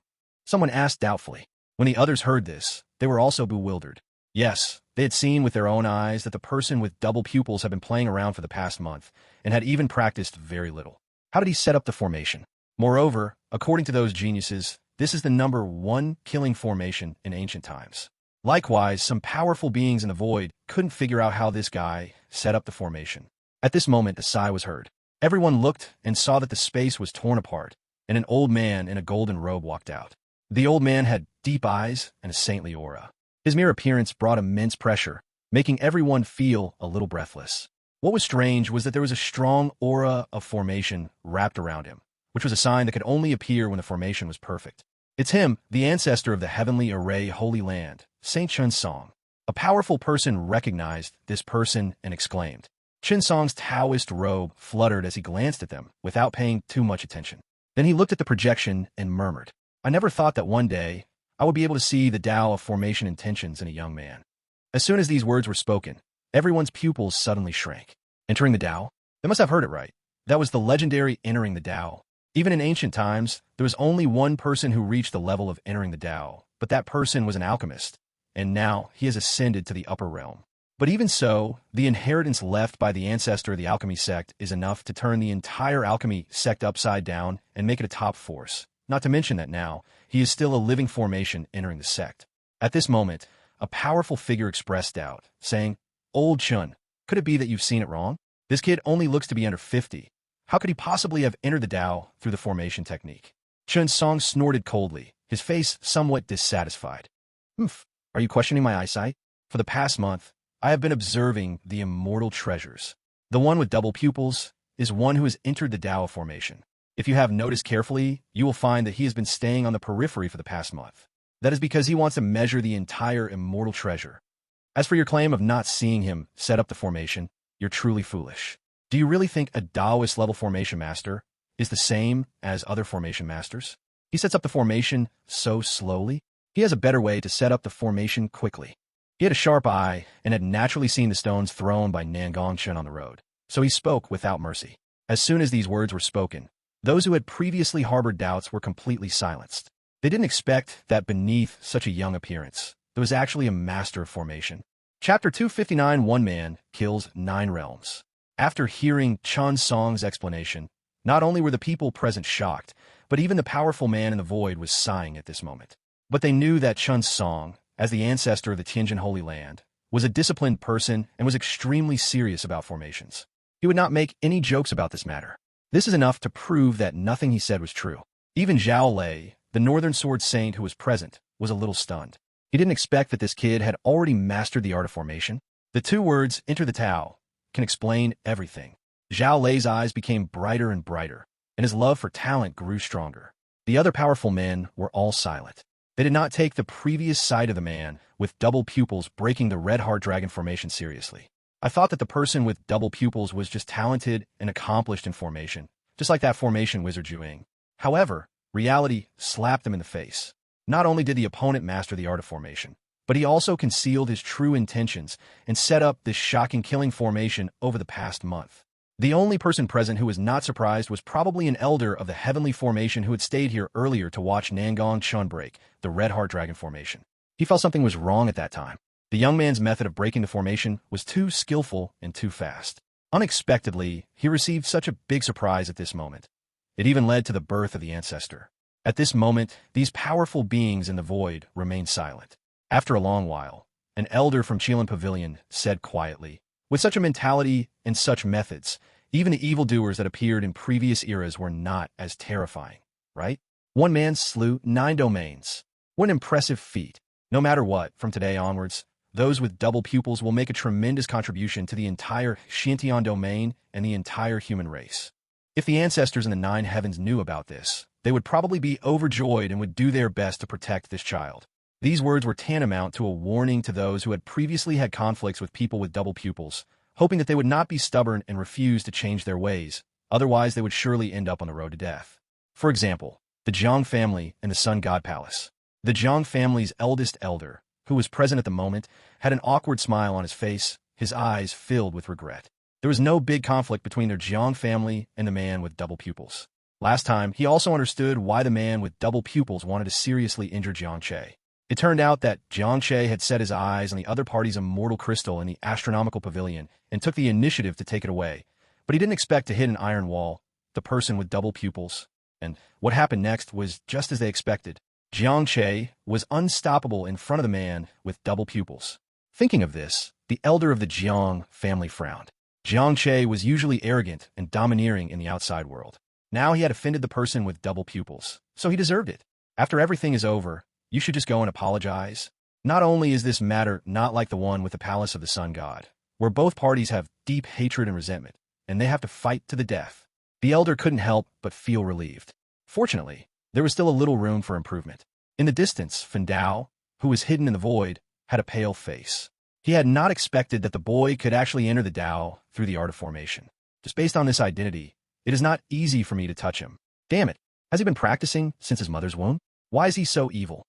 Someone asked doubtfully. When the others heard this, they were also bewildered. Yes, they had seen with their own eyes that the person with double pupils had been playing around for the past month and had even practiced very little. How did he set up the formation? Moreover, according to those geniuses, this is the number one killing formation in ancient times. Likewise, some powerful beings in the void couldn't figure out how this guy set up the formation. At this moment, a sigh was heard. Everyone looked and saw that the space was torn apart, and an old man in a golden robe walked out. The old man had deep eyes and a saintly aura. His mere appearance brought immense pressure, making everyone feel a little breathless. What was strange was that there was a strong aura of formation wrapped around him, which was a sign that could only appear when the formation was perfect. It's him, the ancestor of the heavenly array Holy Land, Saint Chen Song. A powerful person recognized this person and exclaimed. Chen Song's Taoist robe fluttered as he glanced at them without paying too much attention. Then he looked at the projection and murmured, I never thought that one day I would be able to see the Tao of formation intentions in a young man. As soon as these words were spoken, everyone's pupils suddenly shrank. Entering the Tao? They must have heard it right. That was the legendary entering the Tao. Even in ancient times, there was only one person who reached the level of entering the Tao, but that person was an alchemist, and now he has ascended to the upper realm. But even so, the inheritance left by the ancestor of the alchemy sect is enough to turn the entire alchemy sect upside down and make it a top force. Not to mention that now, he is still a living formation entering the sect. At this moment, a powerful figure expressed doubt, saying, Old Chun, could it be that you've seen it wrong? This kid only looks to be under 50. How could he possibly have entered the Tao through the formation technique? Chen Song snorted coldly, his face somewhat dissatisfied. Are you questioning my eyesight? For the past month, I have been observing the immortal treasures. The one with double pupils is one who has entered the Tao formation. If you have noticed carefully, you will find that he has been staying on the periphery for the past month. That is because he wants to measure the entire immortal treasure. As for your claim of not seeing him set up the formation, you're truly foolish. Do you really think a Taoist-level formation master is the same as other formation masters? He sets up the formation so slowly. He has a better way to set up the formation quickly. He had a sharp eye and had naturally seen the stones thrown by Nangong Chen on the road, so he spoke without mercy. As soon as these words were spoken, those who had previously harbored doubts were completely silenced. They didn't expect that beneath such a young appearance, there was actually a master of formation. Chapter 259 One Man Kills 9 Realms. After hearing Chen Song's explanation, not only were the people present shocked, but even the powerful man in the void was sighing at this moment. But they knew that Chen Song, as the ancestor of the Tianyuan Holy Land, was a disciplined person and was extremely serious about formations. He would not make any jokes about this matter. This is enough to prove that nothing he said was true. Even Zhao Lei, the Northern Sword Saint who was present, was a little stunned. He didn't expect that this kid had already mastered the art of formation. The two words, enter the Tao, can explain everything. Zhao Lei's eyes became brighter and brighter, and his love for talent grew stronger. The other powerful men were all silent. They did not take the previous sight of the man with double pupils breaking the red heart dragon formation seriously. I thought that the person with double pupils was just talented and accomplished in formation, just like that formation wizard Zhuang. However, reality slapped him in the face. Not only did the opponent master the art of formation, but he also concealed his true intentions and set up this shocking killing formation over the past month. The only person present who was not surprised was probably an elder of the heavenly formation who had stayed here earlier to watch Nangong Chen break the red heart dragon formation. He felt something was wrong at that time. The young man's method of breaking the formation was too skillful and too fast. Unexpectedly, he received such a big surprise at this moment. It even led to the birth of the ancestor. At this moment, these powerful beings in the void remained silent. After a long while, an elder from Chilan Pavilion said quietly, "With such a mentality and such methods, even the evildoers that appeared in previous eras were not as terrifying, right? One man slew 9 domains. What an impressive feat. No matter what, from today onwards, those with double pupils will make a tremendous contribution to the entire Xiantian domain and the entire human race." If the ancestors in the 9 heavens knew about this, they would probably be overjoyed and would do their best to protect this child. These words were tantamount to a warning to those who had previously had conflicts with people with double pupils, hoping that they would not be stubborn and refuse to change their ways, otherwise they would surely end up on the road to death. For example, the Jiang family and the Sun God Palace. The Jiang family's eldest elder, who was present at the moment, had an awkward smile on his face, his eyes filled with regret. There was no big conflict between their Jiang family and the man with double pupils. Last time, he also understood why the man with double pupils wanted to seriously injure Jiang Che. It turned out that Jiang Che had set his eyes on the other party's immortal crystal in the astronomical pavilion and took the initiative to take it away, but he didn't expect to hit an iron wall, the person with double pupils, and what happened next was just as they expected. Jiang Che was unstoppable in front of the man with double pupils. Thinking of this, the elder of the Jiang family frowned. Jiang Che was usually arrogant and domineering in the outside world. Now he had offended the person with double pupils, so he deserved it. After everything is over, you should just go and apologize. Not only is this matter not like the one with the Palace of the Sun God, where both parties have deep hatred and resentment, and they have to fight to the death. The elder couldn't help but feel relieved. Fortunately, there was still a little room for improvement. In the distance, Fen Dao, who was hidden in the void, had a pale face. He had not expected that the boy could actually enter the Dao through the art of formation. Just based on this identity, it is not easy for me to touch him. Damn it, has he been practicing since his mother's womb? Why is he so evil?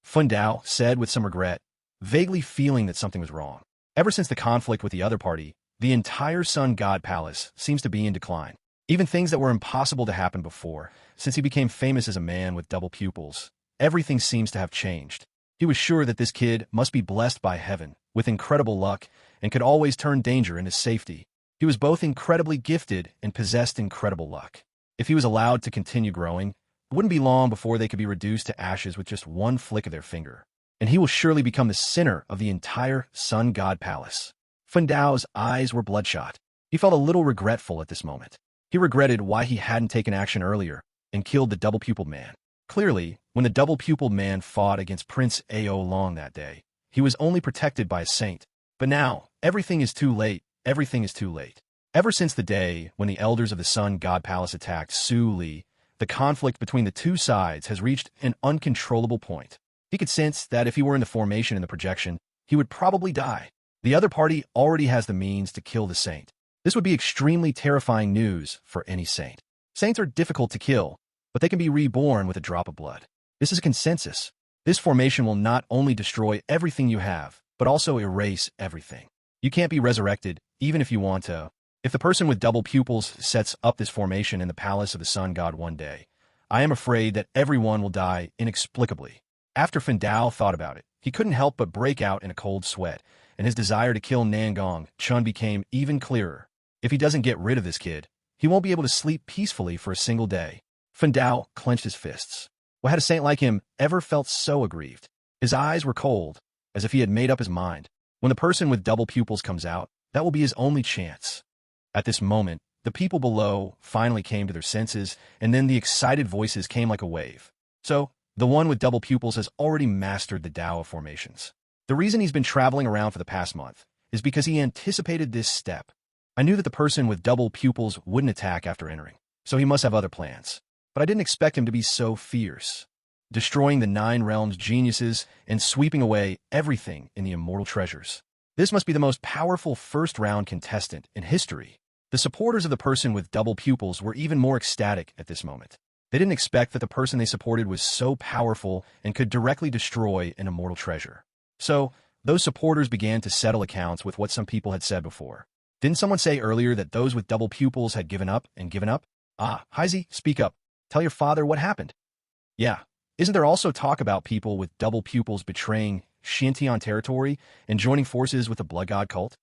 Fen Dao said with some regret, vaguely feeling that something was wrong. Ever since the conflict with the other party, the entire Sun God Palace seems to be in decline. Even things that were impossible to happen before, since he became famous as a man with double pupils, everything seems to have changed. He was sure that this kid must be blessed by heaven, with incredible luck, and could always turn danger into safety. He was both incredibly gifted and possessed incredible luck. If he was allowed to continue growing, it wouldn't be long before they could be reduced to ashes with just one flick of their finger. And he will surely become the center of the entire Sun God Palace. Fen Dao's eyes were bloodshot. He felt a little regretful at this moment. He regretted why he hadn't taken action earlier and killed the double-pupiled man. Clearly, when the double-pupiled man fought against Prince Ao Long that day, he was only protected by a saint. But now, everything is too late. Everything is too late. Ever since the day when the elders of the Sun God Palace attacked Su Li, the conflict between the two sides has reached an uncontrollable point. He could sense that if he were in the formation in the projection, he would probably die. The other party already has the means to kill the saint. This would be extremely terrifying news for any saint. Saints are difficult to kill, but they can be reborn with a drop of blood. This is a consensus. This formation will not only destroy everything you have, but also erase everything. You can't be resurrected, even if you want to. If the person with double pupils sets up this formation in the palace of the Sun God one day, I am afraid that everyone will die inexplicably. After Fen Dao thought about it, he couldn't help but break out in a cold sweat, and his desire to kill Nangong Chen became even clearer. If he doesn't get rid of this kid, he won't be able to sleep peacefully for a single day. Fen Dao clenched his fists. Well, had a saint like him ever felt so aggrieved? His eyes were cold, as if he had made up his mind. When the person with double pupils comes out, that will be his only chance. At this moment, the people below finally came to their senses, and then the excited voices came like a wave. So, the one with double pupils has already mastered the Tao of formations. The reason he's been traveling around for the past month is because he anticipated this step. I knew that the person with double pupils wouldn't attack after entering, so he must have other plans. But I didn't expect him to be so fierce, destroying the 9 realms' geniuses and sweeping away everything in the immortal treasures. This must be the most powerful first-round contestant in history. The supporters of the person with double pupils were even more ecstatic at this moment. They didn't expect that the person they supported was so powerful and could directly destroy an immortal treasure. So, those supporters began to settle accounts with what some people had said before. Didn't someone say earlier that those with double pupils had given up and given up? Ah, Heizi, speak up. Tell your father what happened. Yeah, isn't there also talk about people with double pupils betraying Xiantian territory and joining forces with the Blood God cult?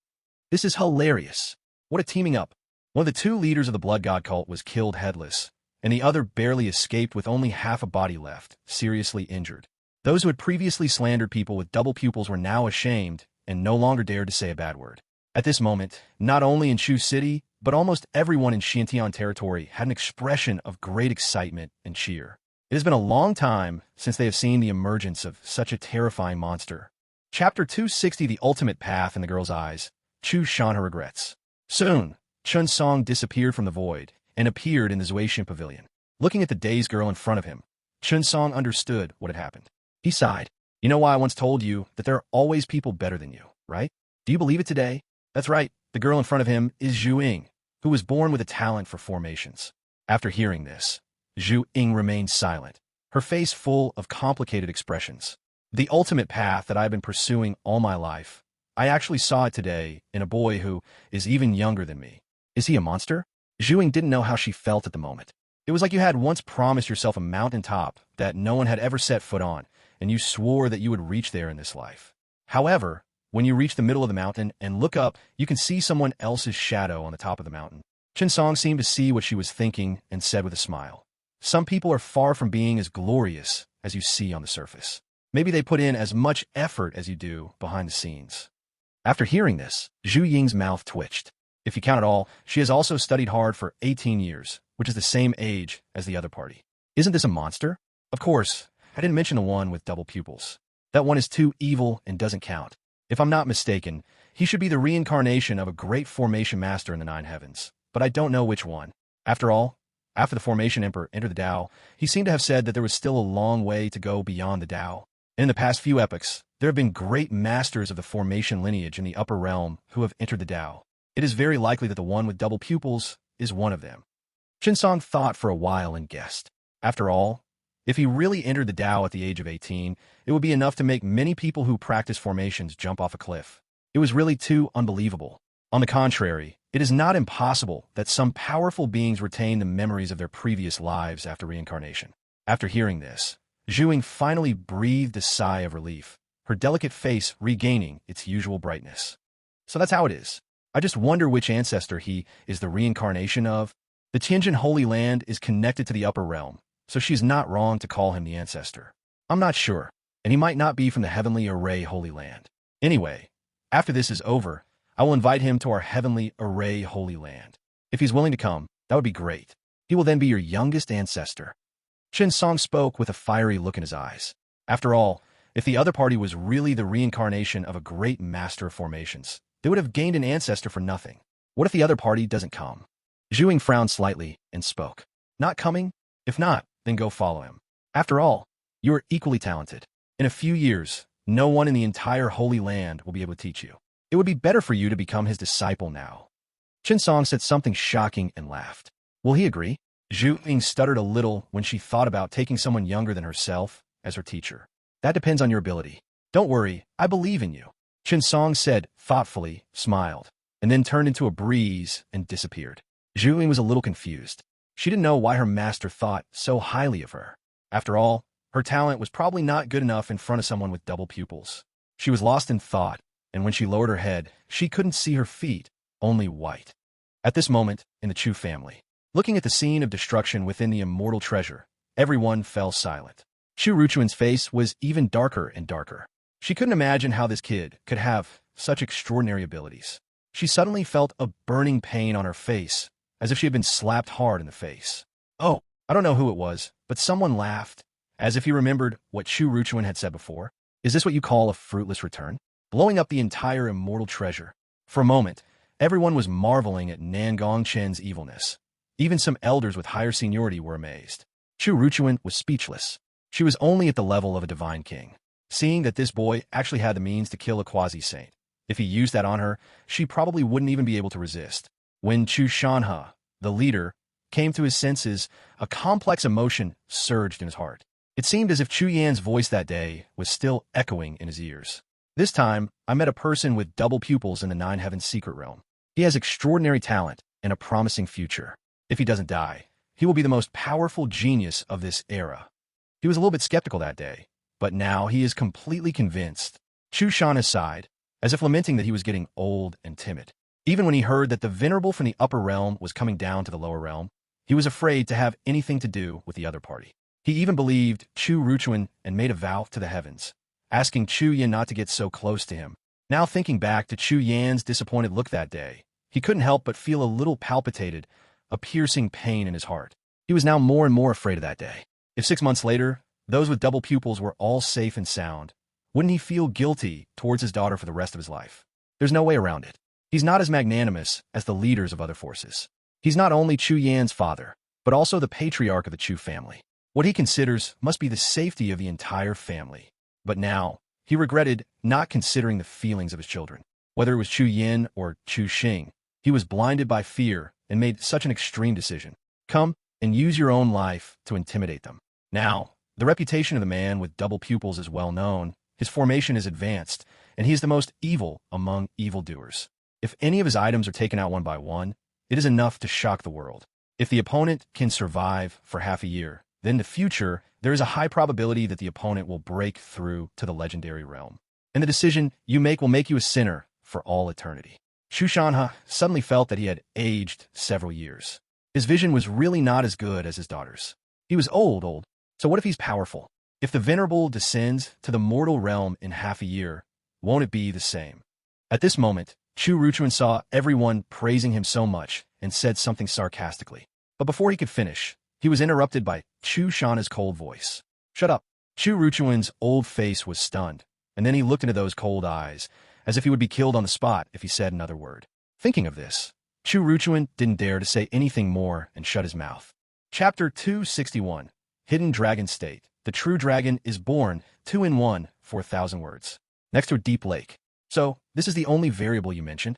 This is hilarious. What a teaming up. One of the 2 leaders of the Blood God cult was killed headless, and the other barely escaped with only half a body left, seriously injured. Those who had previously slandered people with double pupils were now ashamed and no longer dared to say a bad word. At this moment, not only in Chu City, but almost everyone in Xintian territory had an expression of great excitement and cheer. It has been a long time since they have seen the emergence of such a terrifying monster. Chapter 260, The Ultimate Path in the Girl's Eyes. Chu Shan her regrets. Soon, Chun Song disappeared from the void and appeared in the Zuaishan pavilion. Looking at the dazed girl in front of him, Chun Song understood what had happened. He sighed. You know why I once told you that there are always people better than you, right? Do you believe it today? That's right. The girl in front of him is Zhu Ying, who was born with a talent for formations. After hearing this, Zhu Ying remained silent, her face full of complicated expressions. The ultimate path that I've been pursuing all my life, I actually saw it today in a boy who is even younger than me. Is he a monster? Zhu Ying didn't know how she felt at the moment. It was like you had once promised yourself a mountaintop that no one had ever set foot on, and you swore that you would reach there in this life. However, when you reach the middle of the mountain and look up, you can see someone else's shadow on the top of the mountain. Chen Song seemed to see what she was thinking and said with a smile. Some people are far from being as glorious as you see on the surface. Maybe they put in as much effort as you do behind the scenes. After hearing this, Zhu Ying's mouth twitched. If you count it all, she has also studied hard for 18 years, which is the same age as the other party. Isn't this a monster? Of course, I didn't mention the one with double pupils. That one is too evil and doesn't count. If I'm not mistaken, he should be the reincarnation of a great formation master in the Nine Heavens, but I don't know which one. After all, after the Formation Emperor entered the Tao, he seemed to have said that there was still a long way to go beyond the Tao. In the past few epochs, there have been great masters of the formation lineage in the upper realm who have entered the Tao. It is very likely that the one with double pupils is one of them. Chen Song thought for a while and guessed. After all, if he really entered the Tao at the age of 18, it would be enough to make many people who practice formations jump off a cliff. It was really too unbelievable. On the contrary, it is not impossible that some powerful beings retain the memories of their previous lives after reincarnation. After hearing this, Zhu Ying finally breathed a sigh of relief, her delicate face regaining its usual brightness. So that's how it is. I just wonder which ancestor he is the reincarnation of. The Tianjin Holy Land is connected to the upper realm, so she's not wrong to call him the ancestor. I'm not sure, and he might not be from the Heavenly Array Holy Land. Anyway, after this is over, I will invite him to our Heavenly Array Holy Land. If he's willing to come, that would be great. He will then be your youngest ancestor. Chen Song spoke with a fiery look in his eyes. After all, if the other party was really the reincarnation of a great master of formations, they would have gained an ancestor for nothing. What if the other party doesn't come? Zhu Ying frowned slightly and spoke. Not coming? If not, then go follow him. After all, you are equally talented. In a few years, no one in the entire Holy Land will be able to teach you. It would be better for you to become his disciple now. Chen Song said something shocking and laughed. Will he agree? Zhu Ying stuttered a little when she thought about taking someone younger than herself as her teacher. That depends on your ability. Don't worry, I believe in you. Chen Song said thoughtfully, smiled, and then turned into a breeze and disappeared. Zhu Ying was a little confused. She didn't know why her master thought so highly of her. After all, her talent was probably not good enough in front of someone with double pupils. She was lost in thought, and when she lowered her head, she couldn't see her feet, only white. At this moment, in the Chu family, looking at the scene of destruction within the immortal treasure, everyone fell silent. Chu Ruchuan's face was even darker and darker. She couldn't imagine how this kid could have such extraordinary abilities. She suddenly felt a burning pain on her face, as if she had been slapped hard in the face. Oh, I don't know who it was, but someone laughed, as if he remembered what Chu Ruchuan had said before. Is this what you call a fruitless return? Blowing up the entire immortal treasure. For a moment, everyone was marveling at Nangong Chen's evilness. Even some elders with higher seniority were amazed. Chu Ruchuan was speechless. She was only at the level of a divine king. Seeing that this boy actually had the means to kill a quasi-saint, if he used that on her, she probably wouldn't even be able to resist. When Chu Shanhe, the leader, came to his senses, a complex emotion surged in his heart. It seemed as if Chu Yan's voice that day was still echoing in his ears. This time, I met a person with double pupils in the Nine Heavens secret realm. He has extraordinary talent and a promising future. If he doesn't die, he will be the most powerful genius of this era. He was a little bit skeptical that day, but now he is completely convinced. Chu Shan sighed, as if lamenting that he was getting old and timid. Even when he heard that the venerable from the upper realm was coming down to the lower realm, He was afraid to have anything to do with the other party. He even believed Chu Ruchuan and made a vow to the heavens, asking Chu Yan not to get so close to him. Now thinking back to Chu Yan's disappointed look that day, he couldn't help but feel a little palpitated, a piercing pain in his heart. He was now more and more afraid of that day. If 6 months later, those with double pupils were all safe and sound, wouldn't he feel guilty towards his daughter for the rest of his life? There's no way around it. He's not as magnanimous as the leaders of other forces. He's not only Chu Yan's father, but also the patriarch of the Chu family. What he considers must be the safety of the entire family. But now, he regretted not considering the feelings of his children. Whether it was Chu Yin or Chu Xing, he was blinded by fear and made such an extreme decision. Come and use your own life to intimidate them. Now, the reputation of the man with double pupils is well known, his formation is advanced, and he is the most evil among evildoers. If any of his items are taken out one by one, it is enough to shock the world. If the opponent can survive for half a year, then in the future, there is a high probability that the opponent will break through to the legendary realm. And the decision you make will make you a sinner for all eternity. Xu Shanhe suddenly felt that he had aged several years. His vision was really not as good as his daughter's. He was old, so what if he's powerful? If the venerable descends to the mortal realm in half a year, won't it be the same? At this moment, Chu Ruchuan saw everyone praising him so much and said something sarcastically. But before he could finish, he was interrupted by Chu Shanhe's cold voice. Shut up. Chu Ruchuan's old face was stunned, and then he looked into those cold eyes, as if he would be killed on the spot if he said another word. Thinking of this, Chu Ruchuan didn't dare to say anything more and shut his mouth. Chapter 261, Hidden Dragon State. The true dragon is born, 2 in 1, 4,000 words. Next to a deep lake. So, this is the only variable you mentioned?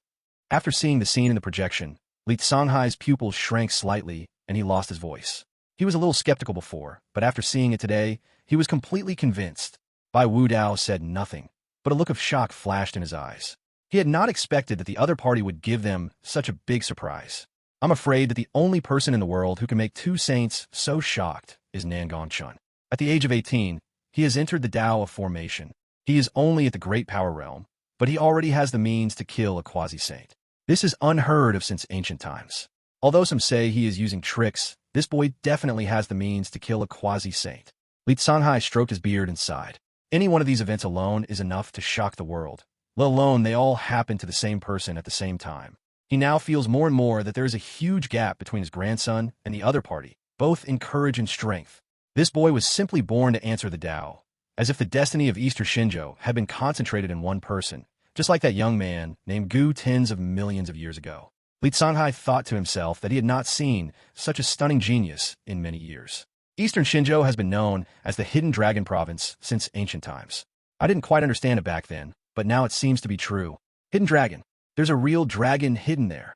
After seeing the scene in the projection, Li Songhai's pupils shrank slightly, and he lost his voice. He was a little skeptical before, but after seeing it today, he was completely convinced. Bai Wudao said nothing, but a look of shock flashed in his eyes. He had not expected that the other party would give them such a big surprise. I'm afraid that the only person in the world who can make two saints so shocked is Nangong Chen. At the age of 18, he has entered the Tao of formation. He is only at the Great Power Realm, but he already has the means to kill a quasi-saint. This is unheard of since ancient times. Although some say he is using tricks, this boy definitely has the means to kill a quasi-saint. Li Songhai stroked his beard and sighed. Any one of these events alone is enough to shock the world, let alone they all happen to the same person at the same time. He now feels more and more that there is a huge gap between his grandson and the other party, both in courage and strength. This boy was simply born to answer the Tao, as if the destiny of Eastern Xinzhou had been concentrated in one person, just like that young man named Gu tens of millions of years ago. Li Songhai thought to himself that he had not seen such a stunning genius in many years. Eastern Xinzhou has been known as the Hidden Dragon Province since ancient times. I didn't quite understand it back then, but now it seems to be true. Hidden dragon. There's a real dragon hidden there.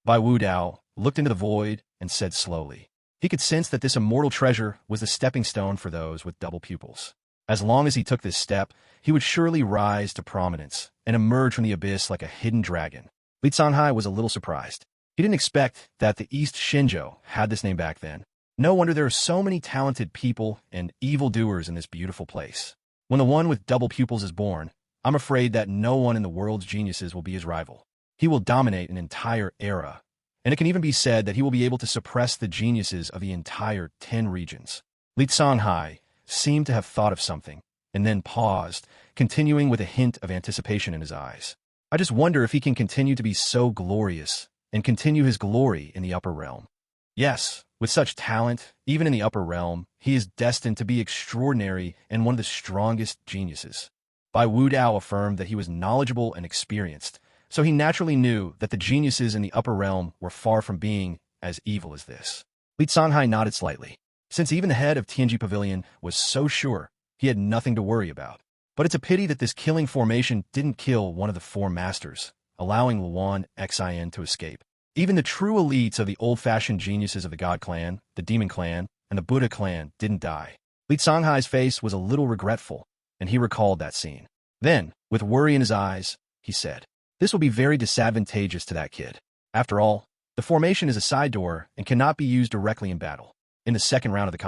Bai Wudao looked into the void and said slowly. He could sense that this immortal treasure was the stepping stone for those with double pupils. As long as he took this step, he would surely rise to prominence and emerge from the abyss like a hidden dragon. Li Songhai was a little surprised. He didn't expect that the East Xinzhou had this name back then. No wonder there are so many talented people and evildoers in this beautiful place. When the one with double pupils is born, I'm afraid that no one in the world's geniuses will be his rival. He will dominate an entire era, and it can even be said that he will be able to suppress the geniuses of the entire 10 regions. Li Songhai seemed to have thought of something, and then paused, continuing with a hint of anticipation in his eyes. I just wonder if he can continue to be so glorious and continue his glory in the upper realm. Yes, with such talent, even in the upper realm, he is destined to be extraordinary and one of the strongest geniuses. Bai Wudao affirmed that he was knowledgeable and experienced, so he naturally knew that the geniuses in the upper realm were far from being as evil as this. Li Songhai nodded slightly. Since even the head of Tianji Pavilion was so sure, he had nothing to worry about. But it's a pity that this killing formation didn't kill one of the 4 masters, allowing Luan Xin to escape. Even the true elites of the old-fashioned geniuses of the God Clan, the Demon Clan, and the Buddha Clan didn't die. Li Songhai's face was a little regretful, and he recalled that scene. Then, with worry in his eyes, he said, "This will be very disadvantageous to that kid. After all, the formation is a side door and cannot be used directly in battle. In the second round of the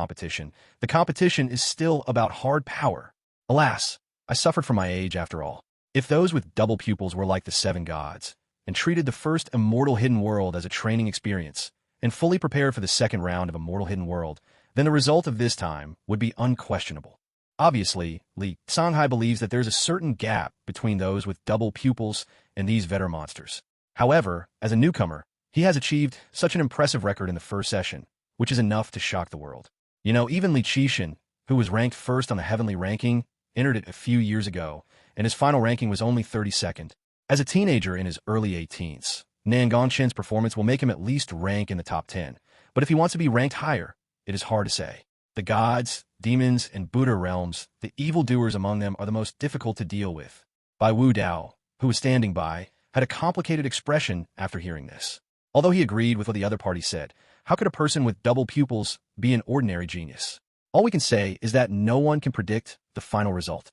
competition is still about hard power. Alas, I suffered from my age after all. If those with double pupils were like the 7 gods, and treated the first immortal hidden world as a training experience, and fully prepared for the second round of Immortal Hidden World, then the result of this time would be unquestionable. Obviously, Li Songhai believes that there's a certain gap between those with double pupils and these veteran monsters. However, as a newcomer, he has achieved such an impressive record in the first session, which is enough to shock the world. You know, even Li Qixin, who was ranked first on the heavenly ranking, entered it a few years ago, and his final ranking was only 32nd. As a teenager in his early 18s, Nangong Chen's performance will make him at least rank in the top 10, but if he wants to be ranked higher, it is hard to say. The gods, demons, and Buddha realms, the evildoers among them are the most difficult to deal with. Bai Wu Dao, who was standing by, had a complicated expression after hearing this. Although he agreed with what the other party said, how could a person with double pupils be an ordinary genius? All we can say is that no one can predict the final result.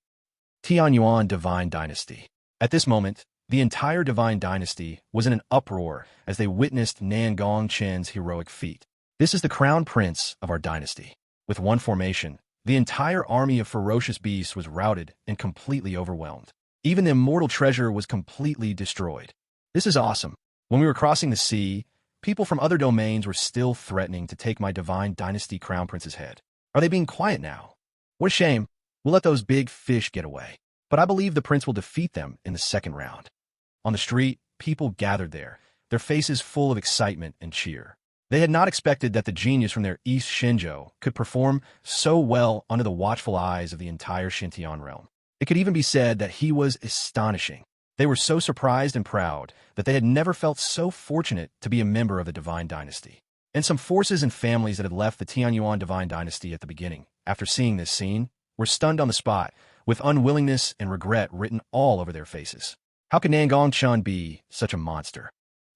Tianyuan Divine Dynasty. At this moment, the entire Divine Dynasty was in an uproar as they witnessed Nangong Chen's heroic feat. This is the crown prince of our dynasty. With one formation, the entire army of ferocious beasts was routed and completely overwhelmed. Even the immortal treasure was completely destroyed. This is awesome. When we were crossing the sea, people from other domains were still threatening to take my Divine Dynasty crown prince's head. Are they being quiet now? What a shame. We'll let those big fish get away. But I believe the prince will defeat them in the second round. On the street, people gathered there, their faces full of excitement and cheer. They had not expected that the genius from their East Shenzhou could perform so well under the watchful eyes of the entire Xintian realm. It could even be said that he was astonishing. They were so surprised and proud that they had never felt so fortunate to be a member of the Divine Dynasty. And some forces and families that had left the Tianyuan Divine Dynasty at the beginning, after seeing this scene, were stunned on the spot, with unwillingness and regret written all over their faces. How could Nangong Chen be such a monster?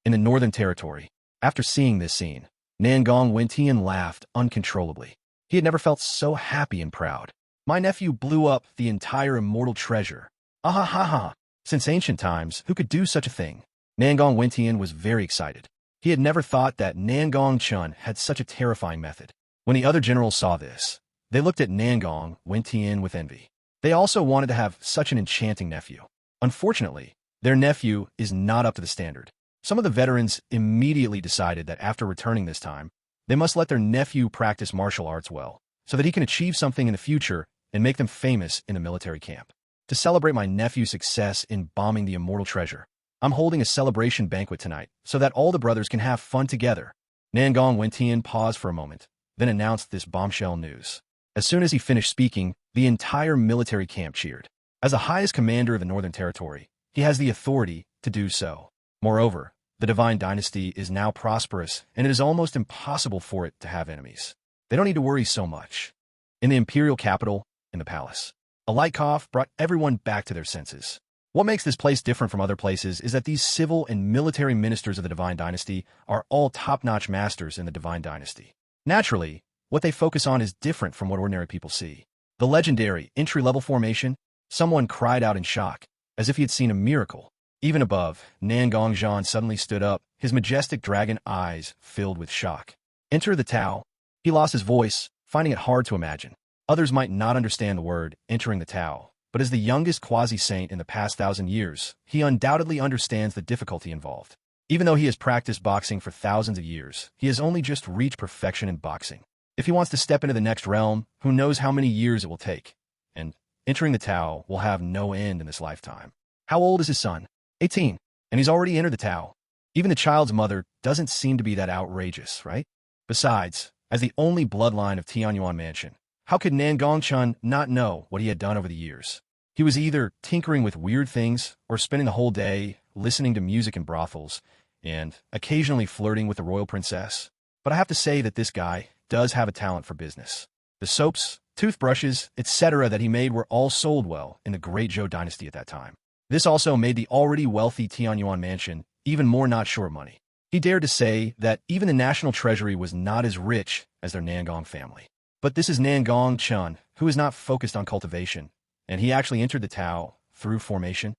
In the Northern Territory, after seeing this scene, Nangong Wentian laughed uncontrollably. He had never felt so happy and proud. My nephew blew up the entire immortal treasure. Ah ha ha ha! Since ancient times, who could do such a thing? Nangong Wentian was very excited. He had never thought that Nangong Chen had such a terrifying method. When the other generals saw this, they looked at Nangong Wentian with envy. They also wanted to have such an enchanting nephew. Unfortunately, their nephew is not up to the standard. Some of the veterans immediately decided that after returning this time, they must let their nephew practice martial arts well, so that he can achieve something in the future and make them famous in the military camp. To celebrate my nephew's success in bombing the immortal treasure, I'm holding a celebration banquet tonight so that all the brothers can have fun together. Nangong Wentian paused for a moment, then announced this bombshell news. As soon as he finished speaking, the entire military camp cheered. As the highest commander of the Northern Territory, he has the authority to do so. Moreover, the Divine Dynasty is now prosperous, and it is almost impossible for it to have enemies. They don't need to worry so much. In the imperial capital, in the palace, a light cough brought everyone back to their senses. What makes this place different from other places is that these civil and military ministers of the Divine Dynasty are all top-notch masters in the Divine Dynasty. Naturally, what they focus on is different from what ordinary people see. The legendary entry-level formation, someone cried out in shock, as if he had seen a miracle. Even above, Nangong Zhan suddenly stood up, his majestic dragon eyes filled with shock. Enter the Tao. He lost his voice, finding it hard to imagine. Others might not understand the word entering the Tao, but as the youngest quasi-saint in the past 1,000 years, he undoubtedly understands the difficulty involved. Even though he has practiced boxing for thousands of years, he has only just reached perfection in boxing. If he wants to step into the next realm, who knows how many years it will take. And entering the Tao will have no end in this lifetime. How old is his son? 18. And he's already entered the Tao. Even the child's mother doesn't seem to be that outrageous, right? Besides, as the only bloodline of Tianyuan Mansion, how could Nangong Chen not know what he had done over the years? He was either tinkering with weird things or spending the whole day listening to music in brothels and occasionally flirting with the royal princess. But I have to say that this guy does have a talent for business. The soaps, toothbrushes, etc. that he made were all sold well in the Great Zhou Dynasty at that time. This also made the already wealthy Tianyuan Mansion even more not short money. He dared to say that even the national treasury was not as rich as their Nangong family. But this is Nangong Chen, who is not focused on cultivation, and he actually entered the Tao through formation.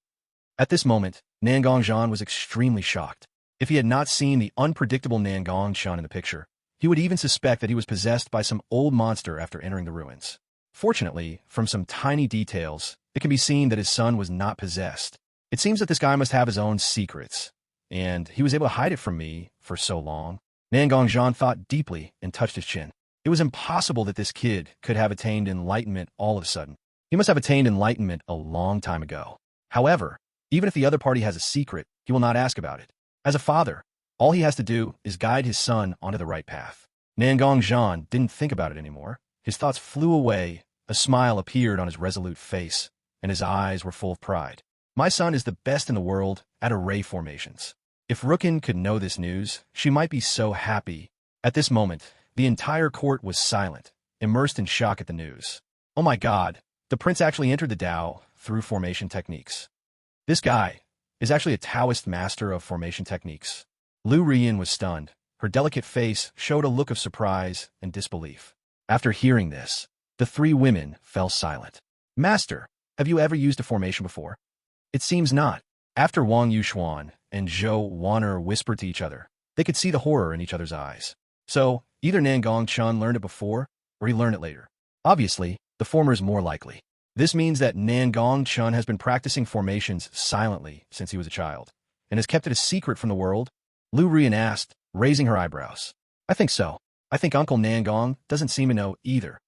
At this moment, Nangong Zhan was extremely shocked. If he had not seen the unpredictable Nangong Chen in the picture, he would even suspect that he was possessed by some old monster after entering the ruins. Fortunately, from some tiny details, it can be seen that his son was not possessed. It seems that this guy must have his own secrets, and he was able to hide it from me for so long. Nangong Chen thought deeply and touched his chin. It was impossible that this kid could have attained enlightenment all of a sudden. He must have attained enlightenment a long time ago. However, even if the other party has a secret, he will not ask about it. As a father, all he has to do is guide his son onto the right path. Nangong Chen didn't think about it anymore. His thoughts flew away, a smile appeared on his resolute face, and his eyes were full of pride. My son is the best in the world at array formations. If Rookin could know this news, she might be so happy. At this moment, the entire court was silent, immersed in shock at the news. Oh my God, the prince actually entered the Tao through formation techniques. This guy is actually a Taoist master of formation techniques. Lu Rian was stunned. Her delicate face showed a look of surprise and disbelief. After hearing this, the three women fell silent. Master, have you ever used a formation before? It seems not. After Wang Yuxuan and Zhou Wan'er whispered to each other, they could see the horror in each other's eyes. So, either Nangong Chen learned it before, or he learned it later. Obviously, the former is more likely. This means that Nangong Chen has been practicing formations silently since he was a child, and has kept it a secret from the world. Lu Rian asked, raising her eyebrows. I think so. I think Uncle Nangong doesn't seem to know either.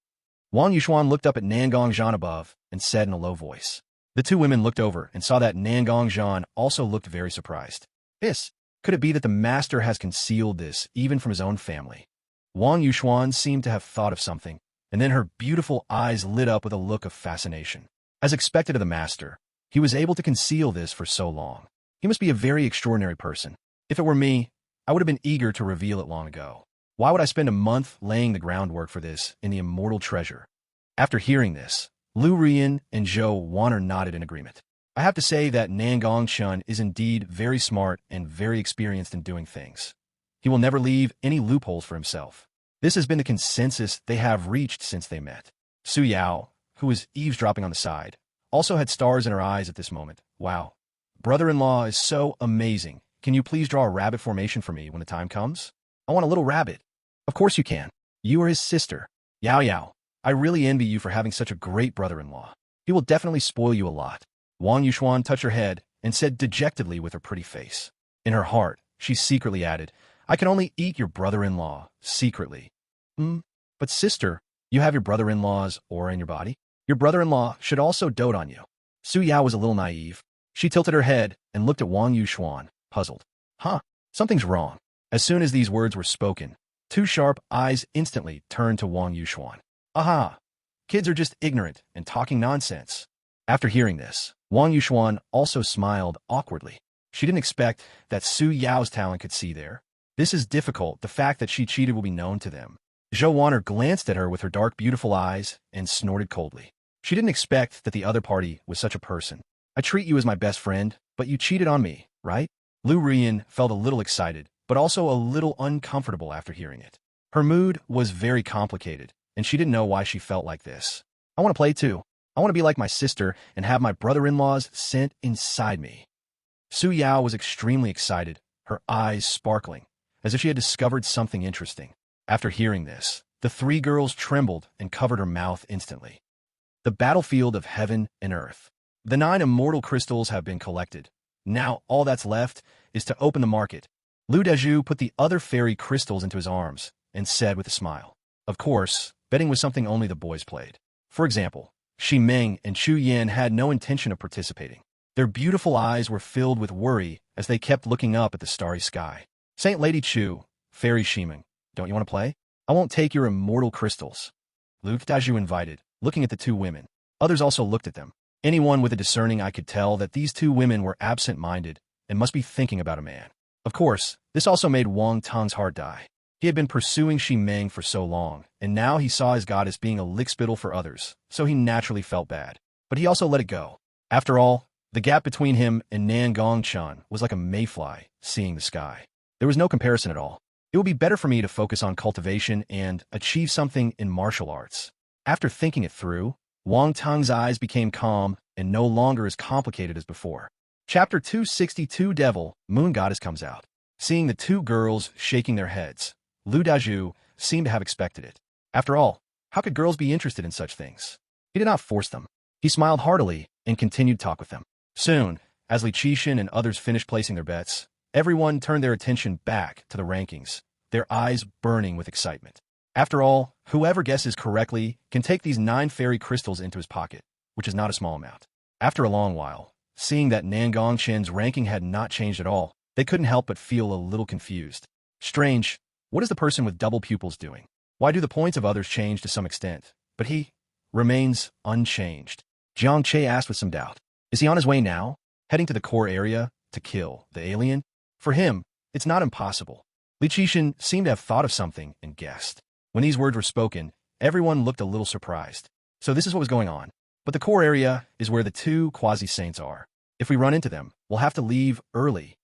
Wang Yuxuan looked up at Nangong Chen above and said in a low voice. The two women looked over and saw that Nangong Chen also looked very surprised. Could it be that the master has concealed this even from his own family? Wang Yuxuan seemed to have thought of something, and then her beautiful eyes lit up with a look of fascination. As expected of the master, he was able to conceal this for so long. He must be a very extraordinary person. If it were me, I would have been eager to reveal it long ago. Why would I spend a month laying the groundwork for this in the immortal treasure? After hearing this, Lu Rian and Zhou Wan'er nodded in agreement. I have to say that Nangong Chen is indeed very smart and very experienced in doing things. He will never leave any loopholes for himself. This has been the consensus they have reached since they met. Su Yao, who was eavesdropping on the side, also had stars in her eyes at this moment. Wow. Brother-in-law is so amazing. Can you please draw a rabbit formation for me when the time comes? I want a little rabbit. Of course you can. You are his sister. Yao Yao, I really envy you for having such a great brother-in-law. He will definitely spoil you a lot. Wang Yuxuan touched her head and said dejectedly with her pretty face. In her heart, she secretly added, I can only eat your brother-in-law, secretly. But sister, you have your brother-in-law's aura in your body? Your brother-in-law should also dote on you. Su Yao was a little naive. She tilted her head and looked at Wang Yuxuan, puzzled. Something's wrong. As soon as these words were spoken, two sharp eyes instantly turned to Wang Yuxuan. Aha! Kids are just ignorant and talking nonsense. After hearing this, Wang Yuxuan also smiled awkwardly. She didn't expect that Su Yao's talent could see there. This is difficult. The fact that she cheated will be known to them. Zhou Wan'er glanced at her with her dark, beautiful eyes and snorted coldly. She didn't expect that the other party was such a person. I treat you as my best friend, but you cheated on me, right? Lu Rian felt a little excited, but also a little uncomfortable after hearing it. Her mood was very complicated, and she didn't know why she felt like this. I want to play too. I want to be like my sister and have my brother-in-law's scent inside me. Su Yao was extremely excited, her eyes sparkling, as if she had discovered something interesting. After hearing this, the three girls trembled and covered her mouth instantly. The battlefield of heaven and earth. The 9 immortal crystals have been collected. Now all that's left is to open the market. Lu Dezhu put the other fairy crystals into his arms and said with a smile. Of course, betting was something only the boys played. For example, Shi Meng and Chu Yan had no intention of participating. Their beautiful eyes were filled with worry as they kept looking up at the starry sky. Saint Lady Chu, Fairy Shimeng, don't you want to play? I won't take your immortal crystals. Lu Dezhu invited, looking at the two women. Others also looked at them. Anyone with a discerning eye could tell that these two women were absent-minded and must be thinking about a man. Of course, this also made Wang Tong's heart die. He had been pursuing Shi Meng for so long, and now he saw his goddess being a lickspittle for others, so he naturally felt bad. But he also let it go. After all, the gap between him and Nangong Chen was like a mayfly seeing the sky. There was no comparison at all. It would be better for me to focus on cultivation and achieve something in martial arts. After thinking it through, Wang Tong's eyes became calm and no longer as complicated as before. Chapter 262 Devil, Moon Goddess comes out. Seeing the two girls shaking their heads, Lu Dezhu seemed to have expected it. After all, how could girls be interested in such things? He did not force them. He smiled heartily and continued talk with them. Soon, as Li Qixin and others finished placing their bets, everyone turned their attention back to the rankings, their eyes burning with excitement. After all, whoever guesses correctly can take these 9 fairy crystals into his pocket, which is not a small amount. After a long while, seeing that Nangong Chen's ranking had not changed at all, they couldn't help but feel a little confused. Strange, what is the person with double pupils doing? Why do the points of others change to some extent, but he remains unchanged? Jiang Che asked with some doubt. Is he on his way now, heading to the core area to kill the alien? For him, it's not impossible. Li Qixin seemed to have thought of something and guessed. When these words were spoken, everyone looked a little surprised. So this is what was going on. But the core area is where the 2 quasi-saints are. If we run into them, we'll have to leave early.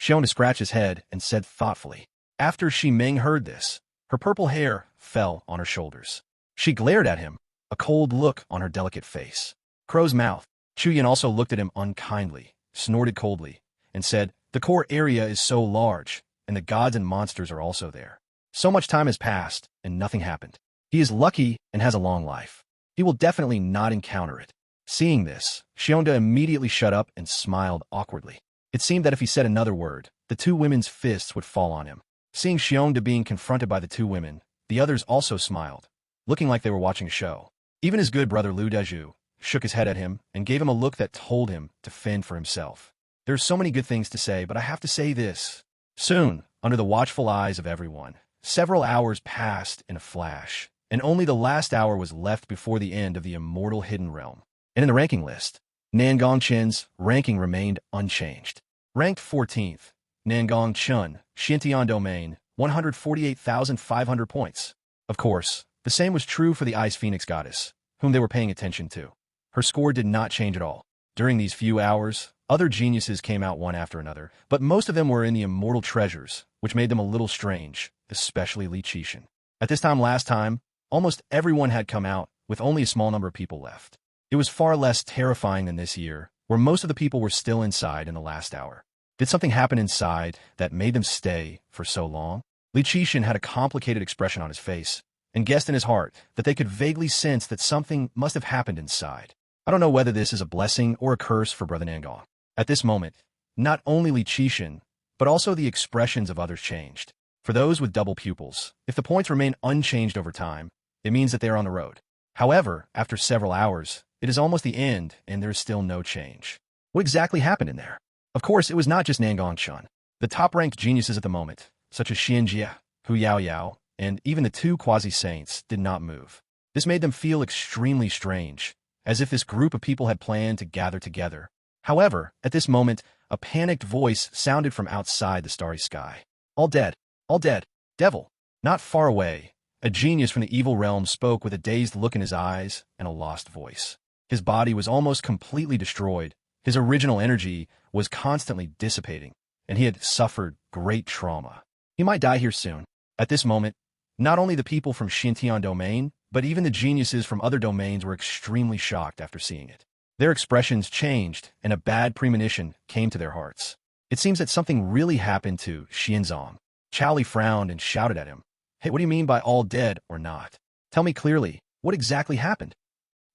Xiong scratched his head and said thoughtfully. After Shi Ming heard this, her purple hair fell on her shoulders. She glared at him, a cold look on her delicate face. Crow's mouth. Chuyan also looked at him unkindly, snorted coldly, and said, the core area is so large, and the gods and monsters are also there. So much time has passed, and nothing happened. He is lucky and has a long life. He will definitely not encounter it. Seeing this, Xionda immediately shut up and smiled awkwardly. It seemed that if he said another word, the 2 women's fists would fall on him. Seeing Xionda being confronted by the 2 women, the others also smiled, looking like they were watching a show. Even his good brother Lu Dezhu shook his head at him and gave him a look that told him to fend for himself. There's so many good things to say, but I have to say this. Soon, under the watchful eyes of everyone, several hours passed in a flash, and only the last hour was left before the end of the immortal hidden realm. And in the ranking list, Nangong Chen's ranking remained unchanged. Ranked 14th, Nangong Chen, Xintian Domain, 148,500 points. Of course, the same was true for the Ice Phoenix Goddess, whom they were paying attention to. Her score did not change at all. During these few hours, other geniuses came out one after another, but most of them were in the immortal treasures, which made them a little strange, especially Li Qixin. At this time last time, almost everyone had come out, with only a small number of people left. It was far less terrifying than this year, where most of the people were still inside in the last hour. Did something happen inside that made them stay for so long? Li Qixin had a complicated expression on his face, and guessed in his heart that they could vaguely sense that something must have happened inside. I don't know whether this is a blessing or a curse for Brother Nangong. At this moment, not only Li Qixin, but also the expressions of others changed. For those with double pupils, if the points remain unchanged over time, it means that they are on the road. However, after several hours, it is almost the end and there is still no change. What exactly happened in there? Of course, it was not just Nangong Chen. The top-ranked geniuses at the moment, such as Xian Jie, Hu Yao Yao, and even the 2 quasi-saints, did not move. This made them feel extremely strange, as if this group of people had planned to gather together. However, at this moment, a panicked voice sounded from outside the starry sky. All dead. All dead. Devil. Not far away, a genius from the evil realm spoke with a dazed look in his eyes and a lost voice. His body was almost completely destroyed. His original energy was constantly dissipating, and he had suffered great trauma. He might die here soon. At this moment, not only the people from Xintian Domain, but even the geniuses from other domains were extremely shocked after seeing it. Their expressions changed, and a bad premonition came to their hearts. It seems that something really happened to Xianzong. Chao Li frowned and shouted at him. Hey, what do you mean by all dead or not? Tell me clearly, what exactly happened?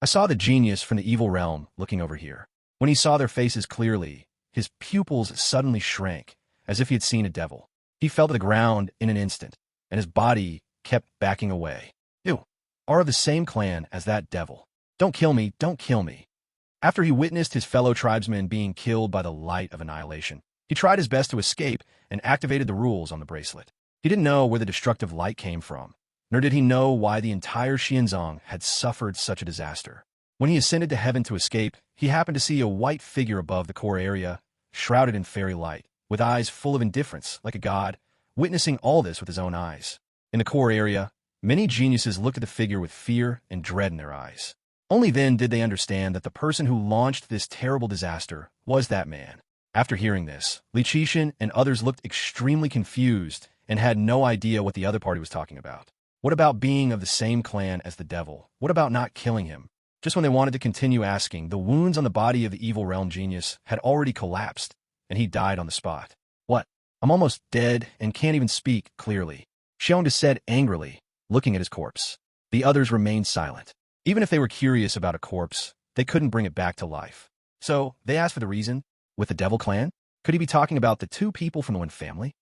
I saw the genius from the evil realm looking over here. When he saw their faces clearly, his pupils suddenly shrank, as if he had seen a devil. He fell to the ground in an instant, and his body kept backing away. You are of the same clan as that devil. Don't kill me, don't kill me. After he witnessed his fellow tribesmen being killed by the light of annihilation, he tried his best to escape and activated the rules on the bracelet. He didn't know where the destructive light came from, nor did he know why the entire Xianzong had suffered such a disaster. When he ascended to heaven to escape, he happened to see a white figure above the core area, shrouded in fairy light, with eyes full of indifference, like a god, witnessing all this with his own eyes. In the core area, many geniuses looked at the figure with fear and dread in their eyes. Only then did they understand that the person who launched this terrible disaster was that man. After hearing this, Li Qixin and others looked extremely confused and had no idea what the other party was talking about. What about being of the same clan as the devil? What about not killing him? Just when they wanted to continue asking, the wounds on the body of the evil realm genius had already collapsed, and he died on the spot. What? I'm almost dead and can't even speak clearly, Xiongda said angrily, looking at his corpse. The others remained silent. Even if they were curious about a corpse, they couldn't bring it back to life. So they asked for the reason. With the devil clan? Could he be talking about the 2 people from the one family?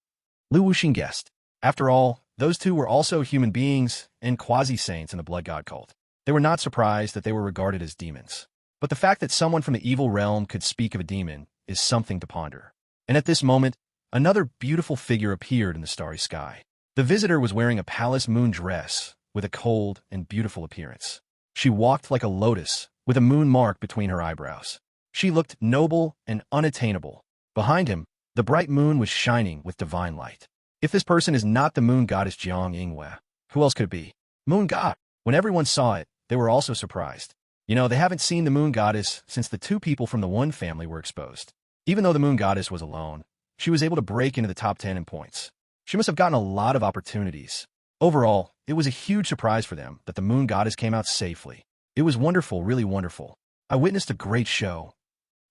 Lu Wuxing guessed. After all, those two were also human beings and quasi-saints in the blood god cult. They were not surprised that they were regarded as demons. But the fact that someone from the evil realm could speak of a demon is something to ponder. And at this moment, another beautiful figure appeared in the starry sky. The visitor was wearing a palace moon dress with a cold and beautiful appearance. She walked like a lotus with a moon mark between her eyebrows. She looked noble and unattainable. Behind him, the bright moon was shining with divine light. If this person is not the moon goddess Jiang Yingwe, who else could it be? Moon god. When everyone saw it, they were also surprised. They haven't seen the moon goddess since the two people from the one family were exposed. Even though the moon goddess was alone, she was able to break into the top 10 in points. She must have gotten a lot of opportunities. Overall, it was a huge surprise for them that the moon goddess came out safely. It was wonderful, really wonderful. I witnessed a great show.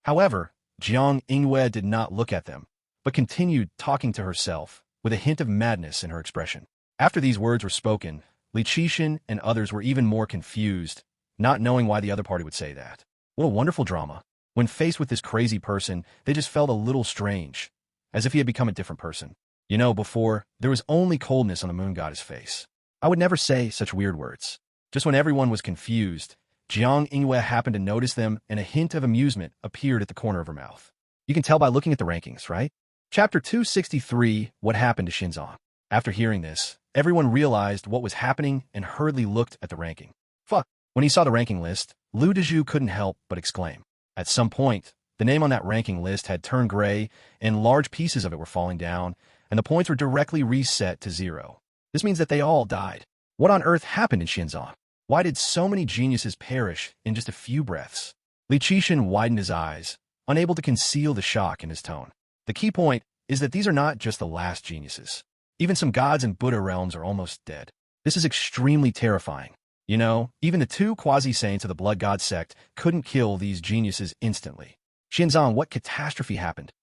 However, Jiang Yingwe did not look at them, but continued talking to herself with a hint of madness in her expression. After these words were spoken, Li Qixin and others were even more confused, not knowing why the other party would say that. What a wonderful drama. When faced with this crazy person, they just felt a little strange, as if he had become a different person. Before, there was only coldness on the moon goddess' face. I would never say such weird words. Just when everyone was confused, Jiang Yingwe happened to notice them, and a hint of amusement appeared at the corner of her mouth. You can tell by looking at the rankings, right? Chapter 263, What Happened to Xinzong. After hearing this, everyone realized what was happening and hurriedly looked at the ranking. Fuck. When he saw the ranking list, Lu Dezhu couldn't help but exclaim. At some point, the name on that ranking list had turned gray, and large pieces of it were falling down, and the points were directly reset to 0. This means that they all died. What on earth happened in Xinzong? Why did so many geniuses perish in just a few breaths? Li Qixin widened his eyes, unable to conceal the shock in his tone. The key point is that these are not just the last geniuses. Even some gods in Buddha realms are almost dead. This is extremely terrifying. Even the two quasi-saints of the blood god sect couldn't kill these geniuses instantly. Xinzong, what catastrophe happened?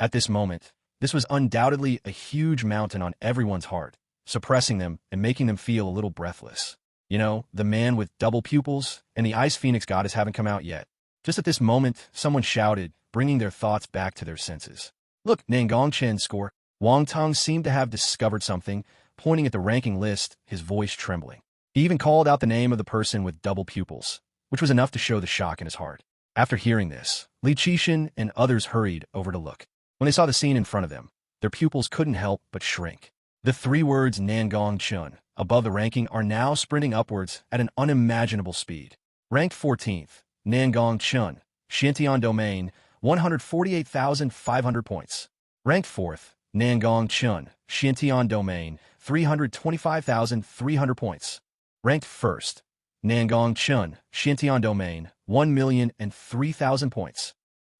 At this moment, this was undoubtedly a huge mountain on everyone's heart, suppressing them and making them feel a little breathless. The man with double pupils and the ice phoenix goddess haven't come out yet. Just at this moment, someone shouted, bringing their thoughts back to their senses. Look, Nangong Chen's score. Wang Tong seemed to have discovered something, pointing at the ranking list, his voice trembling. He even called out the name of the person with double pupils, which was enough to show the shock in his heart. After hearing this, Li Qixin and others hurried over to look. When they saw the scene in front of them, their pupils couldn't help but shrink. The three words Nangong Chen above the ranking are now sprinting upwards at an unimaginable speed. Ranked 14th, Nangong Chen, Xiantian Domain, 148,500 points. Ranked 4th, Nangong Chen, Xiantian Domain, 325,300 points. Ranked 1st, Nangong Chen, Xiantian Domain, 1,003,000 points.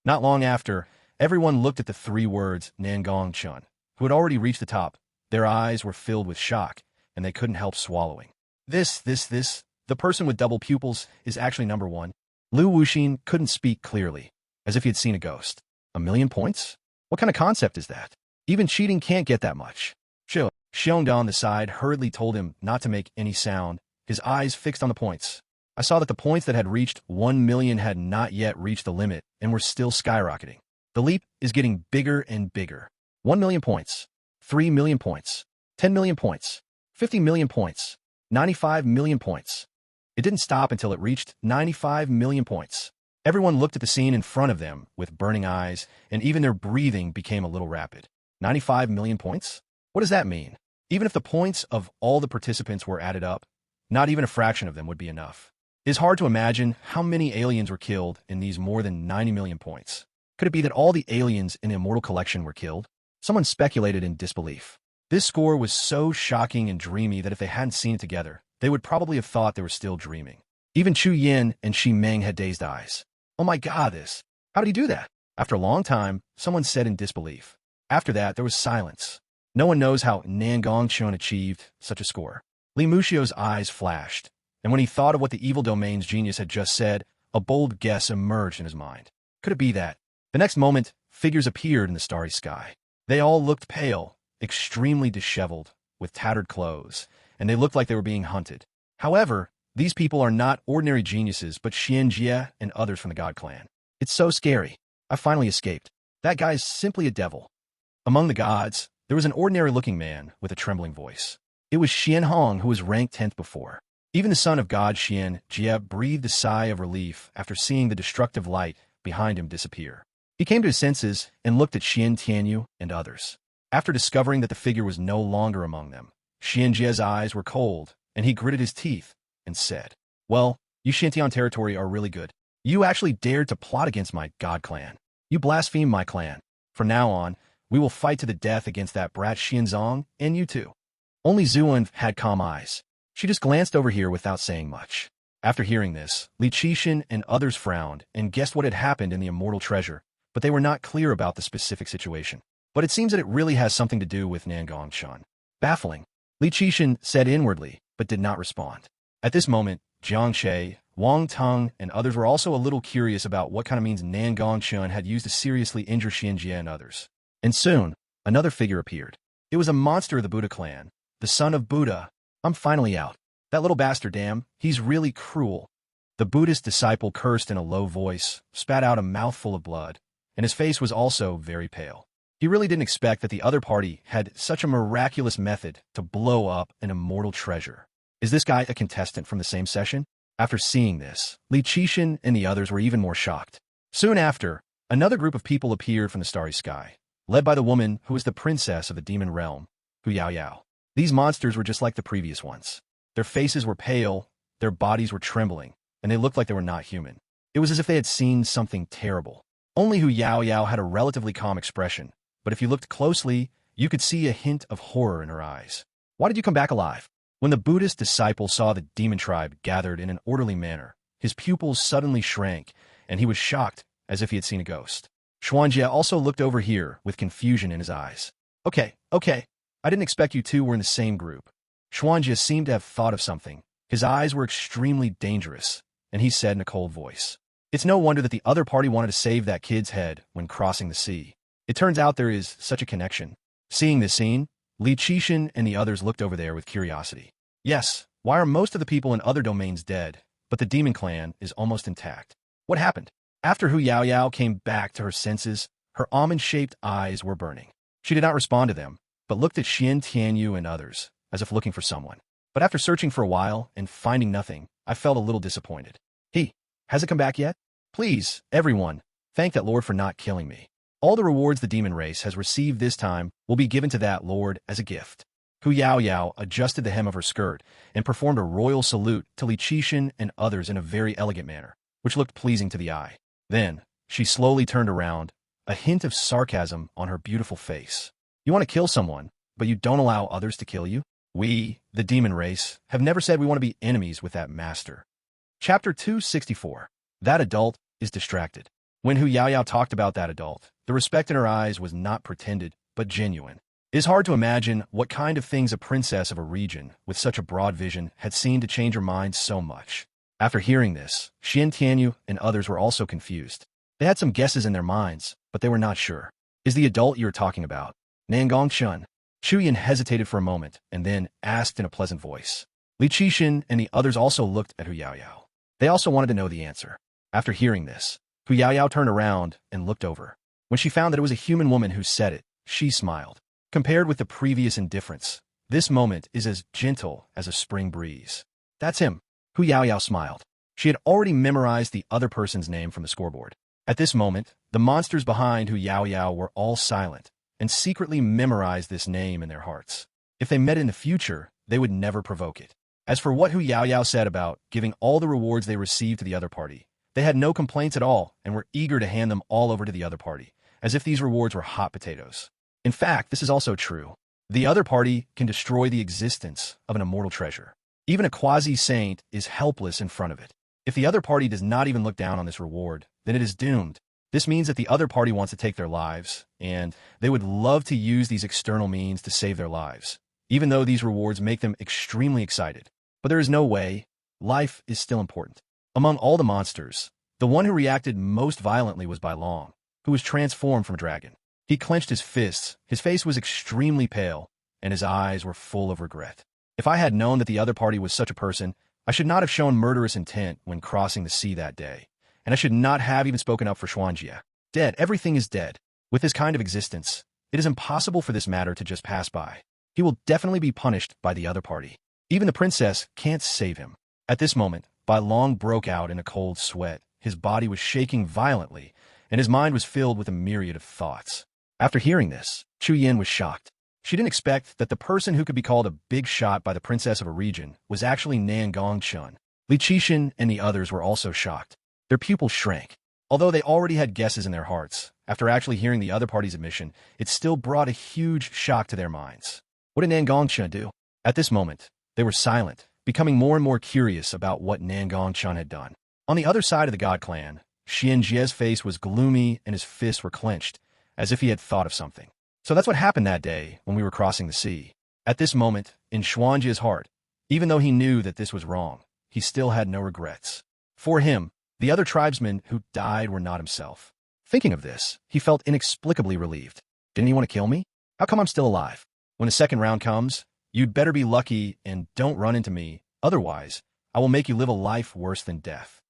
Not long after, everyone looked at the three words Nangong Chen, who had already reached the top. Their eyes were filled with shock, and they couldn't help swallowing. The person with double pupils is actually number 1. Lu Wuxin couldn't speak clearly, as if he had seen a ghost. 1,000,000 points? What kind of concept is that? Even cheating can't get that much. Xiongda on the side hurriedly told him not to make any sound, his eyes fixed on the points. I saw that the points that had reached 1 million had not yet reached the limit and were still skyrocketing. The leap is getting bigger and bigger. 1 million points, 3 million points, 10 million points, 50 million points, 95 million points. It didn't stop until it reached 95 million points. Everyone looked at the scene in front of them with burning eyes, and even their breathing became a little rapid. 95 million points? What does that mean? Even if the points of all the participants were added up, not even a fraction of them would be enough. It is hard to imagine how many aliens were killed in these more than 90 million points. Could it be that all the aliens in the Immortal Collection were killed? Someone speculated in disbelief. This score was so shocking and dreamy that if they hadn't seen it together, they would probably have thought they were still dreaming. Even Chu Yin and Xi Meng had dazed eyes. Oh my god, how did he do that? After a long time, someone said in disbelief. After that, there was silence. No one knows how Nangong Chen achieved such a score. Li Muxio's eyes flashed, and when he thought of what the evil domain's genius had just said, a bold guess emerged in his mind. Could it be that? The next moment, figures appeared in the starry sky. They all looked pale, extremely disheveled, with tattered clothes, and they looked like they were being hunted. However, these people are not ordinary geniuses, but Xian Jie and others from the God Clan. It's so scary. I finally escaped. That guy's simply a devil. Among the gods, there was an ordinary-looking man with a trembling voice. It was Xian Hong, who was ranked 10th before. Even the son of God Xian Jie breathed a sigh of relief after seeing the destructive light behind him disappear. He came to his senses and looked at Xian Tianyu and others. After discovering that the figure was no longer among them, Xian Jie's eyes were cold, and he gritted his teeth and said, "Well, you Shantian territory are really good. You actually dared to plot against my god clan. You blaspheme my clan. From now on, we will fight to the death against that brat Xianzong and you too." Only Zuan had calm eyes. She just glanced over here without saying much. After hearing this, Li Qixin and others frowned and guessed what had happened in the immortal treasure, but they were not clear about the specific situation. But it seems that it really has something to do with Nangong Chen. Baffling. Li Qixin said inwardly, but did not respond. At this moment, Jiang Shui, Wang Teng, and others were also a little curious about what kind of means Nangong Chen had used to seriously injure Xianjie and others. And soon, another figure appeared. It was a monster of the Buddha clan, the son of Buddha. "I'm finally out. That little bastard, damn, he's really cruel." The Buddhist disciple cursed in a low voice, spat out a mouthful of blood, and his face was also very pale. He really didn't expect that the other party had such a miraculous method to blow up an immortal treasure. Is this guy a contestant from the same session? After seeing this, Li Qixin and the others were even more shocked. Soon after, another group of people appeared from the starry sky, led by the woman who was the princess of the demon realm, Hu Yao Yao. These monsters were just like the previous ones. Their faces were pale, their bodies were trembling, and they looked like they were not human. It was as if they had seen something terrible. Only Hu Yao Yao had a relatively calm expression, but if you looked closely, you could see a hint of horror in her eyes. "Why did you come back alive?" When the Buddhist disciple saw the demon tribe gathered in an orderly manner, his pupils suddenly shrank, and he was shocked as if he had seen a ghost. Xuanjie also looked over here with confusion in his eyes. Okay, I didn't expect you two were in the same group." Xuanjie seemed to have thought of something. His eyes were extremely dangerous, and he said in a cold voice, "It's no wonder that the other party wanted to save that kid's head when crossing the sea. It turns out there is such a connection." Seeing this scene, Li Qixin and the others looked over there with curiosity. Yes, why are most of the people in other domains dead, but the demon clan is almost intact? What happened? After Hu Yao Yao came back to her senses, her almond-shaped eyes were burning. She did not respond to them, but looked at Xian Tianyu and others, as if looking for someone. But after searching for a while and finding nothing, I felt a little disappointed. "He hasn't come back yet? Please, everyone, thank that Lord for not killing me. All the rewards the demon race has received this time will be given to that Lord as a gift." Hu Yao Yao adjusted the hem of her skirt and performed a royal salute to Li Qixin and others in a very elegant manner, which looked pleasing to the eye. Then, she slowly turned around, a hint of sarcasm on her beautiful face. "You want to kill someone, but you don't allow others to kill you? We, the demon race, have never said we want to be enemies with that master." Chapter 264. That adult is distracted. When Hu Yao Yao talked about that adult, the respect in her eyes was not pretended, but genuine. It is hard to imagine what kind of things a princess of a region with such a broad vision had seen to change her mind so much. After hearing this, Xian Tianyu and others were also confused. They had some guesses in their minds, but they were not sure. "Is the adult you are talking about Nangong Chen?" Chuyan hesitated for a moment and then asked in a pleasant voice. Li Qixin and the others also looked at Hu Yao Yao. They also wanted to know the answer. After hearing this, Hu Yao Yao turned around and looked over. When she found that it was a human woman who said it, she smiled. Compared with the previous indifference, this moment is as gentle as a spring breeze. "That's him." Hu Yao Yao smiled. She had already memorized the other person's name from the scoreboard. At this moment, the monsters behind Hu Yao Yao were all silent and secretly memorized this name in their hearts. If they met in the future, they would never provoke it. As for what Hu Yao Yao said about giving all the rewards they received to the other party, they had no complaints at all and were eager to hand them all over to the other party, as if these rewards were hot potatoes. In fact, this is also true. The other party can destroy the existence of an immortal treasure. Even a quasi-saint is helpless in front of it. If the other party does not even look down on this reward, then it is doomed. This means that the other party wants to take their lives, and they would love to use these external means to save their lives, even though these rewards make them extremely excited. But there is no way. Life is still important. Among all the monsters, the one who reacted most violently was Bai Long, who was transformed from a dragon. He clenched his fists, his face was extremely pale, and his eyes were full of regret. If I had known that the other party was such a person, I should not have shown murderous intent when crossing the sea that day, and I should not have even spoken up for Xuanjie. Dead, everything is dead. With this kind of existence, It is impossible for this matter to just pass by. He will definitely be punished by the other party. Even the princess can't save him. At this moment, Bai Long broke out in a cold sweat. His body was shaking violently, and his mind was filled with a myriad of thoughts. After hearing this, Chu Yin was shocked. She didn't expect that the person who could be called a big shot by the princess of a region was actually Nangong Chen. Li Qixin and the others were also shocked. Their pupils shrank. Although they already had guesses in their hearts, after actually hearing the other party's admission, it still brought a huge shock to their minds. What did Nangong Chen do? At this moment, they were silent, becoming more and more curious about what Nangong Chen had done. On the other side of the God clan, Xian Jie's face was gloomy and his fists were clenched, as if he had thought of something. So that's what happened that day when we were crossing the sea. At this moment, in Xuanji's heart, even though he knew that this was wrong, he still had no regrets. For him, the other tribesmen who died were not himself. Thinking of this, he felt inexplicably relieved. Didn't he want to kill me? How come I'm still alive? When the second round comes, you'd better be lucky and don't run into me, otherwise, I will make you live a life worse than death.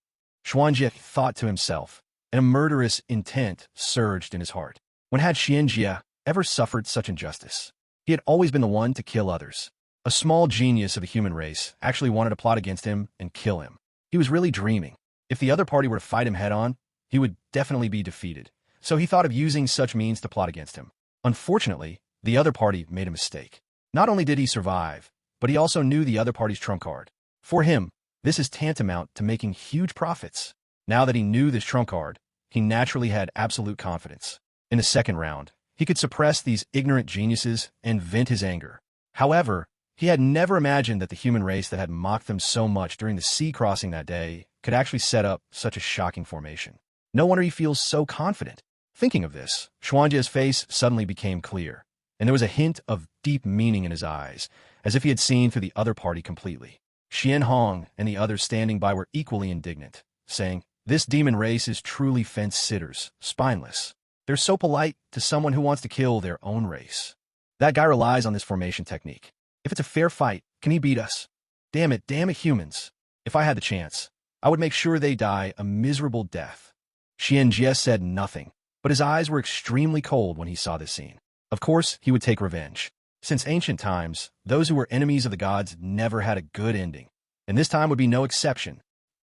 Xuanjie thought to himself, and a murderous intent surged in his heart. When had Xianjie ever suffered such injustice? He had always been the one to kill others. A small genius of the human race actually wanted to plot against him and kill him. He was really dreaming. If the other party were to fight him head-on, he would definitely be defeated. So he thought of using such means to plot against him. Unfortunately, the other party made a mistake. Not only did he survive, but he also knew the other party's trump card. For him, this is tantamount to making huge profits. Now that he knew this trump card, he naturally had absolute confidence. In the second round, he could suppress these ignorant geniuses and vent his anger. However, he had never imagined that the human race that had mocked them so much during the sea crossing that day could actually set up such a shocking formation. No wonder he feels so confident. Thinking of this, Xuanjie's face suddenly became clear, and there was a hint of deep meaning in his eyes, as if he had seen through the other party completely. Xian Hong and the others standing by were equally indignant, saying, "This demon race is truly fence-sitters, spineless. They're so polite to someone who wants to kill their own race. That guy relies on this formation technique. If it's a fair fight, can he beat us? Damn it, humans. If I had the chance, I would make sure they die a miserable death." Xian Jie said nothing, but his eyes were extremely cold when he saw this scene. Of course, he would take revenge. Since ancient times, those who were enemies of the gods never had a good ending, and this time would be no exception.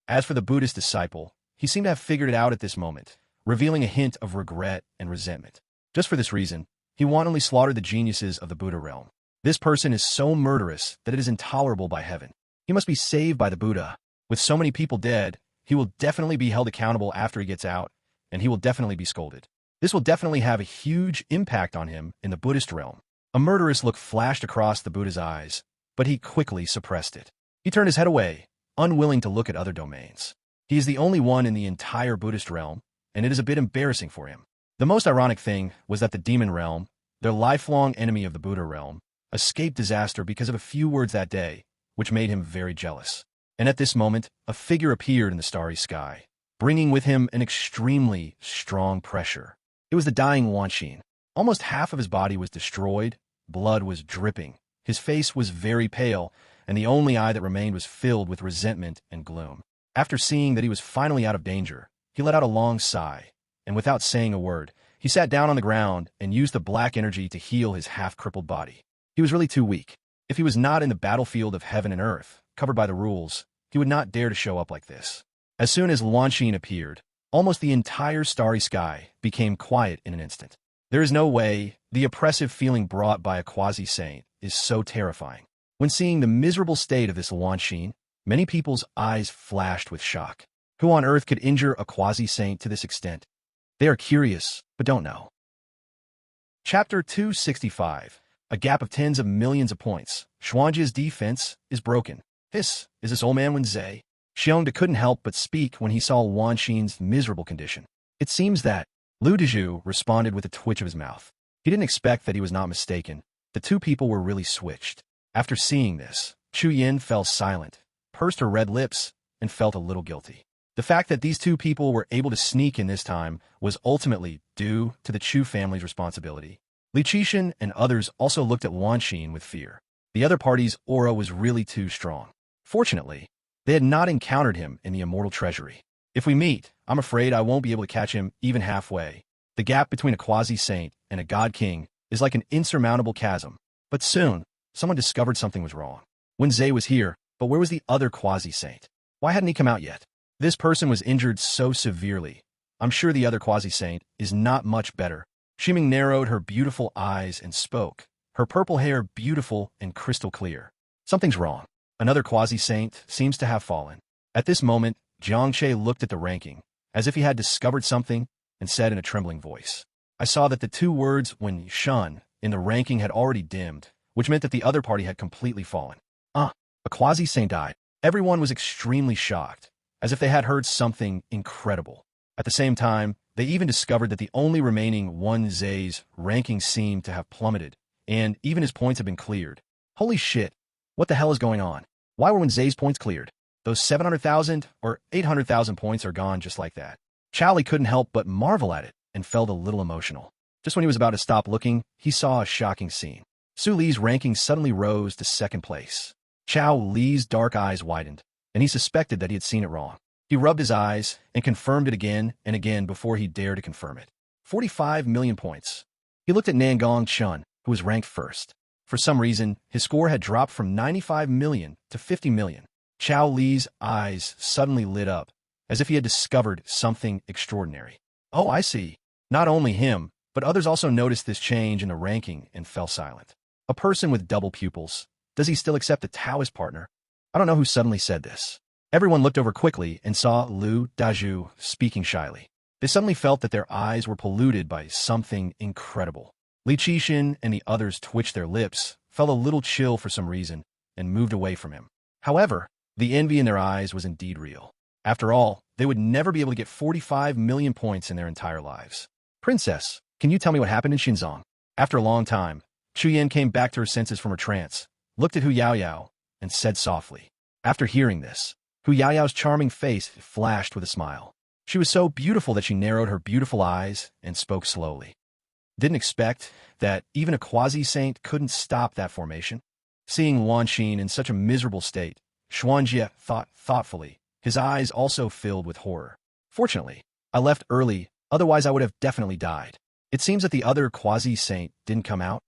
As for the Buddhist disciple, he seemed to have figured it out at this moment, revealing a hint of regret and resentment. Just for this reason, he wantonly slaughtered the geniuses of the Buddha realm. This person is so murderous that it is intolerable by heaven. He must be saved by the Buddha. With so many people dead, he will definitely be held accountable after he gets out, and he will definitely be scolded. This will definitely have a huge impact on him in the Buddhist realm. A murderous look flashed across the Buddha's eyes, but he quickly suppressed it. He turned his head away, unwilling to look at other domains. He is the only one in the entire Buddhist realm, and it is a bit embarrassing for him. The most ironic thing was that the demon realm, their lifelong enemy of the Buddha realm, escaped disaster because of a few words that day, which made him very jealous. And at this moment, a figure appeared in the starry sky, bringing with him an extremely strong pressure. It was the dying Wanxin. Almost half of his body was destroyed, blood was dripping, his face was very pale, and the only eye that remained was filled with resentment and gloom. After seeing that he was finally out of danger, he let out a long sigh, and without saying a word, he sat down on the ground and used the black energy to heal his half-crippled body. He was really too weak. If he was not in the battlefield of heaven and earth, covered by the rules, he would not dare to show up like this. As soon as Wanxin appeared, almost the entire starry sky became quiet in an instant. There is no way the oppressive feeling brought by a quasi-saint is so terrifying. When seeing the miserable state of this Wanxin, many people's eyes flashed with shock. Who on earth could injure a quasi-saint to this extent? They are curious, but don't know. Chapter 265. A gap of tens of millions of points. Xuanji's defense is broken. This is this old man Wenze. Xiongda couldn't help but speak when he saw Wanxin's miserable condition. It seems that Lu Dezhu responded with a twitch of his mouth. He didn't expect that he was not mistaken. The two people were really switched. After seeing this, Chu Yin fell silent, pursed her red lips, and felt a little guilty. The fact that these two people were able to sneak in this time was ultimately due to the Chu family's responsibility. Li Qixin and others also looked at Wanxin with fear. The other party's aura was really too strong. Fortunately, they had not encountered him in the immortal treasury. If we meet, I'm afraid I won't be able to catch him even halfway. The gap between a quasi-saint and a god-king is like an insurmountable chasm. But soon, someone discovered something was wrong. Wen Zhe was here, but where was the other quasi-saint? Why hadn't he come out yet? This person was injured so severely. I'm sure the other quasi-saint is not much better. Ximing narrowed her beautiful eyes and spoke, her purple hair beautiful and crystal clear. Something's wrong. Another quasi-saint seems to have fallen. At this moment, Jiangche looked at the ranking, as if he had discovered something, and said in a trembling voice. I saw that the two words "Wen Shun" in the ranking had already dimmed, which meant that the other party had completely fallen. A quasi-saint died. Everyone was extremely shocked, as if they had heard something incredible. At the same time, they even discovered that the only remaining Wen Zhe's ranking seemed to have plummeted, and even his points had been cleared. Holy shit! What the hell is going on? Why were Wen Zhe's points cleared? Those 700,000 or 800,000 points are gone just like that. Chao Li couldn't help but marvel at it and felt a little emotional. Just when he was about to stop looking, he saw a shocking scene. Su Li's ranking suddenly rose to second place. Chao Li's dark eyes widened, and he suspected that he had seen it wrong. He rubbed his eyes and confirmed it again and again before he dared to confirm it. 45 million points. He looked at Nangong Chen, who was ranked first. For some reason, his score had dropped from 95 million to 50 million. Chao Li's eyes suddenly lit up, as if he had discovered something extraordinary. Oh, I see. Not only him, but others also noticed this change in the ranking and fell silent. A person with double pupils. Does he still accept a Taoist partner? I don't know who suddenly said this. Everyone looked over quickly and saw Lu Dazhu speaking shyly. They suddenly felt that their eyes were polluted by something incredible. Li Qixin and the others twitched their lips, felt a little chill for some reason, and moved away from him. However, the envy in their eyes was indeed real. After all, they would never be able to get 45 million points in their entire lives. Princess, can you tell me what happened in Xinzong? After a long time, Chu Yan came back to her senses from her trance, looked at Hu Yaoyao, and said softly. After hearing this, Hu Yaoyao's charming face flashed with a smile. She was so beautiful that she narrowed her beautiful eyes and spoke slowly. Didn't expect that even a quasi-saint couldn't stop that formation. Seeing Wan Xin in such a miserable state, Xuanjie thought thoughtfully, his eyes also filled with horror. Fortunately, I left early, otherwise I would have definitely died. It seems that the other quasi-saint didn't come out.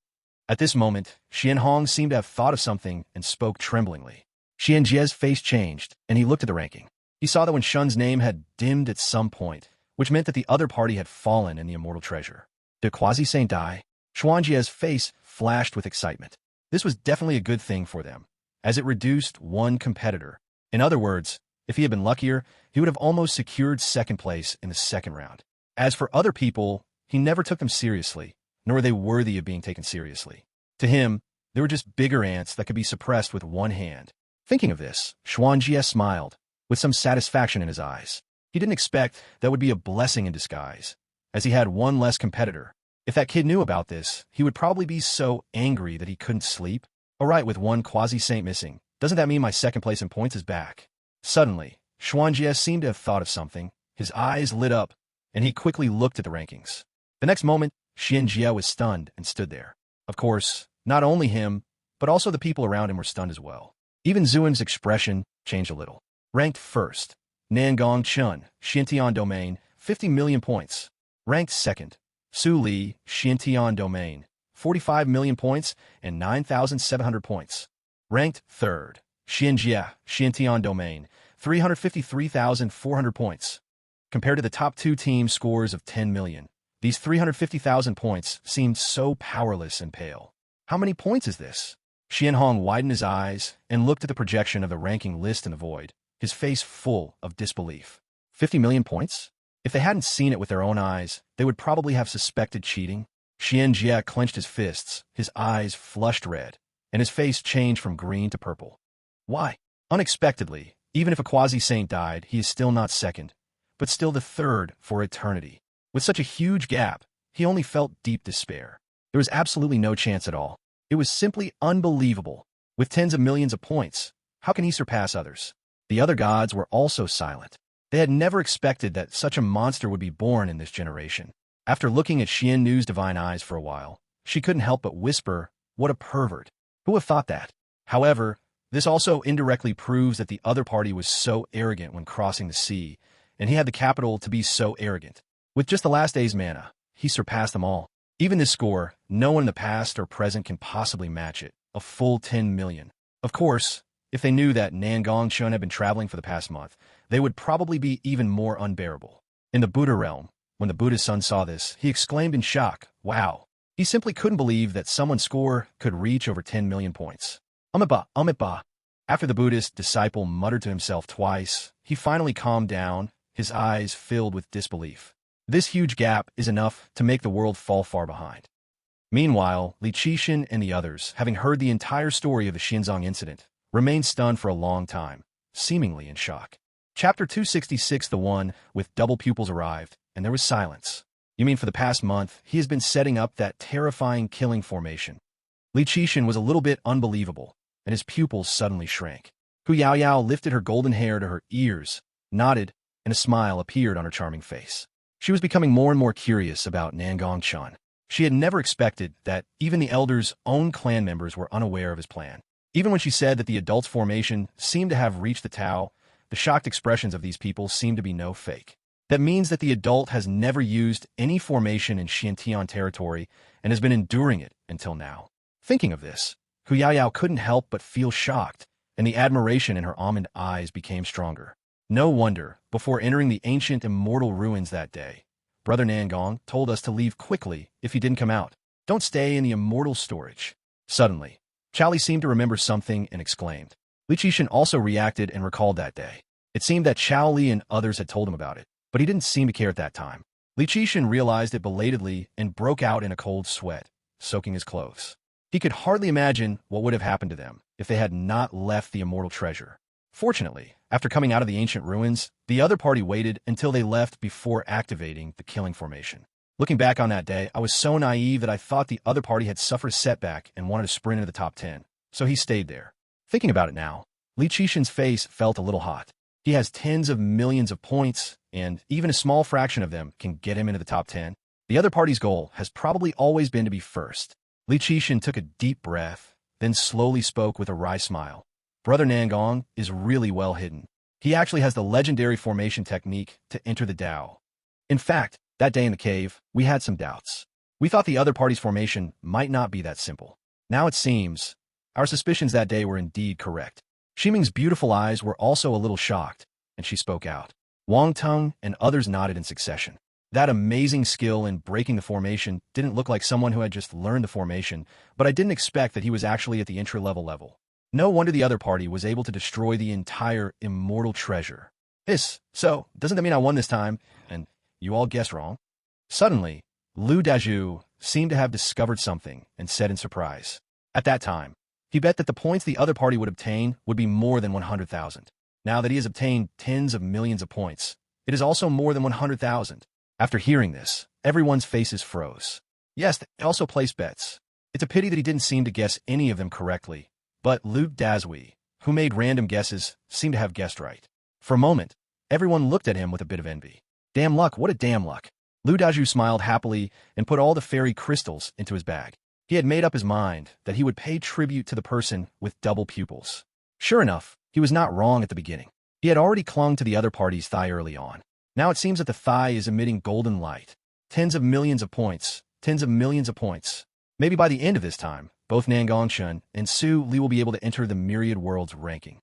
At this moment, Xianhong seemed to have thought of something and spoke tremblingly. Xianjie's face changed, and he looked at the ranking. He saw that Wen Shun's name had dimmed at some point, which meant that the other party had fallen in the immortal treasure. Did quasi-saint die? Xuanjie's face flashed with excitement. This was definitely a good thing for them, as it reduced one competitor. In other words, if he had been luckier, he would have almost secured second place in the second round. As for other people, he never took them seriously, nor were they worthy of being taken seriously. To him, they were just bigger ants that could be suppressed with one hand. Thinking of this, Xuanjie smiled, with some satisfaction in his eyes. He didn't expect that would be a blessing in disguise, as he had one less competitor. If that kid knew about this, he would probably be so angry that he couldn't sleep. Alright, with one quasi-saint missing, doesn't that mean my second place in points is back? Suddenly, Xuanjie seemed to have thought of something. His eyes lit up, and he quickly looked at the rankings. The next moment, Xianjie was stunned and stood there. Of course, not only him, but also the people around him were stunned as well. Even Zuin's expression changed a little. Ranked first, Nangong Chen, Xintian Domain, 50 million points. Ranked second, Su Li, Xintian Domain, 45 million points and 9,700 points. Ranked third, Xianjie, Xintian Domain, 353,400 points. Compared to the top two teams' scores of 10 million, these 350,000 points seemed so powerless and pale. How many points is this? Xianhong widened his eyes and looked at the projection of the ranking list in the void, his face full of disbelief. 50 million points? If they hadn't seen it with their own eyes, they would probably have suspected cheating. Xianjie clenched his fists, his eyes flushed red, and his face changed from green to purple. Why? Unexpectedly, even if a quasi-saint died, he is still not second, but still the third for eternity. With such a huge gap, he only felt deep despair. There was absolutely no chance at all. It was simply unbelievable. With tens of millions of points, how can he surpass others? The other gods were also silent. They had never expected that such a monster would be born in this generation. After looking at Xian Nu's divine eyes for a while, she couldn't help but whisper, "What a pervert. Who would have thought that?" However, this also indirectly proves that the other party was so arrogant when crossing the sea, and he had the capital to be so arrogant. With just the last day's mana, he surpassed them all. Even this score, no one in the past or present can possibly match it. A full 10 million. Of course, if they knew that Nangong Chen had been traveling for the past month, they would probably be even more unbearable. In the Buddha realm, when the Buddha's son saw this, he exclaimed in shock, "Wow." He simply couldn't believe that someone's score could reach over 10 million points. Amiba. After the Buddhist disciple muttered to himself twice, he finally calmed down, his eyes filled with disbelief. This huge gap is enough to make the world fall far behind. Meanwhile, Li Qixin and the others, having heard the entire story of the Xinzong incident, remained stunned for a long time, seemingly in shock. Chapter 266. The one with double pupils arrived, and there was silence. You mean for the past month, he has been setting up that terrifying killing formation? Li Qixin was a little bit unbelievable, and his pupils suddenly shrank. Hu Yaoyao lifted her golden hair to her ears, nodded, and a smile appeared on her charming face. She was becoming more and more curious about Nangong Chen. She had never expected that even the elder's own clan members were unaware of his plan. Even when she said that the adult's formation seemed to have reached the Tao, the shocked expressions of these people seemed to be no fake. That means that the adult has never used any formation in Xintian territory and has been enduring it until now. Thinking of this, Hu Yaoyao couldn't help but feel shocked, and the admiration in her almond eyes became stronger. No wonder, before entering the ancient immortal ruins that day, Brother Nangong told us to leave quickly if he didn't come out. Don't stay in the immortal storage. Suddenly, Chali seemed to remember something and exclaimed. Li Qixin also reacted and recalled that day. It seemed that Chao Li and others had told him about it, but he didn't seem to care at that time. Li Qixin realized it belatedly and broke out in a cold sweat, soaking his clothes. He could hardly imagine what would have happened to them if they had not left the immortal treasure. Fortunately, after coming out of the ancient ruins, the other party waited until they left before activating the killing formation. Looking back on that day, I was so naive that I thought the other party had suffered a setback and wanted to sprint into the top 10, so he stayed there. Thinking about it now, Li Qixin's face felt a little hot. He has tens of millions of points, and even a small fraction of them can get him into the top 10. The other party's goal has probably always been to be first. Li Qixin took a deep breath, then slowly spoke with a wry smile. Brother Nangong is really well hidden. He actually has the legendary formation technique to enter the Tao. In fact, that day in the cave, we had some doubts. We thought the other party's formation might not be that simple. Now it seems, our suspicions that day were indeed correct. Ximing's beautiful eyes were also a little shocked, and she spoke out. Wang Tung and others nodded in succession. That amazing skill in breaking the formation didn't look like someone who had just learned the formation, but I didn't expect that he was actually at the entry-level level. No wonder the other party was able to destroy the entire immortal treasure. So, doesn't that mean I won this time, and you all guessed wrong? Suddenly, Lu Dazhu seemed to have discovered something and said in surprise. At that time, he bet that the points the other party would obtain would be more than 100,000. Now that he has obtained tens of millions of points, it is also more than 100,000. After hearing this, everyone's faces froze. Yes, they also placed bets. It's a pity that he didn't seem to guess any of them correctly. But Lu Dazhui, who made random guesses, seemed to have guessed right. For a moment, everyone looked at him with a bit of envy. Damn luck, what a damn luck. Lu Dazhu smiled happily and put all the fairy crystals into his bag. He had made up his mind that he would pay tribute to the person with double pupils. Sure enough, he was not wrong at the beginning. He had already clung to the other party's thigh early on. Now it seems that the thigh is emitting golden light. Tens of millions of points. Maybe by the end of this time, both Nangong Chen and Su Li will be able to enter the myriad worlds ranking.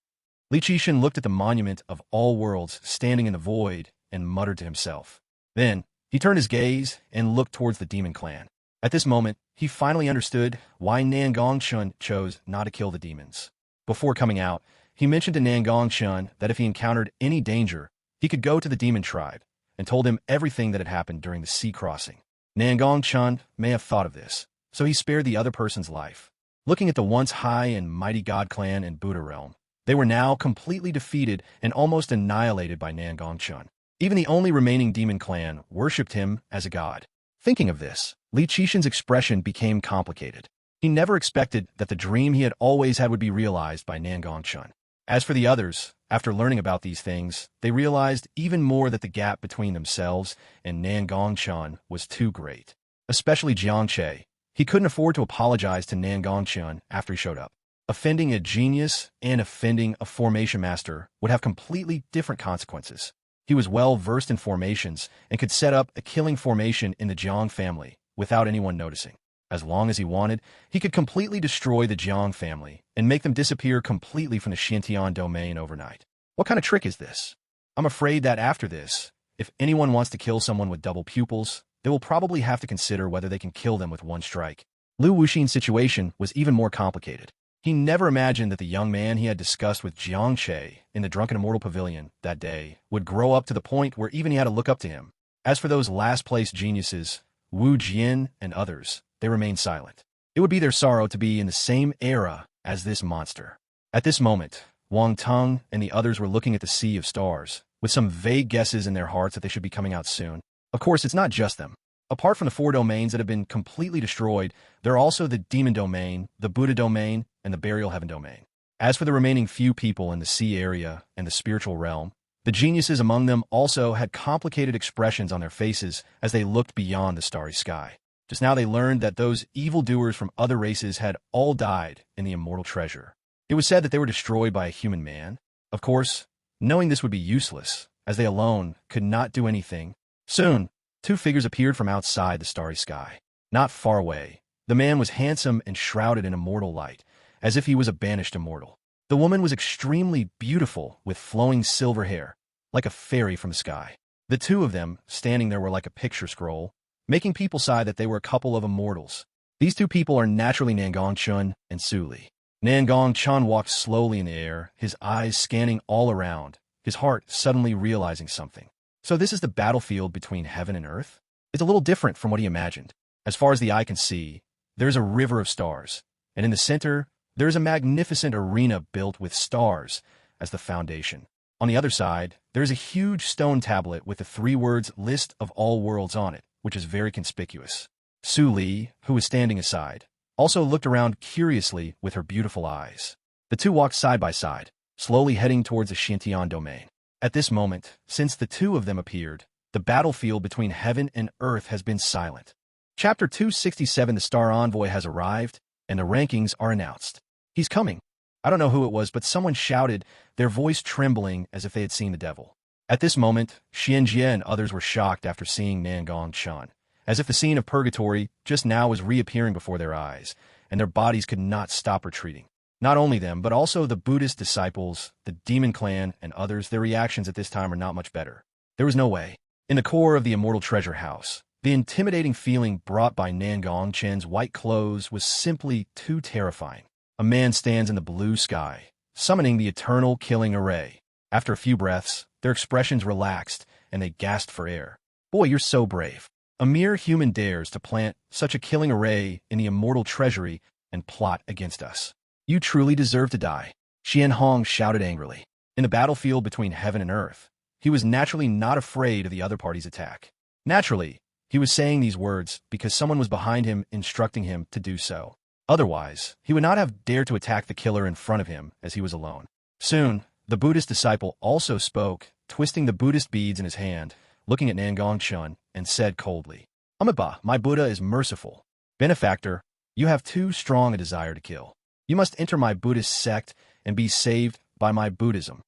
Li Qixin looked at the monument of all worlds standing in the void and muttered to himself. Then, he turned his gaze and looked towards the demon clan. At this moment, he finally understood why Nangong Chen chose not to kill the demons. Before coming out, he mentioned to Nangong Chen that if he encountered any danger, he could go to the demon tribe, and told him everything that had happened during the sea crossing. Nangong Chen may have thought of this, so he spared the other person's life. Looking at the once high and mighty God clan in Buddha realm, they were now completely defeated and almost annihilated by Nangong Chen. Even the only remaining demon clan worshipped him as a god. Thinking of this, Li Qixin's expression became complicated. He never expected that the dream he had always had would be realized by Nangong Chen. As for the others, after learning about these things, they realized even more that the gap between themselves and Nangong Chen was too great. Especially Jiang Che. He couldn't afford to apologize to Nangong Chen after he showed up. Offending a genius and offending a formation master would have completely different consequences. He was well versed in formations and could set up a killing formation in the Jiang family without anyone noticing. As long as he wanted, he could completely destroy the Jiang family and make them disappear completely from the Xintian domain overnight. What kind of trick is this? I'm afraid that after this, if anyone wants to kill someone with double pupils, they will probably have to consider whether they can kill them with one strike. Lu Wuxin's situation was even more complicated. He never imagined that the young man he had discussed with Jiang Che in the Drunken Immortal Pavilion that day would grow up to the point where even he had to look up to him. As for those last-place geniuses, Wu Jian and others, they remained silent. It would be their sorrow to be in the same era as this monster. At this moment, Wang Teng and the others were looking at the sea of stars, with some vague guesses in their hearts that they should be coming out soon. Of course, it's not just them. Apart from the 4 domains that have been completely destroyed, there are also the Demon Domain, the Buddha Domain, and the Burial Heaven Domain. As for the remaining few people in the sea area and the spiritual realm, the geniuses among them also had complicated expressions on their faces as they looked beyond the starry sky. Just now they learned that those evildoers from other races had all died in the immortal treasure. It was said that they were destroyed by a human man. Of course, knowing this would be useless, as they alone could not do anything. Soon, 2 figures appeared from outside the starry sky. Not far away, the man was handsome and shrouded in immortal light, as if he was a banished immortal. The woman was extremely beautiful, with flowing silver hair, like a fairy from the sky. The 2 of them, standing there, were like a picture scroll, making people sigh that they were a couple of immortals. These 2 people are naturally Nangong Chen and Su Li. Nangong Chen walked slowly in the air, his eyes scanning all around, his heart suddenly realizing something. So this is the battlefield between heaven and earth? It's a little different from what he imagined. As far as the eye can see, there is a river of stars, and in the center, there is a magnificent arena built with stars as the foundation. On the other side, there is a huge stone tablet with the 3 words "List of all worlds" on it, which is very conspicuous. Su Li, who was standing aside, also looked around curiously with her beautiful eyes. The 2 walked side by side, slowly heading towards the Xintian domain. At this moment, since the 2 of them appeared, the battlefield between heaven and earth has been silent. Chapter 267, the Star Envoy has arrived, and the rankings are announced. He's coming. I don't know who it was, but someone shouted, their voice trembling as if they had seen the devil. At this moment, Xianjie and others were shocked after seeing Nangong Chen, as if the scene of purgatory just now was reappearing before their eyes, and their bodies could not stop retreating. Not only them, but also the Buddhist disciples, the demon clan, and others, their reactions at this time are not much better. There was no way. In the core of the immortal treasure house, the intimidating feeling brought by Nangong Chen's white clothes was simply too terrifying. A man stands in the blue sky, summoning the eternal killing array. After a few breaths, their expressions relaxed, and they gasped for air. Boy, you're so brave. A mere human dares to plant such a killing array in the immortal treasury and plot against us. You truly deserve to die, Xian Hong shouted angrily. In the battlefield between heaven and earth, he was naturally not afraid of the other party's attack. Naturally, he was saying these words because someone was behind him instructing him to do so. Otherwise, he would not have dared to attack the killer in front of him as he was alone. Soon, the Buddhist disciple also spoke, twisting the Buddhist beads in his hand, looking at Nangong Chen, and said coldly, Amiba, my Buddha is merciful. Benefactor, you have too strong a desire to kill. You must enter my Buddhist sect and be saved by my Buddhism.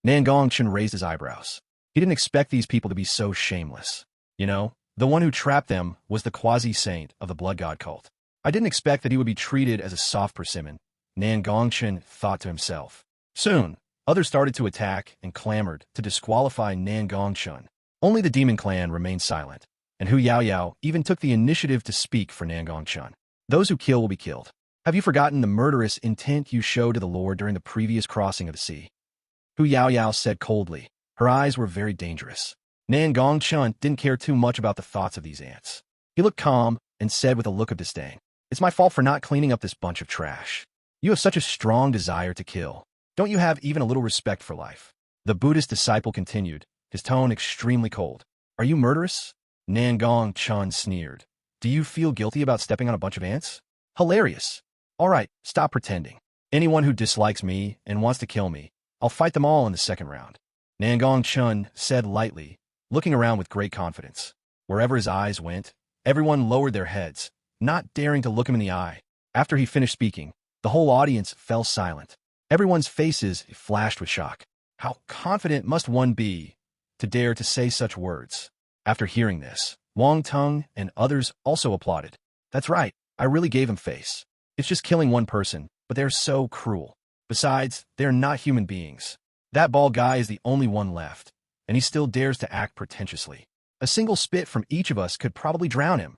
Nangong Chen raised his eyebrows. He didn't expect these people to be so shameless. You know, the one who trapped them was the quasi-saint of the blood god cult. I didn't expect that he would be treated as a soft persimmon, Nangong Chen thought to himself. Soon, others started to attack and clamored to disqualify Nangong Chen. Only the demon clan remained silent, and Hu Yaoyao even took the initiative to speak for Nangong Chen. Those who kill will be killed. Have you forgotten the murderous intent you showed to the Lord during the previous crossing of the sea? Hu Yaoyao said coldly. Her eyes were very dangerous. Nangong Chen didn't care too much about the thoughts of these ants. He looked calm and said with a look of disdain, It's my fault for not cleaning up this bunch of trash. You have such a strong desire to kill. Don't you have even a little respect for life? The Buddhist disciple continued, his tone extremely cold. Are you murderous? Nangong Chen sneered. Do you feel guilty about stepping on a bunch of ants? Hilarious. All right, stop pretending. Anyone who dislikes me and wants to kill me, I'll fight them all in the second round. Nangong Chen said lightly, looking around with great confidence. Wherever his eyes went, everyone lowered their heads, not daring to look him in the eye. After he finished speaking, the whole audience fell silent. Everyone's faces flashed with shock. How confident must one be to dare to say such words. After hearing this, Wang Tung and others also applauded. That's right, I really gave him face. It's just killing one person, but they're so cruel. Besides, they're not human beings. That bald guy is the only one left, and he still dares to act pretentiously. A single spit from each of us could probably drown him.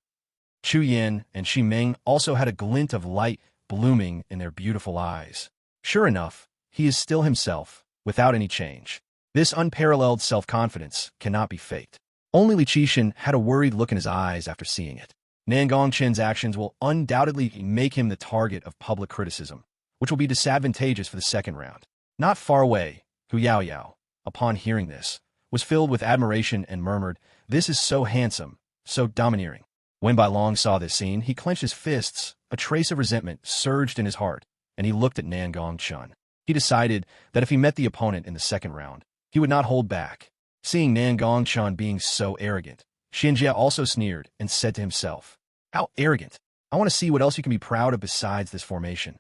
Chu Yin and Shi Ming also had a glint of light blooming in their beautiful eyes. Sure enough, he is still himself, without any change. This unparalleled self-confidence cannot be faked. Only Li Qixin had a worried look in his eyes after seeing it. Nangong Chen's actions will undoubtedly make him the target of public criticism, which will be disadvantageous for the second round. Not far away, Hu Yaoyao, upon hearing this, was filled with admiration and murmured, "This is so handsome, so domineering." When Bai Long saw this scene, he clenched his fists, a trace of resentment surged in his heart, and he looked at Nangong Chen. He decided that if he met the opponent in the second round, he would not hold back. Seeing Nangong Chen being so arrogant, Xianjia also sneered and said to himself, "How arrogant! I want to see what else you can be proud of besides this formation."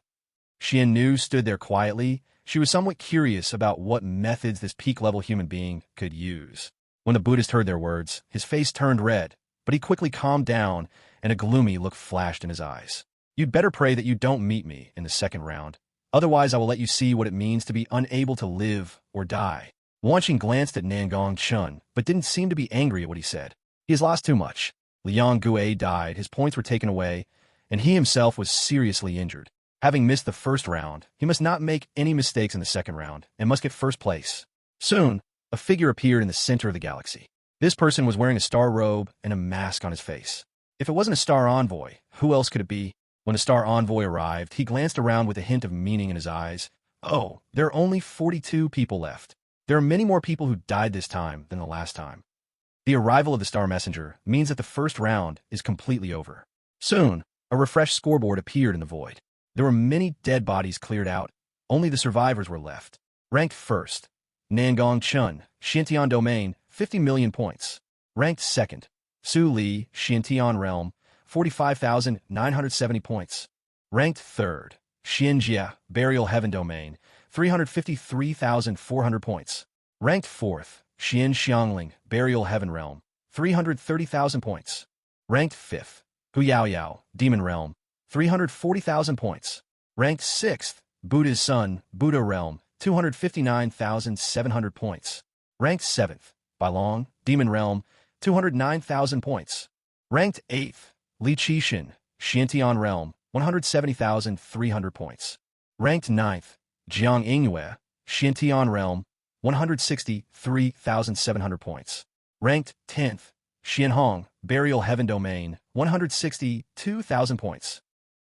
Xian Nu stood there quietly. She was somewhat curious about what methods this peak-level human being could use. When the Buddhist heard their words, his face turned red, but he quickly calmed down, and a gloomy look flashed in his eyes. "You'd better pray that you don't meet me in the second round. Otherwise, I will let you see what it means to be unable to live or die." Wang Qing glanced at Nangong Chen, but didn't seem to be angry at what he said. He has lost too much. Liang Gue died, his points were taken away, and he himself was seriously injured. Having missed the first round, he must not make any mistakes in the second round, and must get first place. Soon, a figure appeared in the center of the galaxy. This person was wearing a star robe and a mask on his face. If it wasn't a star envoy, who else could it be? When the star envoy arrived, he glanced around with a hint of meaning in his eyes. "Oh, there are only 42 people left. There are many more people who died this time than the last time." The arrival of the star messenger means that the first round is completely over. Soon, a refreshed scoreboard appeared in the void. There were many dead bodies cleared out. Only the survivors were left. Ranked first, Nangong Chen, Xintian Domain, 50 million points. Ranked second, Su Li, Xintian Realm, 45,970 points. Ranked third, Xianjia, Burial Heaven Domain, 353,400 points. Ranked fourth, Xian Xiangling, Burial Heaven Realm, 330,000 points. Ranked fifth, Hu Yaoyao, Demon Realm, 340,000 points. Ranked sixth, Buddha's Son, Buddha Realm, 259,700 points. Ranked seventh, Bai Long, Demon Realm, 209,000 points. Ranked eighth, Li Qixin, Xiantian Realm, 170,300 points. Ranked ninth, Jiang Yingyue, Xiantian Realm, 163,700 points. Ranked 10th, Xianhong, Burial Heaven Domain, 162,000 points.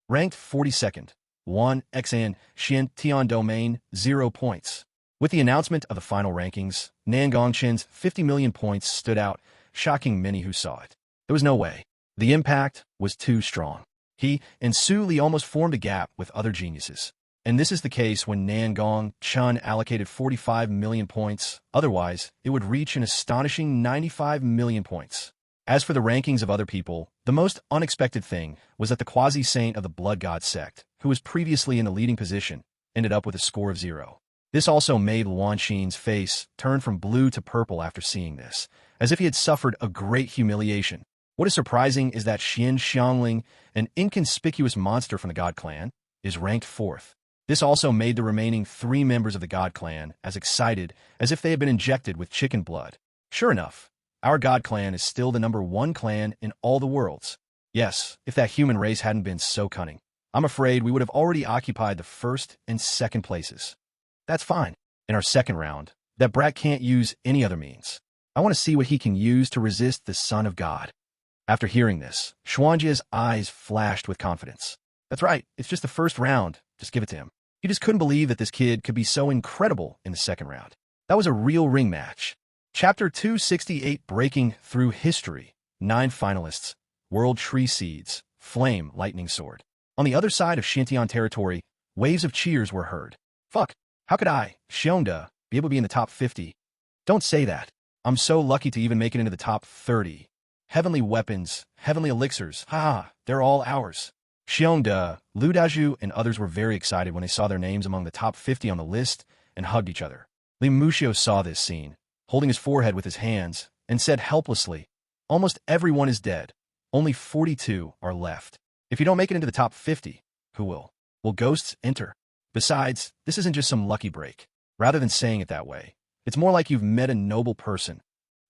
Ranked 42nd, Wan Xan, Xiantian Domain, 0 points. With the announcement of the final rankings, Nangong Chen's 50 million points stood out, shocking many who saw it. There was no way. The impact was too strong. He and Su Li almost formed a gap with other geniuses. And this is the case when Nangong Chen allocated 45 million points. Otherwise, it would reach an astonishing 95 million points. As for the rankings of other people, the most unexpected thing was that the quasi-saint of the Blood God sect, who was previously in the leading position, ended up with a score of 0. This also made Wang Qing's face turn from blue to purple after seeing this, as if he had suffered a great humiliation. What is surprising is that Xian Xiangling, an inconspicuous monster from the God clan, is ranked 4th. This also made the remaining 3 members of the God clan as excited as if they had been injected with chicken blood. Sure enough, our God clan is still the #1 clan in all the worlds. Yes, if that human race hadn't been so cunning, I'm afraid we would have already occupied the 1st and 2nd places. That's fine. In our second round, that brat can't use any other means. I want to see what he can use to resist the Son of God. After hearing this, Xuanjia's eyes flashed with confidence. That's right, it's just the first round. Just give it to him. He just couldn't believe that this kid could be so incredible in the second round. That was a real ring match. Chapter 268, Breaking Through History. 9 finalists. World Tree Seeds. Flame Lightning Sword. On the other side of Xintian territory, waves of cheers were heard. Fuck, how could I, Xiongda, be able to be in the top 50? Don't say that. I'm so lucky to even make it into the top 30. Heavenly weapons, heavenly elixirs, they're all ours. Xiongda, Lu Daju, and others were very excited when they saw their names among the top 50 on the list and hugged each other. Li Muxiu saw this scene, holding his forehead with his hands, and said helplessly, "Almost everyone is dead. Only 42 are left. If you don't make it into the top 50, who will? Will ghosts enter? Besides, this isn't just some lucky break. Rather than saying it that way, it's more like you've met a noble person."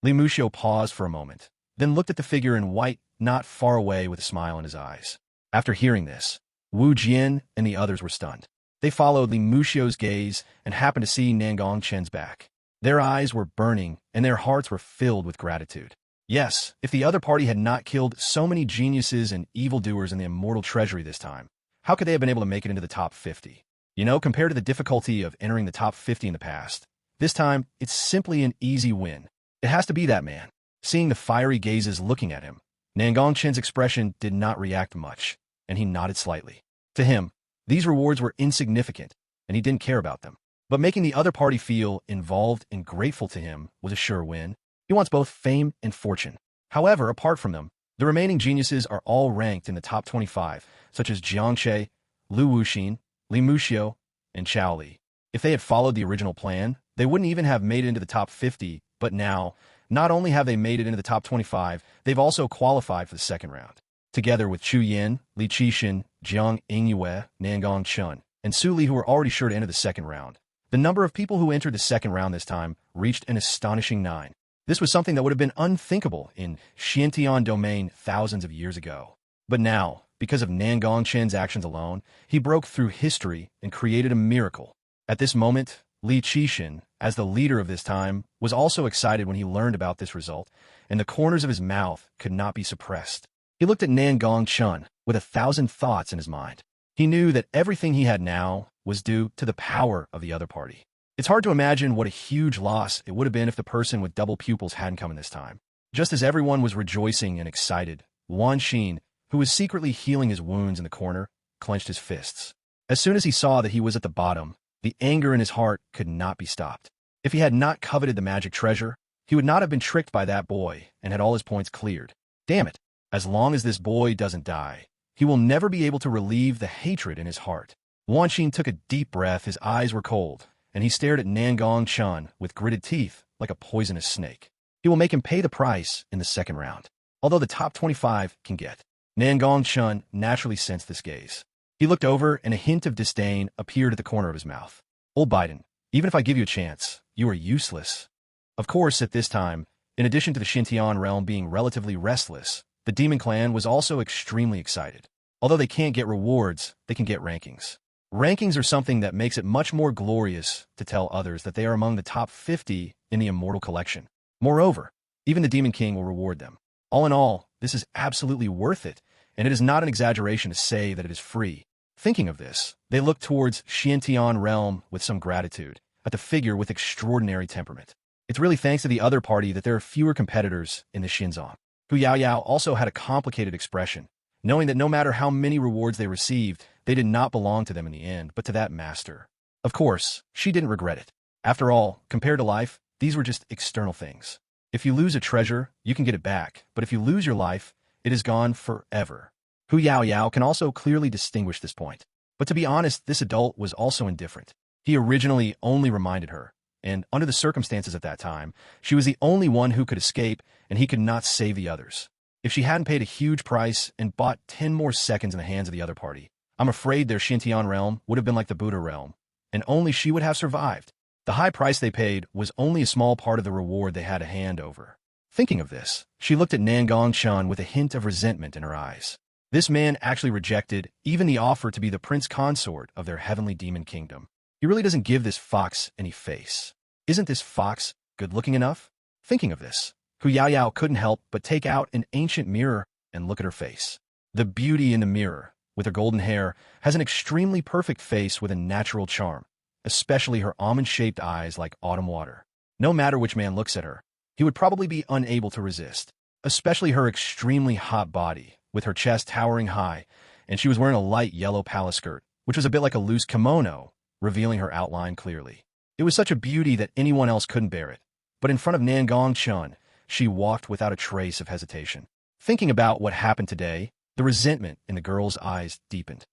Li Muxiu paused for a moment, then looked at the figure in white not far away with a smile in his eyes. After hearing this, Wu Jian and the others were stunned. They followed Li Muxiu's gaze and happened to see Nangong Chen's back. Their eyes were burning, and their hearts were filled with gratitude. Yes, if the other party had not killed so many geniuses and evildoers in the immortal treasury this time, how could they have been able to make it into the top 50? You know, compared to the difficulty of entering the top 50 in the past, this time, it's simply an easy win. It has to be that man. Seeing the fiery gazes looking at him, Nangong Chen's expression did not react much, and he nodded slightly. To him, these rewards were insignificant, and he didn't care about them. But making the other party feel involved and grateful to him was a sure win. He wants both fame and fortune. However, apart from them, the remaining geniuses are all ranked in the top 25, such as Jiangche, Lu Wuxin, Li Muxiu, and Chao Li. If they had followed the original plan, they wouldn't even have made it into the top 50, but now, not only have they made it into the top 25, they've also qualified for the second round. Together with Chu Yin, Li Qixin, Jiang Yingyue, Nangong Chen, and Su Li, who were already sure to enter the second round, the number of people who entered the second round this time reached an astonishing 9. This was something that would have been unthinkable in Xiantian domain thousands of years ago. But now, because of Nangong Chen's actions alone, he broke through history and created a miracle. At this moment, Li Qixin, as the leader of this time, was also excited when he learned about this result, and the corners of his mouth could not be suppressed. He looked at Nangong Chen with 1,000 thoughts in his mind. He knew that everything he had now was due to the power of the other party. It's hard to imagine what a huge loss it would have been if the person with double pupils hadn't come in this time. Just as everyone was rejoicing and excited, Wan Xin, who was secretly healing his wounds in the corner, clenched his fists. As soon as he saw that he was at the bottom, the anger in his heart could not be stopped. If he had not coveted the magic treasure, he would not have been tricked by that boy and had all his points cleared. Damn it! As long as this boy doesn't die, he will never be able to relieve the hatred in his heart. Wan Xin took a deep breath, his eyes were cold, and he stared at Nangong Chen with gritted teeth like a poisonous snake. He will make him pay the price in the second round. Although the top 25 can get. Nangong Chen naturally sensed this gaze. He looked over and a hint of disdain appeared at the corner of his mouth. "Old Biden, even if I give you a chance, you are useless." Of course, at this time, in addition to the Xintian realm being relatively restless, the Demon Clan was also extremely excited. Although they can't get rewards, they can get rankings. Rankings are something that makes it much more glorious to tell others that they are among the top 50 in the Immortal Collection. Moreover, even the Demon King will reward them. All in all, this is absolutely worth it, and it is not an exaggeration to say that it is free. Thinking of this, they looked towards Xiantian realm with some gratitude, at the figure with extraordinary temperament. It's really thanks to the other party that there are fewer competitors in the Xinzong. Hu Yaoyao also had a complicated expression, knowing that no matter how many rewards they received, they did not belong to them in the end, but to that master. Of course, she didn't regret it. After all, compared to life, these were just external things. If you lose a treasure, you can get it back, but if you lose your life, it is gone forever. Hu Yaoyao can also clearly distinguish this point. But to be honest, this adult was also indifferent. He originally only reminded her, and under the circumstances at that time, she was the only one who could escape, and he could not save the others. If she hadn't paid a huge price and bought 10 more seconds in the hands of the other party, I'm afraid their Xintian realm would have been like the Buddha realm, and only she would have survived. The high price they paid was only a small part of the reward they had a hand over. Thinking of this, she looked at Nangong Chen with a hint of resentment in her eyes. This man actually rejected even the offer to be the prince consort of their heavenly demon kingdom. He really doesn't give this fox any face. Isn't this fox good-looking enough? Thinking of this, Hu Yaoyao couldn't help but take out an ancient mirror and look at her face. The beauty in the mirror, with her golden hair, has an extremely perfect face with a natural charm, especially her almond-shaped eyes like autumn water. No matter which man looks at her, he would probably be unable to resist, especially her extremely hot body, with her chest towering high, and she was wearing a light yellow palace skirt, which was a bit like a loose kimono, revealing her outline clearly. It was such a beauty that anyone else couldn't bear it, but in front of Nangong Chen, she walked without a trace of hesitation. Thinking about what happened today, the resentment in the girl's eyes deepened.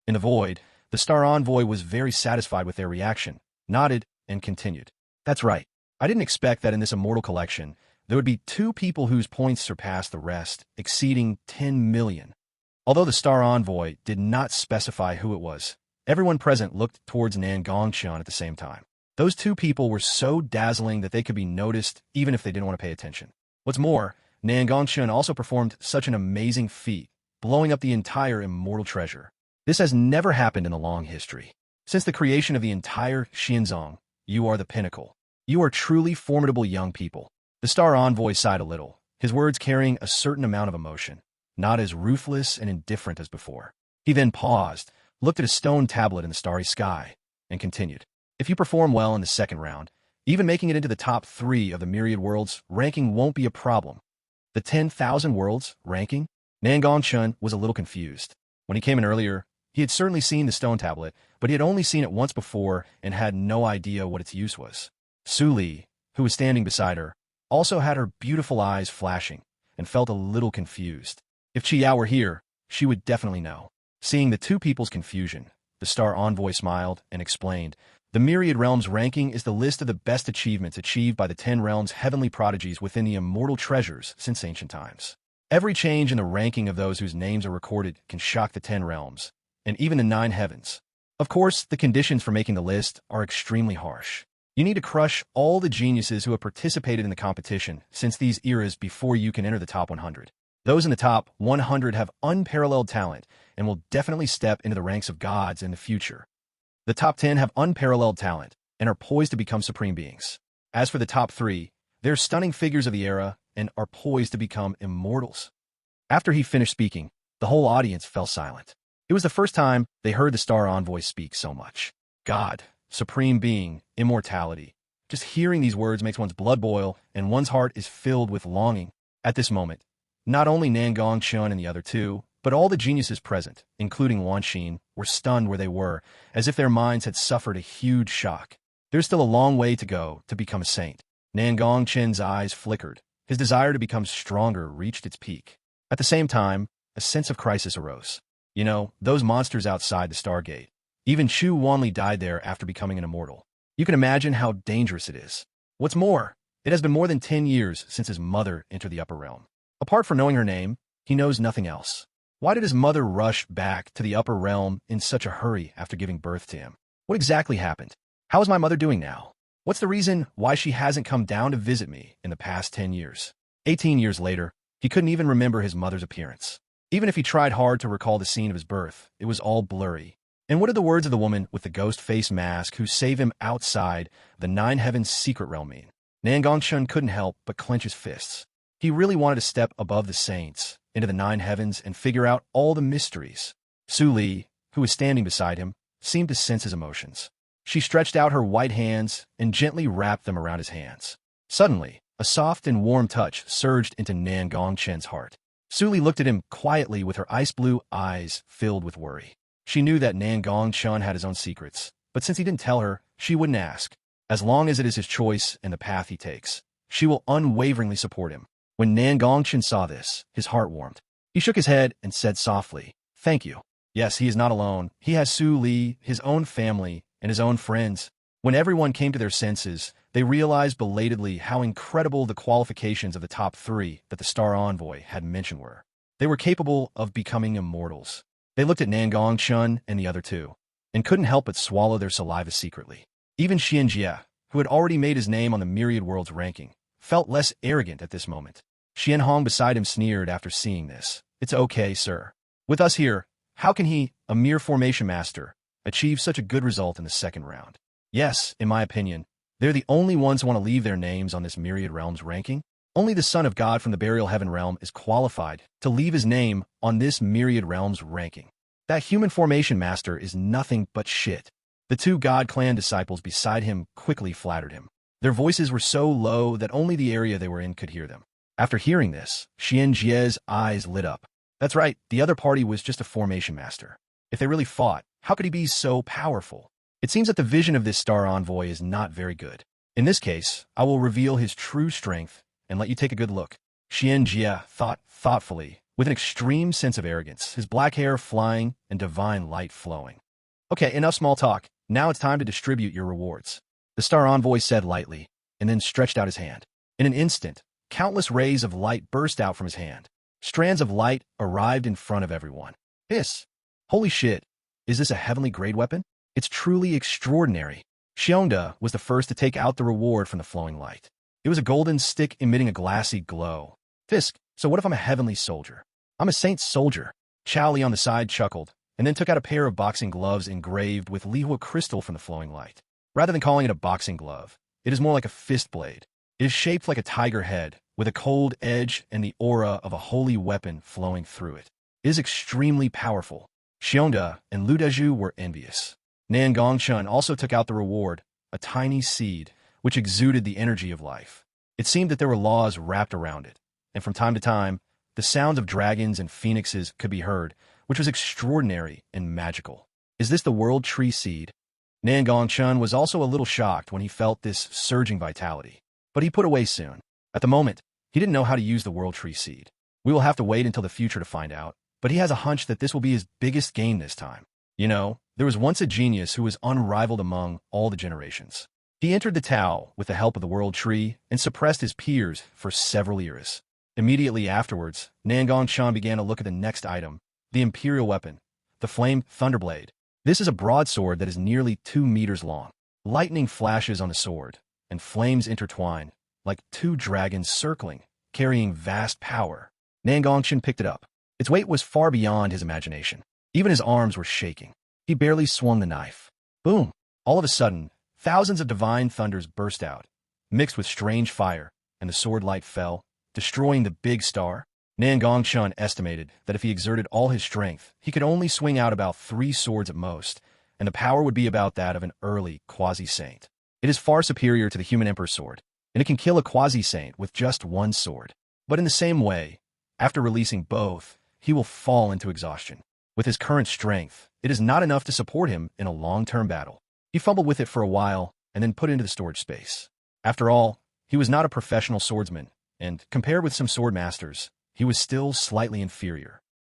In the void, the Star Envoy was very satisfied with their reaction, nodded, and continued. "That's right. I didn't expect that in this immortal collection, there would be 2 people whose points surpassed the rest, exceeding 10 million. Although the Star Envoy did not specify who it was, everyone present looked towards Nangong Chen at the same time. Those 2 people were so dazzling that they could be noticed even if they didn't want to pay attention. What's more, Nangong Chen also performed such an amazing feat, blowing up the entire immortal treasure. This has never happened in the long history. Since the creation of the entire Xianzong, you are the pinnacle. You are truly formidable young people. The Star Envoy sighed a little, his words carrying a certain amount of emotion, not as ruthless and indifferent as before. He then paused, looked at a stone tablet in the starry sky, and continued. If you perform well in the second round, even making it into the top 3 of the myriad worlds ranking won't be a problem. The 10,000 worlds ranking? Nangong Chen was a little confused. When he came in earlier, he had certainly seen the stone tablet, but he had only seen it once before and had no idea what its use was. Su Li, who was standing beside her, also had her beautiful eyes flashing and felt a little confused. If Qiao were here, she would definitely know. Seeing the 2 people's confusion, the Star Envoy smiled and explained, the Myriad Realms ranking is the list of the best achievements achieved by the 10 realms' heavenly prodigies within the immortal treasures since ancient times. Every change in the ranking of those whose names are recorded can shock the 10 realms, and even the 9 heavens. Of course, the conditions for making the list are extremely harsh. You need to crush all the geniuses who have participated in the competition since these eras before you can enter the top 100. Those in the top 100 have unparalleled talent and will definitely step into the ranks of gods in the future. The top 10 have unparalleled talent and are poised to become supreme beings. As for the top 3, they're stunning figures of the era and are poised to become immortals. After he finished speaking, the whole audience fell silent. It was the first time they heard the Star Envoy speak so much. God, supreme being, immortality. Just hearing these words makes one's blood boil and one's heart is filled with longing. At this moment, not only Nangong Chen and the other 2, but all the geniuses present, including Wan Xin, were stunned where they were, as if their minds had suffered a huge shock. There's still a long way to go to become a saint. Nangong Chen's eyes flickered. His desire to become stronger reached its peak. At the same time, a sense of crisis arose. You know, those monsters outside the Stargate. Even Chu Wanli died there after becoming an immortal. You can imagine how dangerous it is. What's more, it has been more than 10 years since his mother entered the upper realm. Apart from knowing her name, he knows nothing else. Why did his mother rush back to the upper realm in such a hurry after giving birth to him? What exactly happened? How is my mother doing now? What's the reason why she hasn't come down to visit me in the past 10 years? 18 years later, he couldn't even remember his mother's appearance. Even if he tried hard to recall the scene of his birth, it was all blurry. And what did the words of the woman with the ghost face mask who saved him outside the 9 heavens secret realm mean? Nangong Chen couldn't help but clench his fists. He really wanted to step above the saints, into the 9 heavens, and figure out all the mysteries. Su Li, who was standing beside him, seemed to sense his emotions. She stretched out her white hands and gently wrapped them around his hands. Suddenly, a soft and warm touch surged into Nangong Chen's heart. Su Li looked at him quietly with her ice-blue eyes filled with worry. She knew that Nangong Chen had his own secrets, but since he didn't tell her, she wouldn't ask. As long as it is his choice and the path he takes, she will unwaveringly support him. When Nangong Chen saw this, his heart warmed. He shook his head and said softly, "Thank you." Yes, he is not alone. He has Su Li, his own family, and his own friends. When everyone came to their senses, they realized belatedly how incredible the qualifications of the top 3 that the Star Envoy had mentioned were. They were capable of becoming immortals. They looked at Nangong Chen and the other 2, and couldn't help but swallow their saliva secretly. Even Xian Jie, who had already made his name on the Myriad Worlds ranking, felt less arrogant at this moment. Xian Hong beside him sneered after seeing this. "It's okay, sir. With us here, how can he, a mere formation master, achieve such a good result in the second round? Yes, in my opinion, they're the only ones who want to leave their names on this Myriad Realms ranking. Only the Son of God from the Burial Heaven realm is qualified to leave his name on this Myriad Realms ranking. That human formation master is nothing but shit." The 2 God Clan disciples beside him quickly flattered him. Their voices were so low that only the area they were in could hear them. After hearing this, Xian Jie's eyes lit up. That's right, the other party was just a formation master. If they really fought, how could he be so powerful? It seems that the vision of this Star Envoy is not very good. In this case, I will reveal his true strength and let you take a good look. Xian Jie thought thoughtfully, with an extreme sense of arrogance, his black hair flying and divine light flowing. "Okay, enough small talk. Now it's time to distribute your rewards," the Star Envoy said lightly. and then stretched out his hand. In an instant, countless rays of light burst out from his hand. Strands of light arrived in front of everyone. Hiss! Holy shit! Is this a heavenly grade weapon? It's truly extraordinary. Xiongda was the first to take out the reward from the flowing light. It was a golden stick emitting a glassy glow. Fisk, so what if I'm a heavenly soldier? I'm a saint soldier. Chao Li on the side chuckled, and then took out a pair of boxing gloves engraved with Lihua crystal from the flowing light. Rather than calling it a boxing glove, it is more like a fist blade. It is shaped like a tiger head, with a cold edge and the aura of a holy weapon flowing through it. It is extremely powerful. Xiongda and Lu Dezhu were envious. Nangong Chen also took out the reward, a tiny seed, which exuded the energy of life. It seemed that there were laws wrapped around it, and from time to time, the sounds of dragons and phoenixes could be heard, which was extraordinary and magical. Is this the world tree seed? Nangong Chen was also a little shocked when he felt this surging vitality, but he put away soon. At the moment, he didn't know how to use the world tree seed. We will have to wait until the future to find out, but he has a hunch that this will be his biggest gain this time. You know, there was once a genius who was unrivaled among all the generations. He entered the Tao with the help of the world tree and suppressed his peers for several years. Immediately afterwards, Nangong Chen began to look at the next item, the imperial weapon, the flame thunderblade. This is a broadsword that is nearly 2 meters long. Lightning flashes on the sword, and flames intertwine, like 2 dragons circling, carrying vast power. Nangong Chen picked it up. Its weight was far beyond his imagination. Even his arms were shaking. He barely swung the knife. Boom! All of a sudden, thousands of divine thunders burst out, mixed with strange fire, and the sword light fell, destroying the big star. Nangong Chen estimated that if he exerted all his strength, he could only swing out about 3 swords at most, and the power would be about that of an early quasi-saint. It is far superior to the human emperor's sword, and it can kill a quasi-saint with just 1 sword. But in the same way, after releasing both, he will fall into exhaustion. With his current strength, it is not enough to support him in a long-term battle. He fumbled with it for a while, and then put it into the storage space. After all, he was not a professional swordsman, and, compared with some sword masters, he was still slightly inferior.